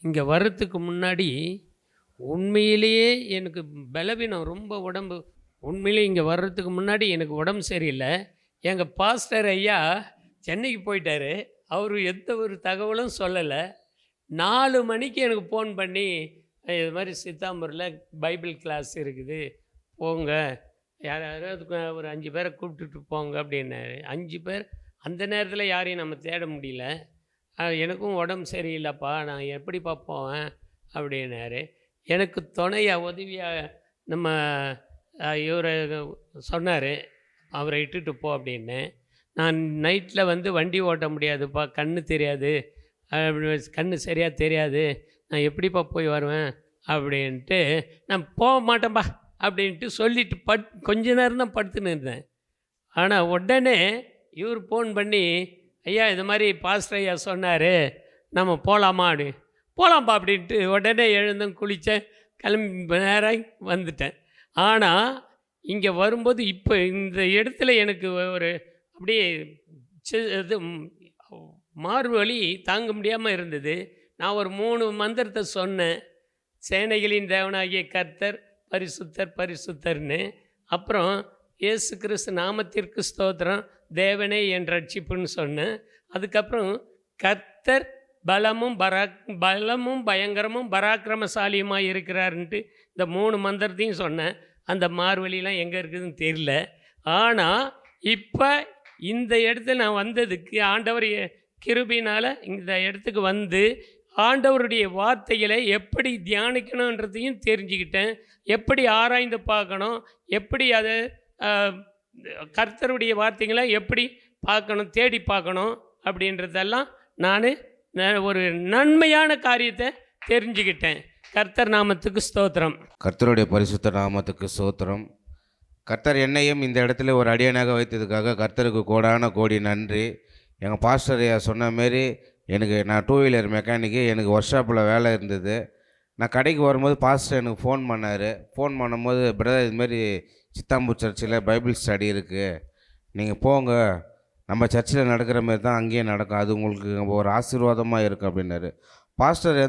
இங்கே வர்றதுக்கு முன்னாடி உண்மையிலேயே எனக்கு பலவீனம், ரொம்ப உடம்பு. உண்மையிலே இங்கே வர்றதுக்கு முன்னாடி எனக்கு உடம்பு சரியில்லை. எங்கள் பாஸ்டர் ஐயா சென்னைக்கு போயிட்டார். அவர் எந்த ஒரு தகவலும் சொல்லலை. 4 மணிக்கு எனக்கு ஃபோன் பண்ணி, இது மாதிரி சித்தாம்பூரில் பைபிள் கிளாஸ் இருக்குது, போங்க, யாராவது ஒரு 5 பேரை கூப்பிட்டுட்டு போங்க அப்படின்னாரு. 5 பேர் அந்த நேரத்தில் யாரையும் நம்ம தேட முடியல. எனக்கும் உடம்பு சரியில்லைப்பா, நான் எப்படிப்பா போவேன் அப்படின்னாரு. எனக்கு துணையாக உதவியாக நம்ம இவரை சொன்னார், அவரை இட்டுட்டு போ அப்படின்னு. நான் நைட்டில் வந்து வண்டி ஓட்ட முடியாதுப்பா, கண்ணு தெரியாது, கண்ணு சரியாக தெரியாது, நான் எப்படிப்பா போய் வருவேன் அப்படின்ட்டு, நான் போக மாட்டேன்ப்பா அப்படின்ட்டு சொல்லிட்டு கொஞ்ச நேரம் தான் படுத்துன்னு இருந்தேன். ஆனால் உடனே இவர் ஃபோன் பண்ணி, ஐயா இது மாதிரி பாஸ்டர் ஐயா சொன்னார், நம்ம போகலாமா அப்படி. போகலாம்ப்பா அப்படின்ட்டு உடனே எழுந்தேன், குளித்தேன், கிளம்பி நேராக வந்துட்டேன். ஆனால் இங்கே வரும்போது இப்போ இந்த இடத்துல எனக்கு ஒரு அப்படியே இது மார்வலி தாங்க முடியாமல் இருந்தது. நான் ஒரு 3 மந்திரத்தை சொன்னேன். சேனைகளின் தேவனாகிய கர்த்தர் பரிசுத்தர் பரிசுத்தர்னு. அப்புறம் இயேசு கிறிஸ்து நாமத்திற்கு ஸ்தோத்திரம், தேவனே என் ரட்சிப்புன்னு சொன்னேன். அதுக்கப்புறம் கர்த்தர் பலமும் பயங்கரமும் பராக்கிரமசாலியுமாக இருக்கிறாருன்ட்டு இந்த 3 மந்திரத்தையும் சொன்னேன். அந்த மார்வழிலாம் எங்கே இருக்குதுன்னு தெரியல. ஆனால் இப்போ இந்த இடத்துல நான் வந்ததுக்கு ஆண்டவர் கிருபையினால் இந்த இடத்துக்கு வந்து ஆண்டவருடைய வார்த்தைகளை எப்படி தியானிக்கணுன்றதையும் தெரிஞ்சுக்கிட்டேன். எப்படி ஆராய்ந்து பார்க்கணும், எப்படி அதை கர்த்தருடைய வார்த்தைகளை எப்படி பார்க்கணும், தேடி பார்க்கணும் அப்படின்றதெல்லாம் நான் ஒரு நன்மையான காரியத்தை தெரிஞ்சுக்கிட்டேன். கர்த்தர் நாமத்துக்கு ஸ்தோத்திரம். கர்த்தருடைய பரிசுத்த நாமத்துக்கு ஸ்தோத்திரம். கர்த்தர் என்னையும் இந்த இடத்துல ஒரு அடியனாக வைத்ததுக்காக கர்த்தருக்கு கோடான கோடி நன்றி. எங்கள் பாஸ்டர் ஐயா சொன்ன மாரி நான் 2 வீலர் மெக்கானிக்கு, எனக்கு ஒர்க் ஷாப்பில் வேலை இருந்தது. நான் கடைக்கு வரும்போது பாஸ்டர் எனக்கு ஃபோன் பண்ணார். ஃபோன் பண்ணும்போது, பிரதர் இதுமாரி சித்தாம்பூர் சர்ச்சில் பைபிள் ஸ்டடி இருக்குது, நீங்கள் போங்க, நம்ம சர்ச்சில் நடக்கிற மாரி தான் அங்கேயும் நடக்கும், அது உங்களுக்கு ஒரு ஆசீர்வாதமாக இருக்கும் அப்படின்னாரு. பாஸ்டர்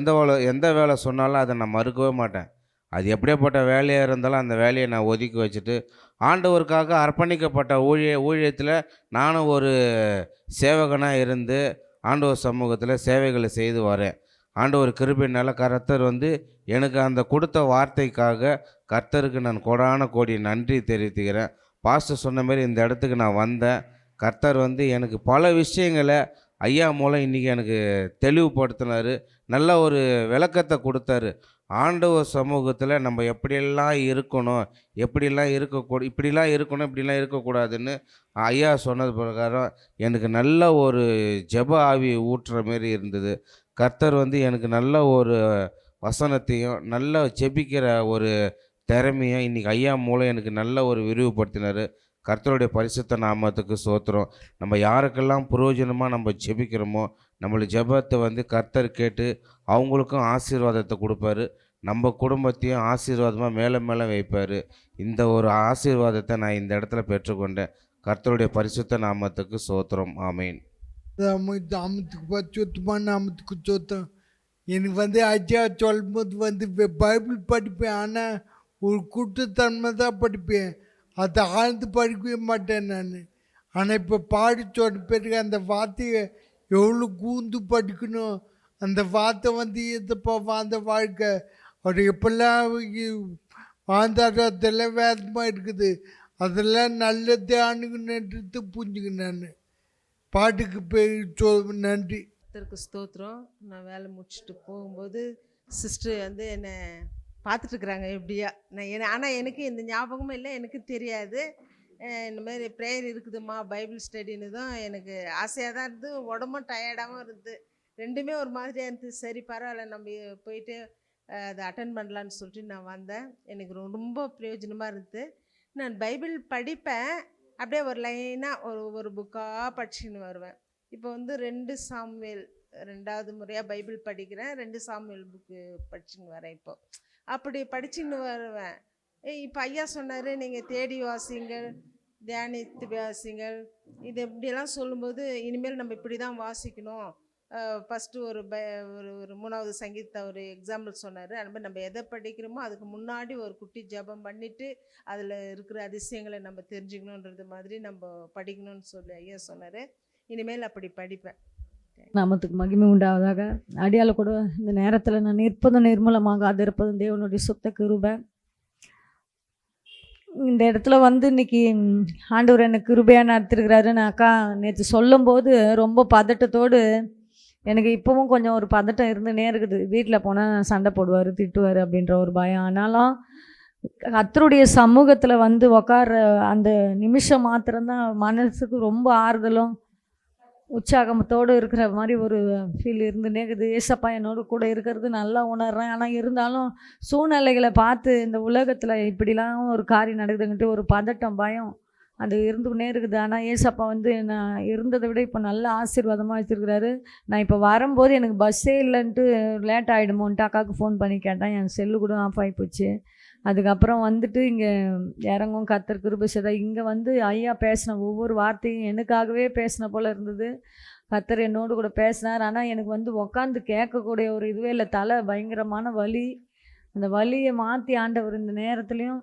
எந்த வேலை சொன்னாலும் அதை நான் மறுக்கவே மாட்டேன். அது எப்படியாப்பட்ட வேலையாக இருந்தாலும் அந்த வேலையை நான் ஒதுக்கி வச்சுட்டு ஆண்டவருக்காக அர்ப்பணிக்கப்பட்ட ஊழியத்தில் நானும் ஒரு சேவகனாக இருந்து ஆண்டவர் சமூகத்தில் சேவைகளை செய்து வரேன். ஆண்டவர் கிருபையினால் கர்த்தர் எனக்கு அந்த கொடுத்த வார்த்தைக்காக கர்த்தருக்கு நான் கோடான கோடி நன்றி தெரிவித்துக்கிறேன். பாஸ்டர் சொன்ன மாதிரி இந்த இடத்துக்கு நான் வந்தேன். கர்த்தர் எனக்கு பல விஷயங்களை ஐயா மூலம் இன்றைக்கி எனக்கு தெளிவுபடுத்தினார். நல்ல ஒரு விளக்கத்தை கொடுத்தாரு. ஆண்டவர் சமூகத்தில் நம்ம எப்படியெல்லாம் இருக்கணும், இப்படிலாம் இருக்கணும், இப்படிலாம் இருக்கக்கூடாதுன்னு ஐயா சொன்னது பிரகாரம் எனக்கு நல்ல ஒரு ஜெப ஆவி ஊற்றுற மாரி இருந்தது. கர்த்தர் எனக்கு நல்ல ஒரு வசனத்தையும் நல்ல ஜெபிக்கிற ஒரு திறமையும் இன்றைக்கி ஐயா மூலம் எனக்கு நல்ல ஒரு விரிவுபடுத்தினார். கர்த்தருடைய பரிசுத்த நாமத்துக்கு ஸ்தோத்திரம். நம்ம யாருக்கெல்லாம் பிரயோஜனமாக நம்ம ஜெபிக்கிறோமோ நம்மளுடைய ஜெபத்தை கர்த்தர் கேட்டு அவங்களுக்கும் ஆசீர்வாதத்தை கொடுப்பாரு. நம்ம குடும்பத்தையும் ஆசீர்வாதமாக மேலே மேலே வைப்பார். இந்த ஒரு ஆசீர்வாதத்தை நான் இந்த இடத்துல பெற்றுக்கொண்டேன். கர்த்தருடைய பரிசுத்த நாமத்துக்கு ஸ்தோத்திரம். ஆமேன். நாமத்துக்கு பரிசுத்தமான நாமத்துக்கு ஸ்தோத்திரம். எனக்கு ஐயா சொல்லும்போது பைபிள் படிப்பேன், ஆனால் ஒரு கூட்டுத்தன்மை தான் படிப்பேன், அதை ஆழ்ந்து படிக்கவே மாட்டேன் நான். ஆனால் இப்போ பாடி சொன்ன பிறகு அந்த வார்த்தையை எவ்வளோ கூந்து படிக்கணும், அந்த வார்த்தை எதப்பா வாழ்ந்த வாழ்க்கை, அவர் எப்பெல்லாம் வாழ்ந்தாரோ அதெல்லாம் வேதமாக இருக்குது, அதெல்லாம் நல்ல தியானிக்கணுன்றது புரிஞ்சுக்கணும். நான் பாட்டுக்கு போய் நன்றி. கர்த்தருக்கு ஸ்தோத்திரம். நான் வேலை முடிச்சுட்டு போகும்போது சிஸ்டர் என்னை பார்த்துட்ருக்குறாங்க எப்படியா. ஆனால் எனக்கு இந்த ஞாபகமும் இல்லை, எனக்கு தெரியாது. இந்த மாதிரி ப்ரேயர் இருக்குதும்மா பைபிள் ஸ்டடின்னு தான் எனக்கு ஆசையாக தான் இருந்து, உடம்பும் டயர்டாகவும் இருந்தது. ரெண்டுமே ஒரு மாதிரியாக இருந்துச்சு. சரி பரவாயில்ல, நம்ம போயிட்டு அதை அட்டன் பண்ணலான்னு சொல்லிட்டு நான் வந்தேன். எனக்கு ரொம்ப பிரயோஜனமாக இருந்தது. நான் பைபிள் படிப்பேன், அப்படியே ஒரு லைனாக ஒரு புக்காக படிச்சுன்னு வருவேன். இப்போ 2 சாமுவேல் 2வது முறையாக பைபிள் படிக்கிறேன். 2 சாமுவேல் புக்கு படிச்சுன்னு வரேன். இப்போ அப்படி படிச்சுன்னு வருவேன். இப்போ ஐயா சொன்னார், நீங்கள் தேடி வாசிங்கள், தியானித்து வாசிங்கள், இது இப்படியெல்லாம் சொல்லும்போது இனிமேல் நம்ம இப்படி தான் வாசிக்கணும். ஃபஸ்ட்டு ஒரு 3வது சங்கீதத்தை ஒரு எக்ஸாம்பிள் சொன்னார். அது மாதிரி நம்ம எதை படிக்கிறோமோ அதுக்கு முன்னாடி ஒரு குட்டி ஜெபம் பண்ணிவிட்டு அதில் இருக்கிற அதிசயங்களை நம்ம தெரிஞ்சுக்கணுன்றது மாதிரி நம்ம படிக்கணும்னு சொல்லி ஐயா சொன்னார். இனிமேல் அப்படி படிப்பேன். நாமத்துக்கு மகிமை உண்டாவதாக. அடியால் கூட இந்த நேரத்தில் நான் நிற்பதும் நிர்மூலமாக அது இருப்பதும் தேவனுடைய சுத்த கிருபை. இந்த இடத்துல இன்னைக்கு ஆண்டவர் எனக்கு கிருபையாக நடத்திருக்கிறாரு. நான் அக்கா நேற்று சொல்லும்போது ரொம்ப பதட்டத்தோடு, எனக்கு இப்போவும் கொஞ்சம் ஒரு பதட்டம் இருந்துனே இருக்குது. வீட்டில் போனால் சண்டை போடுவார், திட்டுவார் அப்படின்ற ஒரு பயம். ஆனாலும் கர்த்தருடைய சமூகத்தில் உட்கார அந்த நிமிஷம் மாத்திரம்தான் மனசுக்கு ரொம்ப ஆறுதலும் உற்சாகத்தோடு இருக்கிற மாதிரி ஒரு ஃபீல் இருந்துனே இருக்குது. ஏசப்பா என்னோட கூட இருக்கிறது நல்லா உணர்றேன். ஆனால் இருந்தாலும் சூழ்நிலைகளை பார்த்து இந்த உலகத்தில் இப்படிலாம் ஒரு காரியம் நடக்குதுன்ட்டு ஒரு பதட்டம், பயம் அது இருந்துக்கினே இருக்குது. ஆனால் ஏசப்பா நான் இருந்ததை விட இப்போ நல்ல ஆசீர்வாதமாக வச்சுருக்கிறாரு. நான் இப்போ வரும்போது எனக்கு பஸ்ஸே இல்லைன்ட்டு லேட் ஆகிடுமோன்ட்டு அக்காவுக்கு ஃபோன் பண்ணி கேட்டேன். என் செல்லு கூட ஆஃப் ஆகி போச்சு. அதுக்கப்புறம் இங்கே இறங்கும் கர்த்தர் கிருபை செய்தா. இங்கே ஐயா பேசின ஒவ்வொரு வார்த்தையும் எனக்காகவே பேசின போல் இருந்தது. கர்த்தர் என்னோடு கூட பேசினார். ஆனால் எனக்கு உட்காந்து கேட்கக்கூடிய ஒரு இதுவே இல்லை. தலை பயங்கரமான வலி. அந்த வலியை மாற்றி ஆண்டவர் இந்த நேரத்துலையும்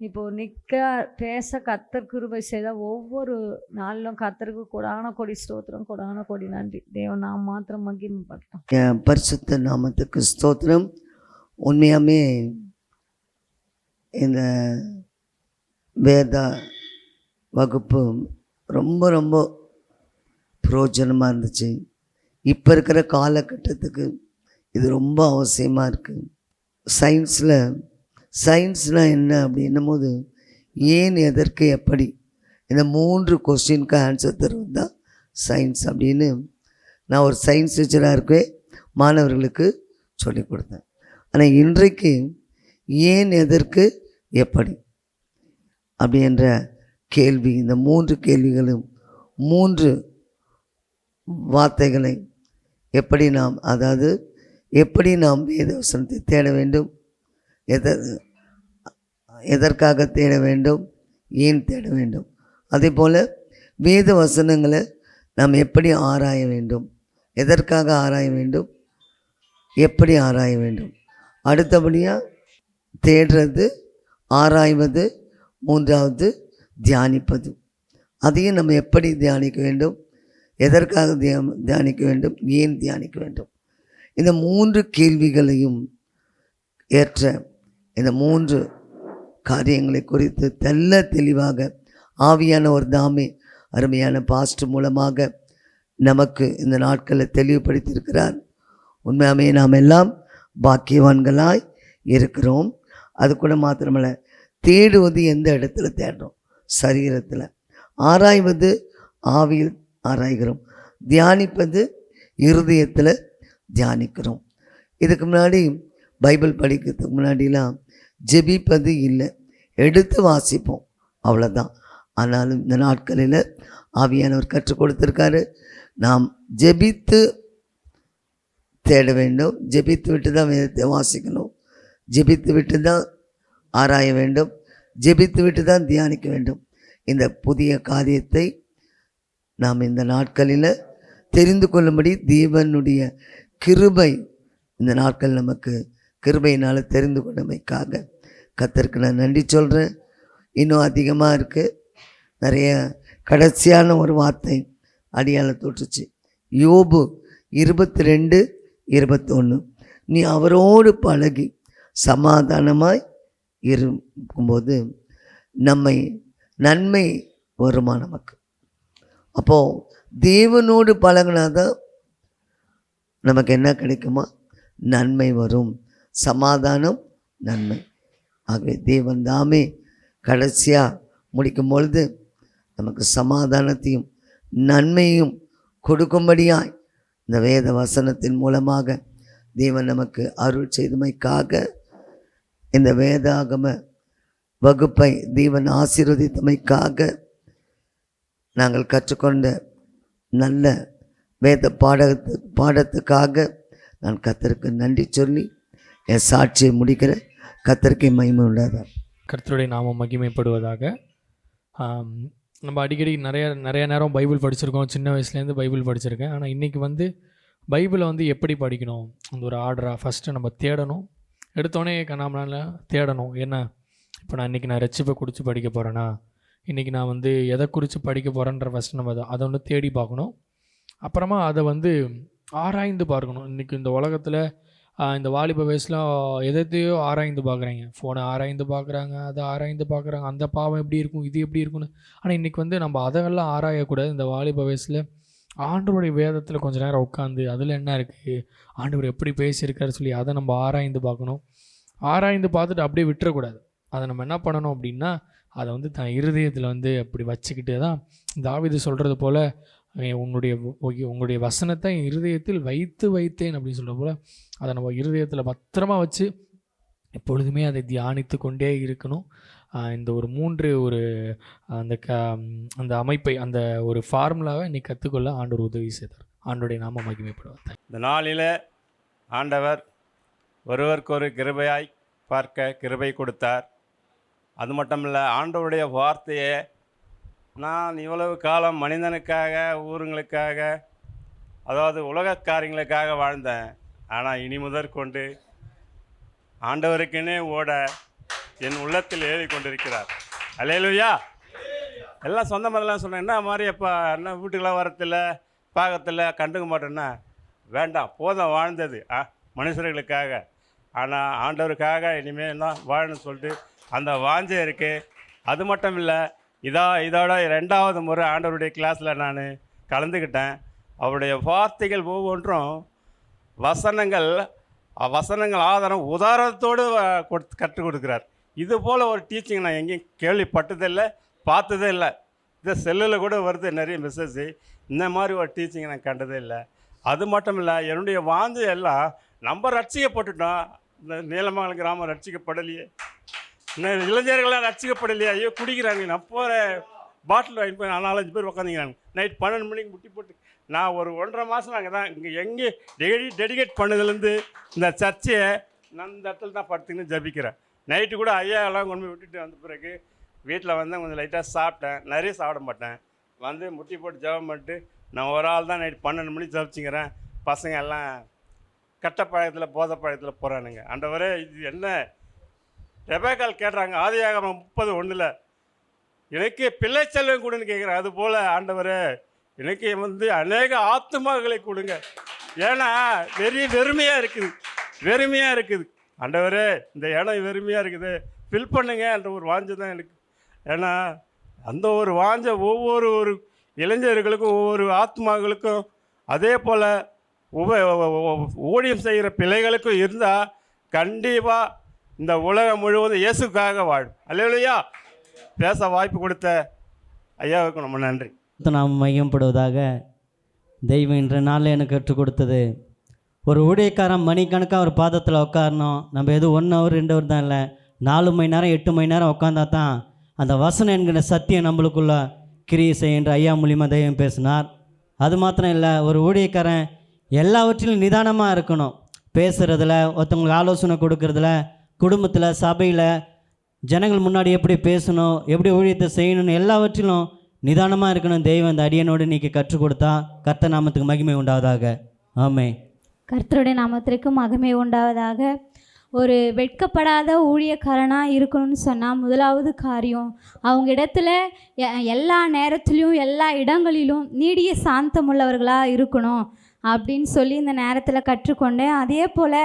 இப்போது நிற்க பேச கர்த்தர் கிருபை செய்தால் ஒவ்வொரு நாளிலும் கர்த்தருக்கு கொடான கொடி ஸ்தோத்திரம், கொடான கொடி நன்றி. தேவன் நாம் மாத்திரம் மகிமைப்பட்டோம். என் பரிசுத்த நாமத்துக்கு ஸ்தோத்திரம். உண்மையாமே இந்த வேத வகுப்பு ரொம்ப ரொம்ப பிரயோஜனமாக இருந்துச்சு. இப்போ இருக்கிற காலகட்டத்துக்கு இது ரொம்ப அவசியமாக இருக்குது. சயின்ஸ்னால் என்ன அப்படின்னும் போது ஏன், எதற்கு, எப்படி, இந்த 3 கொஸ்டினுக்கு ஆன்சர் தருவது தான் சயின்ஸ் அப்படின்னு நான் ஒரு சயின்ஸ் டீச்சராக இருக்கவே மாணவர்களுக்கு சொல்லிக் கொடுத்தேன். ஆனால் இன்றைக்கு ஏன், எதற்கு, எப்படி அப்படின்ற கேள்வி, இந்த 3 கேள்விகளும் 3 வார்த்தைகளை எப்படி நாம், அதாவது எப்படி நாம் வேதவசனத்தை தேட வேண்டும், எதற்காக தேட வேண்டும், ஏன் தேட வேண்டும், அதே போல் வேத வசனங்களை நாம் எப்படி ஆராய வேண்டும், எதற்காக ஆராய வேண்டும், எப்படி ஆராய வேண்டும், அடுத்தபடியாக தேடுறது, ஆராய்வது, 3வது தியானிப்பது. அதையும் நம்ம எப்படி தியானிக்க வேண்டும், எதற்காக தியானிக்க வேண்டும், ஏன் தியானிக்க வேண்டும், இந்த 3 கேள்விகளையும் ஏற்ற இந்த 3 காரியங்களை குறித்து தெளிவாக ஆவியான ஒரு தாமே அருமையான பாஸ்டர் மூலமாக நமக்கு இந்த நாட்களில் தெளிவுபடுத்தியிருக்கிறார். உண்மையாமே நாம் எல்லாம் பாக்கியவான்களாய் இருக்கிறோம். அது கூட மாத்திரமல்ல, தேடுவது எந்த இடத்துல தேடுறோம், சரீரத்தில், ஆராய்வது ஆவியில் ஆராய்கிறோம், தியானிப்பது இருதயத்தில் தியானிக்கிறோம். இதுக்கு முன்னாடி பைபிள் படிக்கிறதுக்கு முன்னாடிலாம் ஜெபிப்பது இல்லை, எடுத்து வாசிப்போம், அவ்வளோதான். ஆனாலும் இந்த நாட்களில் ஆவியானவர் கற்றுக் கொடுத்துருக்காரு, நாம் ஜெபித்து தேட வேண்டும், ஜெபித்து விட்டு தான் வேதத்தை வாசிக்கணும், ஜெபித்து விட்டு தான் ஆராய வேண்டும், ஜெபித்து விட்டு தான் தியானிக்க வேண்டும். இந்த புதிய காரியத்தை நாம் இந்த நாட்களில் தெரிந்து கொள்ளும்படி தேவனுடைய கிருபை இந்த நாட்கள் நமக்கு கிருபையினால் தெரிந்து கொண்டமைக்காக கர்த்தருக்கு நான் நன்றி சொல்கிறேன். இன்னும் அதிகமாக இருக்குது, நிறைய கடைசியான ஒரு வார்த்தை அடியால் தொட்டுச்சு. யோபு 22:21, நீ அவரோடு பழகி சமாதானமாய் இருக்கும்போது நன்மை வருமா நமக்கு. அப்போது தேவனோடு பழகினாதான் நமக்கு என்ன கிடைக்குமா, நன்மை வரும், சமாதானம், நன்மை. ஆகவே தேவன் தாமே கடைசியாக முடிக்கும் பொழுது நமக்கு சமாதானத்தையும் நன்மையும் கொடுக்கும்படியாய் இந்த வேத வசனத்தின் மூலமாக தேவன் நமக்கு அருள் செய்தமைக்காக இந்த வேதாகம வகுப்பை தேவன் ஆசீர்வதித்தமைக்காக நாங்கள் கற்றுக்கொண்ட நல்ல வேத பாடத்துக்காக நான் கர்த்தருக்கு நன்றி சொல்லி என் சாட்சியை முடிக்கிற கர்த்தருக்கு மகிமை உண்டாதார். கர்த்தருடைய நாமம் மகிமைப்படுவதாக. நம்ம அடிக்கடி நிறைய நேரம் பைபிள் படிச்சிருக்கோம். சின்ன வயசுலேருந்து பைபிள் படிச்சிருக்கேன். ஆனால் இன்றைக்கி பைபிளை எப்படி படிக்கணும், அந்த ஒரு ஆர்டராக ஃபஸ்ட்டு நம்ம தேடணும். எடுத்தோடனே கண்ணாமனால தேடணும். என்ன இப்போ நான் இன்றைக்கி ரட்சிப்பை குறித்து படிக்க போகிறேன்னா, இன்றைக்கி நான் எதை குறித்து படிக்க போகிறேன்ற ஃபஸ்ட்டு நம்ம அதை தேடி பார்க்கணும். அப்புறமா அதை ஆராய்ந்து பார்க்கணும். இன்றைக்கி இந்த உலகத்தில் இந்த வாலிப வயசில் எதையோ ஆராய்ந்து பார்க்குறாங்க. ஃபோனை ஆராய்ந்து பார்க்குறாங்க, அதை ஆராய்ந்து பார்க்குறாங்க, அந்த பாவம் எப்படி இருக்கும், இது எப்படி இருக்குன்னு. ஆனால் இன்றைக்கி நம்ம அதெல்லாம் ஆராயக்கூடாது. இந்த வாலிப வயசில் ஆண்டவருடைய வேதத்தில் கொஞ்சம் நேரம் உட்காந்து அதில் என்ன இருக்குது, ஆண்டவர் எப்படி பேசியிருக்காரு சொல்லி அதை நம்ம ஆராய்ந்து பார்க்கணும். ஆராய்ந்து பார்த்துட்டு அப்படியே விட்டுறக்கூடாது. அதை நம்ம என்ன பண்ணணும் அப்படின்னா, அதை தன் இருதயத்தில் அப்படி வச்சுக்கிட்டே தான் தாவீது சொல்கிறது போல், உங்களுடைய வசனத்தை என் இருதயத்தில் வைத்தேன் அப்படின்னு சொல்கிற போல் அதை நம்ம இருதயத்தில் பத்திரமா வச்சு எப்பொழுதுமே அதை தியானித்து கொண்டே இருக்கணும். இந்த ஒரு 3 அந்த அமைப்பை, அந்த ஒரு ஃபார்முலாவை இன்னைக்கு கற்றுக்கொள்ள ஆண்டவர் உதவி செய்தார். ஆண்டோடைய நாம மகிமைப்படுவார். இந்த நாளில் ஆண்டவர் ஒருவருக்கொரு கிருபையாய் பார்க்க கிருபை கொடுத்தார். அது மட்டும் இல்லை, ஆண்டவருடைய வார்த்தையை நான் இவ்வளவு காலம் மனிதனுக்காக, ஊருங்களுக்காக, அதாவது உலக காரியங்களுக்காக வாழ்ந்தேன். ஆனால் இனி முதற்கொண்டு ஆண்டவருக்குன்னே ஓட என் உள்ளத்தில் ஏறி கொண்டிருக்கிறார். அல்லேலூயா. எல்லாம் சொந்த மாதிரிலாம் சொன்னேன். என்ன மாதிரி அப்போ என்ன வீட்டுக்கெல்லாம் வரத்தில்ல, பார்க்கத்தில், கண்டுக்க மாட்டேன்னா, வேண்டாம், போதும் வாழ்ந்தது மனுஷர்களுக்காக. ஆனால் ஆண்டவருக்காக இனிமேல் தான் வாழணும்னு சொல்லிட்டு அந்த வாஞ்சை இருக்குது. அது மட்டும் இல்லை, இதோட 2வது முறை ஆண்டவருடைய கிளாஸில் நான் கலந்துக்கிட்டேன். அவருடைய வார்த்தைகள் ஒவ்வொன்றும் வசனங்கள் ஆதாரம் உதாரணத்தோடு கற்றுக் கொடுக்குறார். இது போல் ஒரு டீச்சிங் நான் எங்கேயும் கேள்விப்பட்டதில்லை, பார்த்ததே இல்லை. இந்த செல்லில் கூட வருது நிறைய மெசேஜ். இந்த மாதிரி ஒரு டீச்சிங் நான் கண்டதே இல்லை. அது மட்டும் இல்லை, என்னுடைய வாஞ்சை எல்லாம் நம்ம ரட்சிக்கப்பட்டுட்டோம். இந்த நீலமங்கலம் கிராமம் ரட்சிக்கப்படலையே, இன்னும் இளைஞர்கள்லாம் ரட்சிக்கப்படலையே, ஐயோ குடிக்கிறாங்க. நான் போகிற பாட்டில் வாங்கிட்டு போய் 4-5 பேர் உட்காந்துக்கிறாங்க. நைட் 12 மணிக்கு முட்டி போட்டு நான் ஒரு 1.5 மாதம் அங்கே தான் எங்கே டெடிகேட் பண்ணதுலேருந்து இந்த சர்ச்சையை நான் இந்த இடத்துல தான் படுத்துக்கின்னு ஜபிக்கிறேன். நைட்டு கூட ஐயாவெல்லாம் கொண்டு போய் விட்டுட்டு வந்த பிறகு வீட்டில் கொஞ்சம் லைட்டாக சாப்பிட்டேன். நிறைய சாப்பிட மாட்டேன். முட்டி போட்டு ஜபம் பண்ணிட்டு நான் ஒரு ஆள் தான் நைட்டு 12 மணிக்கு ஜபிச்சுங்கிறேன். பசங்க எல்லாம் கட்டப்பழக்கத்தில், போதை பழக்கத்தில் போகிறானுங்க. ஆண்டவரே, இது என்ன? ரெபேக்கால் கேட்குறாங்க, ஆதியாகமம் 30:1 எனக்கு பிள்ளை செல்வம் கொடுன்னு கேட்குறேன். அதுபோல் ஆண்டவரே, எனக்கு அநேக ஆத்துமாக்களை கொடுங்க. ஏன்னா வெறுமையாக இருக்குது. ஆண்டவரே, இந்த இடம் வெறுமையாக இருக்குது, ஃபில் பண்ணுங்க என்ற ஒரு வாஞ்சை தான் எனக்கு. ஏன்னா அந்த ஒரு வாஞ்சை ஒவ்வொரு இளைஞர்களுக்கும், ஒவ்வொரு ஆத்மாக்களுக்கும், அதே போல் ஊழியம் செய்கிற பிள்ளைகளுக்கும் இருந்தால் கண்டிப்பாக இந்த உலகம் முழுவதும் இயேசுக்காக வாழும். அல்லேலூயா. பேச வாய்ப்பு கொடுத்த ஐயாவுக்கு ரொம்ப நன்றி. நாம் மையப்படுவதாக. தெய்வம் இன்ற நாளில் எனக்கு கற்றுக் கொடுத்தது, ஒரு ஊழியக்காரன் மணிக்கணக்காக ஒரு பாதத்தில் உட்காரணும். நம்ம எதுவும் 1 hour 2 hour தான் இல்லை, 4 மணி நேரம் 8 மணி நேரம் உட்காந்தா தான் அந்த வசனம் என்கிற சத்தியம் நம்மளுக்குள்ள கிரியை செய்கின்ற ஐயா மூலியமாக தெய்வம் பேசினார். அது மாத்திரம் இல்லை, ஒரு ஊழியக்காரன் எல்லாவற்றிலும் நிதானமாக இருக்கணும். பேசுகிறதுல, ஒருத்தவங்களுக்கு ஆலோசனை கொடுக்கறதுல, குடும்பத்தில், சபையில், ஜனங்கள் முன்னாடி எப்படி பேசணும், எப்படி ஊழியத்தை செய்யணும்னு எல்லாவற்றிலும் நிதானமாக இருக்கணும். தெய்வம் இந்த அடியனோடு இன்றைக்கி கற்றுக் கொடுத்தா. கர்த்தர் நாமத்துக்கு மகிமை உண்டாவதாக. ஆமென். கர்த்தருடைய நாமத்திற்கு மகிமை உண்டாவதாக. ஒரு வெட்கப்படாத ஊழியக்காரனாக இருக்கணும்னு சொன்னால், முதலாவது காரியம், அவங்க இடத்துல எல்லா நேரத்துலையும், எல்லா இடங்களிலும் நீடிய சாந்தமுள்ளவர்களாக இருக்கணும் அப்படின்னு சொல்லி இந்த நேரத்தில் கற்றுக்கொண்டேன். அதே போல்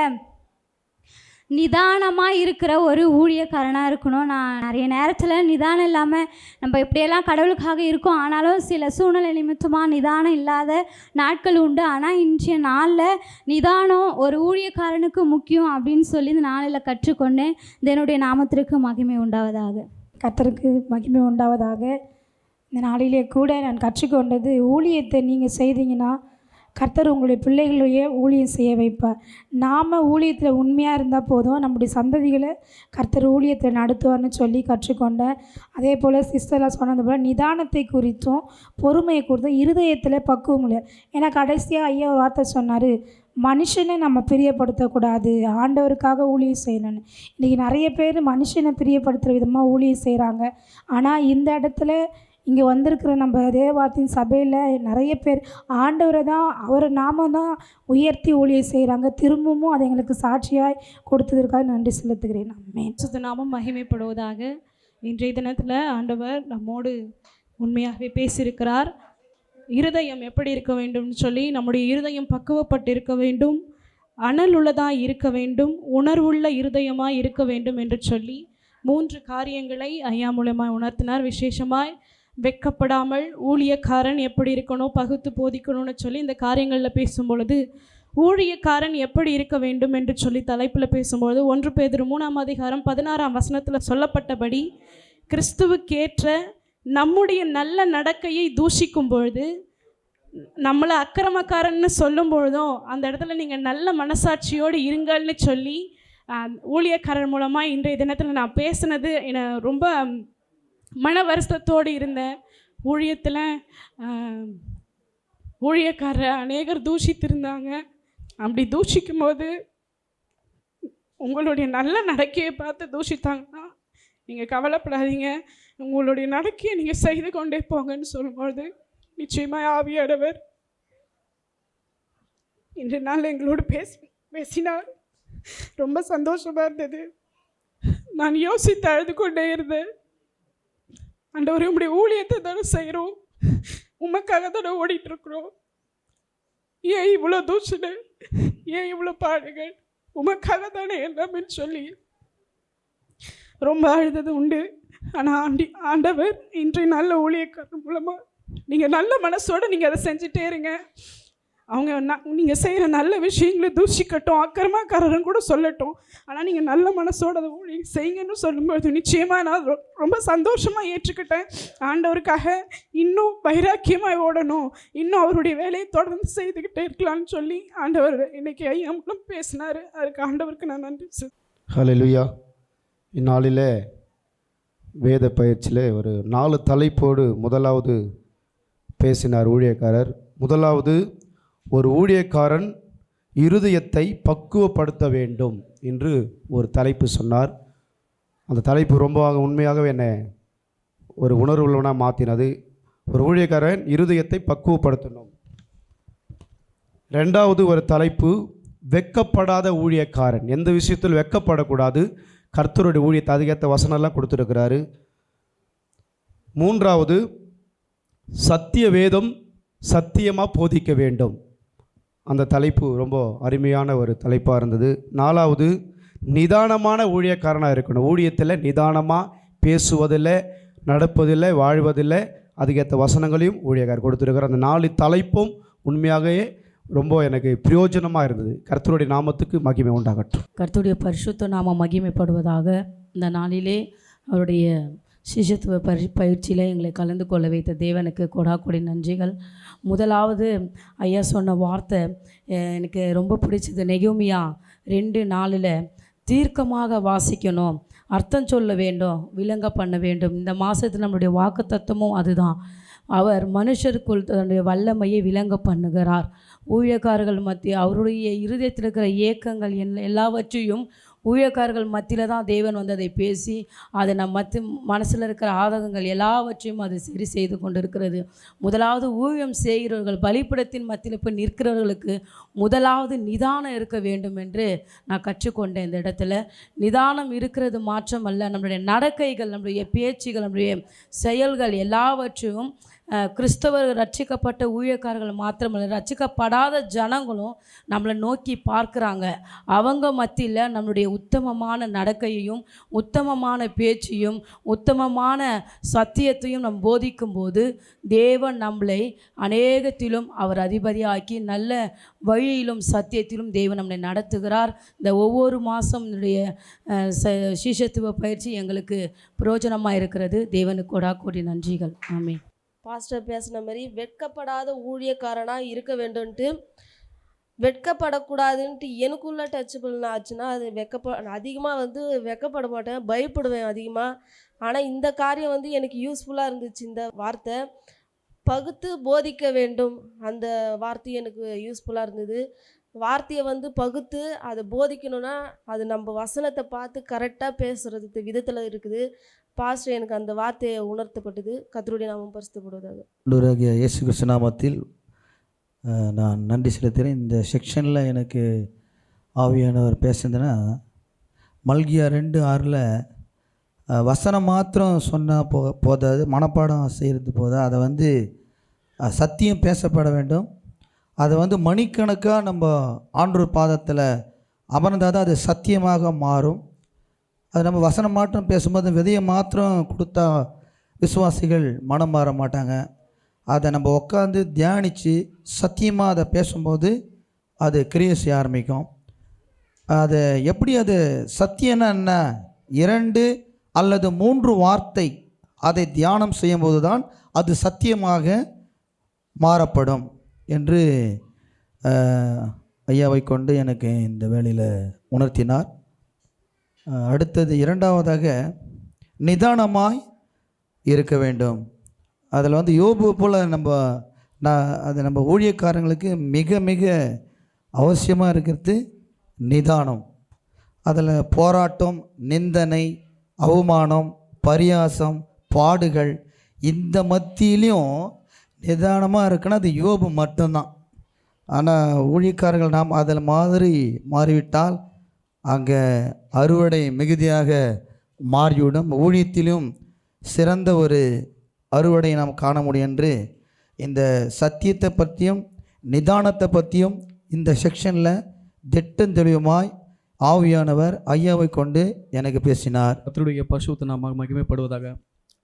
நிதானமாக இருக்கிற ஒரு ஊழியக்காரனாக இருக்கணும். நான் நிறைய நேரத்தில் நிதானம் இல்லாமல் நம்ம எப்படியெல்லாம் கடவுளுக்காக இருக்கோம், ஆனாலும் சில சூழ்நிலை நிமித்தமாக நிதானம் இல்லாத நாட்கள் உண்டு. ஆனால் இன்றைய நாளில் நிதானம் ஒரு ஊழியக்காரனுக்கு முக்கியம் அப்படின்னு சொல்லி இந்த நாளில் கற்றுக்கொண்டேன். இதனுடைய நாமத்திற்கு மகிமை உண்டாவதாக. கர்த்தருக்கு மகிமை உண்டாவதாக. இந்த நாளிலே கூட நான் கற்றுக்கொண்டது, ஊழியத்தை நீங்கள் செய்தீங்கன்னா கர்த்தர் உங்களுடைய பிள்ளைகளையே ஊழியம் செய்ய வைப்பார். நாம் ஊழியத்தில் உண்மையாக இருந்தால் போதும், நம்முடைய சந்ததிகளை கர்த்தர் ஊழியத்தில் நடத்துவார்னு சொல்லி கற்றுக்கொண்டேன். அதே போல் சிஸ்டர்லாம் சொன்னது போல் நிதானத்தை குறித்தும் பொறுமையை குறித்தும் இருதயத்தில் பக்குவம் இல்லை. ஏன்னா கடைசியாக ஐயா ஒரு வார்த்தை சொன்னார், மனுஷனை நம்ம பிரியப்படுத்தக்கூடாது, ஆண்டவருக்காக ஊழியம் செய்யணும்னு. இன்றைக்கி நிறைய பேர் மனுஷனை பிரியப்படுத்துகிற விதமாக ஊழியம் செய்கிறாங்க. ஆனால் இந்த இடத்துல இங்கே வந்திருக்கிற நம்ம தேவாத்தின் சபையில் நிறைய பேர் ஆண்டவரை தான், அவரை நாம தான் உயர்த்தி ஊழியம் செய்கிறாங்க. திரும்பவும் அதை எங்களுக்கு சாட்சியாய் கொடுத்ததற்காக நன்றி செலுத்துகிறேன். ஆமென். பரிசுத்த நாமம் மகிமைப்படுவதாக. இன்றைய தினத்தில் ஆண்டவர் நம்மோடு உண்மையாகவே பேசியிருக்கிறார். இருதயம் எப்படி இருக்க வேண்டும்னு சொல்லி, நம்முடைய இருதயம் பக்குவப்பட்டு இருக்க வேண்டும், அனல் உள்ளதாக இருக்க வேண்டும், உணர்வுள்ள இருதயமாக இருக்க வேண்டும் என்று சொல்லி 3 காரியங்களை ஐயா மூலமாக உணர்த்தினார். விசேஷமாய் வெட்கப்படாமல் ஊழியக்காரன் எப்படி இருக்கணும், பகுத்து போதிக்கணும்னு சொல்லி இந்த காரியங்களில் பேசும்பொழுது, ஊழியக்காரன் எப்படி இருக்க வேண்டும் என்று சொல்லி தலைப்பில் பேசும்பொழுது 1 பேதுரு 3ஆம் அதிகாரம் 16ஆம் வசனத்தில் சொல்லப்பட்டபடி கிறிஸ்துவுக்கேற்ற நம்முடைய நல்ல நடக்கையை தூஷிக்கும் பொழுது, நம்மளை அக்கிரமக்காரன்னு சொல்லும் பொழுதும் அந்த இடத்துல நீங்கள் நல்ல மனசாட்சியோடு இருங்கள்னு சொல்லி ஊழியக்காரர் மூலமாக இன்றைய தினத்தில் நான் பேசினது என்னை ரொம்ப மன வருத்தத்தோடு இருந்தேன். ஊழியத்தில் ஊழியக்காரர் அநேகர் தூஷித்திருந்தாங்க. அப்படி தூஷிக்கும் போது உங்களுடைய நல்ல நடக்கையை பார்த்து தூஷித்தாங்கன்னா நீங்கள் கவலைப்படாதீங்க, உங்களுடைய நடக்கையை நீங்கள் செய்து கொண்டே போங்கன்னு சொல்லும்போது நிச்சயமாக ஆவியானவர் இன்று நாள் எங்களோடு பேசினார். ரொம்ப சந்தோஷமாக இருந்தது. நான் யோசித்து அழுது கொண்டே இருந்தேன். ஆண்டவரே, உம்முடைய ஊழியத்தை தானே செய்கிறோம், உமக்காக தானே ஓடிட்டுருக்குறோம், ஏன் இவ்வளோ தூஷணை, ஏன் இவ்வளோ பாடுகள், உமக்காக தானே எல்லாமே சொல்லி ரொம்ப அழுதது உண்டு. ஆனால் ஆண்டவர் இன்றைய நல்ல ஊழியக்காரர் மூலமாக நீங்கள் நல்ல மனசோடு நீங்கள் அதை செஞ்சுட்டே இருங்க. அவங்க நீங்கள் செய்கிற நல்ல விஷயங்களை தூஷிக்கட்டும், அக்கிரமக்காரரும் கூட சொல்லட்டும், ஆனால் நீங்கள் நல்ல மனசோடு அதை ஊழியம் செய்யுங்கன்னு சொல்லும்போது நிச்சயமாக நான் ரொம்ப சந்தோஷமாக ஏற்றுக்கிட்டேன். ஆண்டவருக்காக இன்னும் வைராக்கியமாக ஓடணும், இன்னும் அவருடைய வேலையை தொடர்ந்து செய்துக்கிட்டே இருக்கலாம்னு சொல்லி ஆண்டவர் இன்னைக்கு ஐயா மூலம் பேசினார். அதுக்கு ஆண்டவருக்கு நான் நன்றி சார். ஹல்லேலூயா. இந்நாளில் வேத பயிற்சியில் ஒரு 4 தலைப்போடு முதலாவது பேசினார் ஊழியக்காரர். முதலாவது, ஒரு ஊழியக்காரன் இருதயத்தை பக்குவப்படுத்த வேண்டும் என்று ஒரு தலைப்பு சொன்னார். அந்த தலைப்பு ரொம்ப உண்மையாகவே என்னை ஒரு உணர்வுள்ளவனாக மாற்றினது. ஒரு ஊழியக்காரன் இருதயத்தை பக்குவப்படுத்தணும். 2வது ஒரு தலைப்பு, வெட்கப்படாத ஊழியக்காரன். எந்த விஷயத்தில் வெட்கப்படக்கூடாது, கர்த்தருடைய ஊழியத்தை அதுக்கேற்ற வசனம்லாம் கொடுத்துருக்கிறாரு. 3வது, சத்திய வேதம் சத்தியமாக போதிக்க வேண்டும். அந்த தலைப்பு ரொம்ப அருமையான ஒரு தலைப்பாக இருந்தது. 4வது, நிதானமான ஊழியக்காரனாக இருக்கணும். ஊழியத்தில் நிதானமாக பேசுவதில்லை, நடப்பதில்லை, வாழ்வதில்லை, அதுக்கேற்ற வசனங்களையும் ஊழியக்காரர் கொடுத்துருக்கிறார். அந்த 4 தலைப்பும் உண்மையாகவே ரொம்ப எனக்கு பிரயோஜனமாக இருந்தது. கர்த்தருடைய நாமத்துக்கு மகிமை உண்டாகட்டும். கர்த்தருடைய பரிசுத்த நாமம் மகிமைப்படுவதாக. இந்த நாளிலே அவருடைய சிஷத்துவ பயிற்சியில் எங்களை கலந்து கொள்ள வைத்த தேவனுக்கு கொடாக்கொடி நன்றிகள். முதலாவது ஐயா சொன்ன வார்த்தை எனக்கு ரொம்ப பிடிச்சது. நெகேமியா 2:4 தீர்க்கமாக வாசிக்கணும், அர்த்தம் சொல்ல வேண்டும், விளங்க பண்ண வேண்டும். இந்த மாதத்தில் நம்மளுடைய வாக்கு தத்துவமும் அதுதான். அவர் மனுஷருக்குள் தன்னுடைய வல்லமையை விளங்க பண்ணுகிறார். ஊழியக்காரர்கள் மத்திய அவருடைய இருதயத்தில் இருக்கிற ஏக்கங்கள் எல்லாவற்றையும் ஊழியக்காரர்கள் மத்தியில் தான் தேவன் வந்து அதை பேசி அதை நம்ம மனசில் இருக்கிற ஆதகங்கள் எல்லாவற்றையும் அது சரி செய்து கொண்டு இருக்கிறது. முதலாவது ஊழியம் செய்கிறவர்கள் பலிபீடத்தின் மத்தியில் போய் நிற்கிறவர்களுக்கு முதலாவது நிதானம் இருக்க வேண்டும் என்று நான் கற்றுக்கொண்டேன். இந்த இடத்துல நிதானம் இருக்கிறது மாற்றம் அல்ல, நம்மளுடைய நடக்கைகள், நம்முடைய பேச்சுகள், நம்முடைய செயல்கள் எல்லாவற்றையும் கிறிஸ்தவர் ரட்சிக்கப்பட்ட ஊழியக்காரர்கள் மாத்திரமல்ல, ரட்சிக்கப்படாத ஜனங்களும் நம்மளை நோக்கி பார்க்குறாங்க. அவங்க மத்தியில் நம்மளுடைய உத்தமமான நடக்கையையும் உத்தமமான பேச்சையும் உத்தமமான சத்தியத்தையும் நம்ம போதிக்கும்போது தேவன் நம்மளை அநேகத்திலும் அவர் அதிபதியாக்கி நல்ல வழியிலும் சத்தியத்திலும் தேவன் நம்மளை நடத்துகிறார். இந்த ஒவ்வொரு மாதம் என்னுடைய சீஷத்துவ பயிற்சி எங்களுக்கு பிரயோஜனமாக இருக்கிறது. தேவனுக்கு கோடி நன்றிகள். ஆமென். பாஸ்டர் பேசின மாதிரி வெட்கப்படாத ஊழியக்காரனாக இருக்க வேண்டும்ன்ட்டு, வெட்கப்படக்கூடாதுன்ட்டு எனக்குள்ளே டச்சபிள் ஆச்சுன்னா அது அதிகமாக வெட்கப்பட மாட்டேன், பயப்படுவேன் அதிகமாக. ஆனால் இந்த காரியம் எனக்கு யூஸ்ஃபுல்லாக இருந்துச்சு. இந்த வார்த்தை பகுத்து போதிக்க வேண்டும், அந்த வார்த்தை எனக்கு யூஸ்ஃபுல்லாக இருந்தது. வார்த்தையை பகுத்து அதை போதிக்கணும்னா அது நம்ம வசனத்தை பார்த்து கரெக்டாக பேசுகிறது விதத்தில் இருக்குது. பாஸ்டர் எனக்கு அந்த வார்த்தையை உணர்த்தப்பட்டது. கர்த்தருடைய நாமம் பரிசுத்தப்படுவதாக. ஆண்டவராகிய இயேசு கிறிஸ்து நாமத்தில் நான் நன்றி செலுத்துகிறேன். இந்த செக்ஷனில் எனக்கு ஆவியானவர் பேசுனதுன்னா, மல்கியா 2:6 வசனம் மாத்திரம் சொன்னால் போதாது, மனப்பாடம் செய்கிறது போதாது, அதை சத்தியம் பேசப்பட வேண்டும். அதை மணிக்கணக்காக நம்ம ஆண்டவர் பாதத்தில் அமர்ந்தால் தான் அது சத்தியமாக மாறும். அது நம்ம வசனம் மாத்திரம் பேசும்போது விதையை மாத்திரம் கொடுத்தா விசுவாசிகள் மனம் மாற மாட்டாங்க. அதை நம்ம உட்காந்து தியானித்து சத்தியமாக அதை பேசும்போது அது கிரியை செய்ய ஆரம்பிக்கும். அது எப்படி, அது சத்தியம்னா என்ன? 2 அல்லது 3 வார்த்தை அதை தியானம் செய்யும்போது தான் அது சத்தியமாக மாறப்படும் என்று ஐயாவை கொண்டு எனக்கு இந்த வேளையில் உணர்த்தினார். அடுத்தது 2வதாக நிதானமாய் இருக்க வேண்டும். அதில் யோபு போல் அது நம்ம ஊழியக்காரங்களுக்கு மிக மிக அவசியமாக இருக்கிறது நிதானம். அதில் போராட்டம், நிந்தனை, அவமானம், பரியாசம், பாடுகள், இந்த மத்தியிலையும் நிதானமாக இருக்குன்னா அது யோபு மட்டும்தான். ஆனால் ஊழியக்காரர்கள் நாம் அதில் மாறிவிட்டால் அங்கே அறுவடை மிகுதியாக மாறிவிடும். ஊழியத்திலும் சிறந்த ஒரு அறுவடையை நாம் காண முடியும் என்று இந்த சத்தியத்தை பற்றியும் நிதானத்தை பற்றியும் இந்த செக்ஷனில் திட்டம் தெளிவுமாய் ஆவியானவர் ஐயாவை கொண்டு எனக்கு பேசினார். கர்த்தருடைய பரிசுத்த நாமம் மகிமைப்படுவதாக.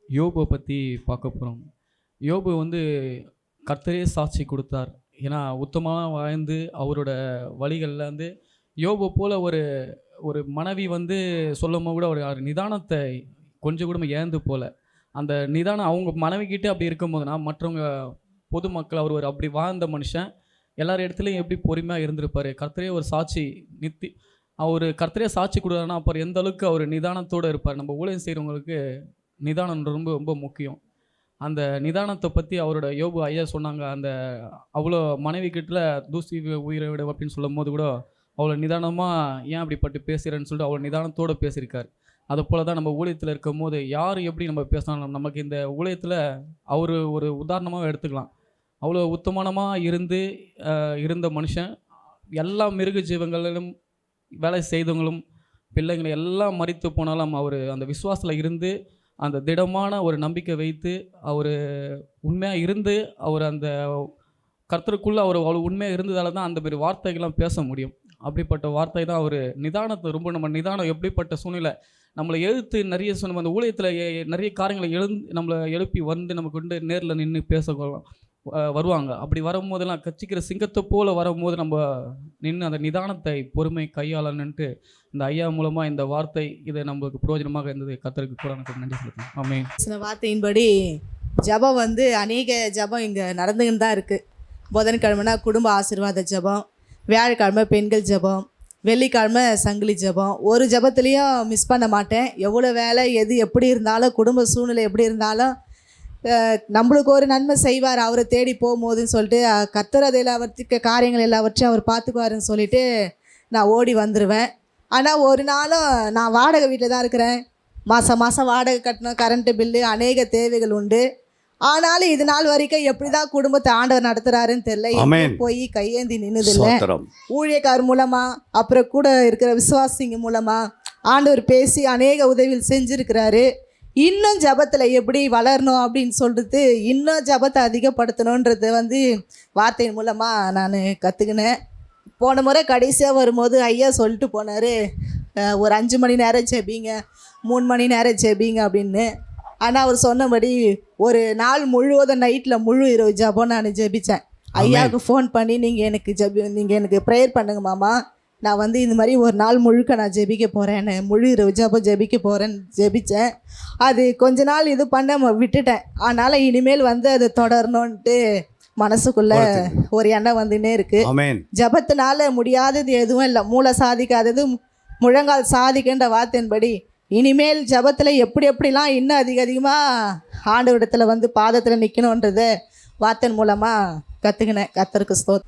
யோபை பற்றி பார்க்க போகிறோம். யோபு கர்த்தரே சாட்சி கொடுத்தார். ஏன்னா உத்தமமாக வாழ்ந்து அவரோட வழிகளில் யோபு போல் ஒரு மனைவி சொல்லும் கூட ஒரு நிதானத்தை கொஞ்சம் கூட ஏந்து போல் அந்த நிதானம் அவங்க மனைவிக்கிட்டே அப்படி இருக்கும்போதுனா மற்றவங்க பொதுமக்கள் அவர் அப்படி வாழ்ந்த மனுஷன் எல்லார் இடத்துலையும் எப்படி பொறுமையாக இருந்திருப்பார். கர்த்தரே ஒரு சாட்சி அவர் கர்த்தரே சாட்சி கொடுக்குறாருன்னா அப்புறம் எந்த அளவுக்கு அவர் நிதானத்தோடு இருப்பார். நம்ம ஊழியம் செய்கிறவங்களுக்கு நிதானம் ரொம்ப ரொம்ப முக்கியம். அந்த நிதானத்தை பற்றி அவரோட யோபு ஐயா சொன்னாங்க. அந்த அவ்வளோ மனைவி கிட்ட தூசி உயிரை விட அப்படின்னு சொல்லும் போது கூட அவ்வளோ நிதானமாக ஏன் அப்படிப்பட்டு பேசுகிறேன்னு சொல்லிட்டு அவ்வளோ நிதானத்தோடு பேசியிருக்கார். அதை போல் தான் நம்ம ஊழியத்தில் இருக்கும் போது யார் எப்படி நம்ம பேசினாலும் நமக்கு இந்த ஊழியத்தில் அவர் ஒரு உதாரணமாக எடுத்துக்கலாம். அவ்வளோ உத்தமனமாக இருந்த மனுஷன் எல்லா மிருக ஜீவங்களிலும் வேலை செய்தவங்களும் பிள்ளைங்களை எல்லாம் மரித்து போனாலும் அவர் அந்த விசுவாசத்தில் இருந்து அந்த திடமான ஒரு நம்பிக்கை வைத்து அவர் உண்மையாக இருந்து அவர் அந்த கர்த்தருக்குள்ளே அவர் அவ்வளோ உண்மையாக இருந்ததால் தான் அந்த மாதிரி வார்த்தைகள்லாம் பேச முடியும். அப்படிப்பட்ட வார்த்தை தான் அவர் நிதானத்தை ரொம்ப நம்ம நிதானம் எப்படிப்பட்ட சூழ்நிலை நம்மளை எழுத்து நிறைய நம்ம அந்த ஊழியத்தில் நிறைய காரியங்களை நம்மளை எழுப்பி நமக்கு நேரில் நின்று பேச வருவாங்க. அப்படி வரும்போதெல்லாம் கட்சிக்கிற சிங்கத்தை போல் வரும்போது நம்ம நின்று அந்த நிதானத்தை பொறுமை கையாளணுன்ட்டு இந்த ஐயா மூலமாக இந்த வார்த்தை இதை நம்மளுக்கு பிரயோஜனமாக இருந்தது. கர்த்தருக்கு கூட எனக்கு நன்றி சொல்லுறேன். ஆமென். சில வார்த்தையின்படி ஜபம் அநேக ஜபம் இங்கே நடந்துக்கிட்டு தான் இருக்குது. புதன்கிழமைனா குடும்ப ஆசீர்வாத ஜபம், வியாழக்கிழமை பெண்கள் ஜபம், வெள்ளிக்கிழமை சங்கிலி ஜபம். ஒரு ஜபத்துலேயும் மிஸ் பண்ண மாட்டேன். எவ்வளோ வேலை எது எப்படி இருந்தாலும் குடும்ப சூழ்நிலை எப்படி இருந்தாலும் நம்மளுக்கு ஒரு நன்மை செய்வார் அவரை தேடி போகும்போதுன்னு சொல்லிட்டு கர்த்தர் அது எல்லாவற்றுக்கு காரியங்கள் எல்லாவற்றையும் அவர் பார்த்துக்குவாருன்னு சொல்லிட்டு நான் ஓடி வந்துடுவேன். ஆனால் ஒரு நாளும் நான் வாடகை வீட்டில் தான் இருக்கிறேன். மாதம் வாடகை கட்டணும், கரண்ட்டு பில்லு, அநேக தேவைகள் உண்டு. ஆனாலும் இது நாள் வரைக்கும் எப்படி தான் குடும்பத்தை ஆண்டவர் நடத்துகிறாருன்னு தெரியல. போய் கையேந்தி நின்றுதில்லை. ஊழியக்கார் மூலமாக அப்புறம் கூட இருக்கிற விசுவாசிங்க மூலமாக ஆண்டவர் பேசி அநேக உதவிகள் செஞ்சுருக்கிறாரு. இன்னும் ஜபத்தில் எப்படி வளரணும் அப்படின்னு சொல்லிட்டு இன்னும் ஜபத்தை அதிகப்படுத்தணுன்றது வந்து வார்த்தையின் மூலமாக நான் கற்றுக்கினேன். போன முறை கடைசியாக வரும்போது ஐயா சொல்லிட்டு போனார், ஒரு 5 மணி நேரம் ஜெபிங்க, 3 மணி நேரம் ஜெபிங்க அப்படின்னு. ஆனால் அவர் சொன்னபடி ஒரு நாள் முழுவதும் நைட்டில் முழு இரவு ஜபம் நான் ஜெபித்தேன். ஐயாவுக்கு ஃபோன் பண்ணி நீங்கள் எனக்கு ப்ரேயர் பண்ணுங்க மாமா, நான் வந்து இந்த மாதிரி ஒரு நாள் முழுக்க நான் ஜெபிக்க போகிறேன், முழு இரவு ஜபம் ஜெபிக்க போகிறேன்னு ஜெபித்தேன். அது கொஞ்ச நாள் இது பண்ண விட்டுட்டேன். அதனால் இனிமேல் வந்து அது தொடரணுன்ட்டு மனசுக்குள்ள ஒரு எண்ணம் வந்துன்னே இருக்குது. ஜபத்தினால முடியாதது எதுவும் இல்லை, மூளை சாதிக்காதது முழங்கால் சாதிக்கின்ற வார்த்தையின்படி இனிமேல் ஜபத்தில் எப்படிலாம் இன்னும் அதிகமாக ஆண்டவரிடத்தில் வந்து பாதத்தில் நிற்கணுன்றதை வார்த்தையின் மூலமாக கற்றுக்கினேன். கர்த்தருக்கு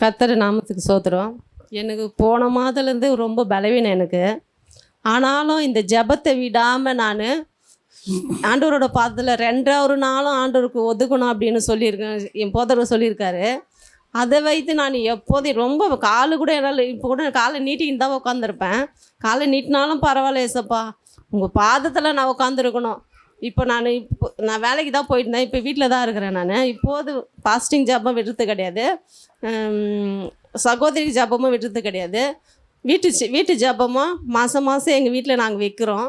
கர்த்தர் நாமத்துக்கு ஸ்தோத்திரம். எனக்கு போன மாதத்துலேருந்து ரொம்ப பலவீனம் எனக்கு. ஆனாலும் இந்த ஜபத்தை விடாமல் நான் ஆண்டவரோட பாதத்தில் 2 நாளும் ஆண்டவருக்கு ஒதுக்கணும் அப்படின்னு சொல்லியிருக்கேன். என் போதவர் சொல்லியிருக்காரு. அதை வைத்து நான் எப்போதும் ரொம்ப காலு கூட என்னால் இப்போ கூட காலை நீட்டின்னு தான் உட்காந்துருப்பேன். காலை நீட்டினாலும் பரவாயில்ல ஏசப்பா, உங்கள் பாதத்தில் நான் உட்காந்துருக்கணும். இப்போ நான் வேலைக்கு தான் போயிருந்தேன், இப்போ வீட்டில் தான் இருக்கிறேன். நான் இப்போது பாஸ்டிங் ஜபம் விடுறது கிடையாது, சகோதரி ஜபமும் விடுறது கிடையாது. வீட்டு ஜபமும் மாதம் எங்கள் வீட்டில் நாங்கள் வைக்கிறோம்.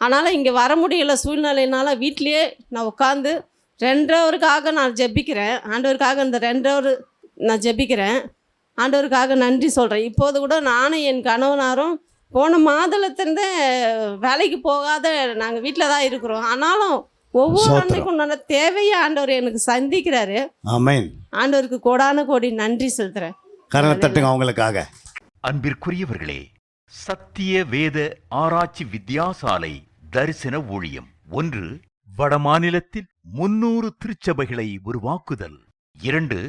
அதனால் இங்கே வர முடியல சூழ்நிலையினால வீட்லேயே நான் உட்காந்து 2 ஹவருக்காக நான் ஜெபிக்கிறேன். ஆண்டவருக்காக இந்த 2 ஹவர் நான் ஜெபிக்கிறேன். ஆண்டவருக்காக நன்றி சொல்கிறேன். இப்போது கூட நானும் என் கணவனாரும் போன மாதத்துலேருந்து வேலைக்கு போகாத நாங்கள் வீட்டில் தான் இருக்கிறோம். ஆனாலும் ஒவ்வொரு அன்னைக்கும் உண்டான தேவையை ஆண்டவர் எனக்கு சந்திக்கிறாரு. ஆண்டவருக்கு கோடான கோடி நன்றி செலுத்துகிறேன். கரணத்தட்டுங்க அவங்களுக்காக. அன்பிற்குரியவர்களே, சத்திய வேத ஆராய்ச்சி வித்யாசாலை தரிசன ஊழியம் 1. வடமாநிலத்தில் 300 திருச்சபைகளை உருவாக்குதல். 2.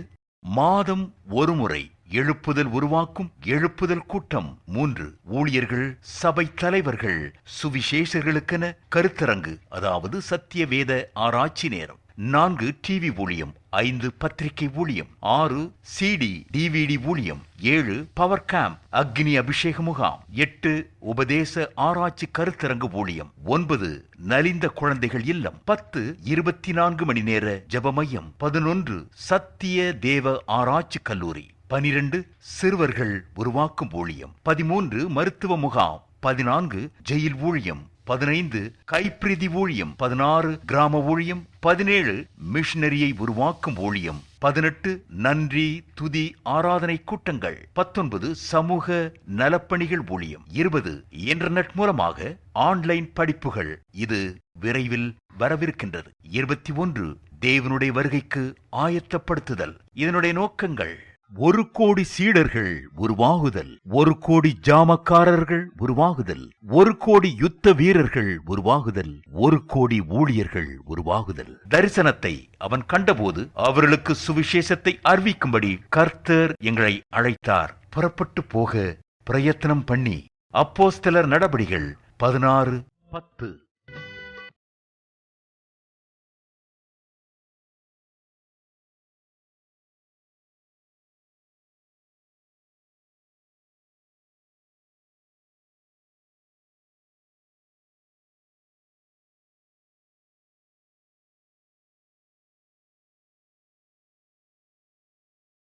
மாதம் ஒரு முறை எழுப்புதல் உருவாக்கும் எழுப்புதல் கூட்டம். 3. ஊழியர்கள், சபை தலைவர்கள், சுவிசேஷர்களுக்கென கருத்தரங்கு, அதாவது சத்திய வேத ஆராய்ச்சி நேரம். 4. டிவி ஊழியம். 5. பத்திரிகை ஊழியம். 6. சிடி டிவிடி ஊழியம். 7. பவர் கேம்ப் அக்னி அபிஷேக முகாம். 8. உபதேச ஆராய்ச்சி கருத்தரங்கு ஊழியம். 9. நலிந்த குழந்தைகள் இல்லம். 10. 24 மணி நேர ஜெப மையம். 11. சத்திய தேவ ஆராய்ச்சி கல்லூரி. 12. சிறுவர்கள் உருவாக்கும் ஊழியம். 13. மருத்துவ முகாம். 14. ஜெயில் ஊழியம். 15. கைப்பிரதி ஊழியம். 16. கிராம ஊழியம். 17. மிஷனரியை உருவாக்கும் ஊழியம். 18. நன்றி துதி ஆராதனை கூட்டங்கள். 19. சமூக நலப்பணிகள் ஊழியம். 20. இன்டர்நெட் மூலமாக ஆன்லைன் படிப்புகள். இது விரைவில் வரவிருக்கின்றது. 21. தேவனுடைய வருகைக்கு ஆயத்தப்படுத்துதல். இதனுடைய நோக்கங்கள்: 1 கோடி சீடர்கள் உருவாகுதல், 1 கோடி ஜாமக்காரர்கள் உருவாகுதல், 1 கோடி யுத்த வீரர்கள் உருவாகுதல், 1 கோடி ஊழியர்கள் உருவாகுதல். தரிசனத்தை அவன் கண்டபோது அவர்களுக்கு சுவிசேஷத்தை அறிவிக்கும்படி கர்த்தர் எங்களை அழைத்தார். புறப்பட்டு போக பிரயத்தனம் பண்ணி. அப்போஸ்தலர் நடபடிகள் 16:10.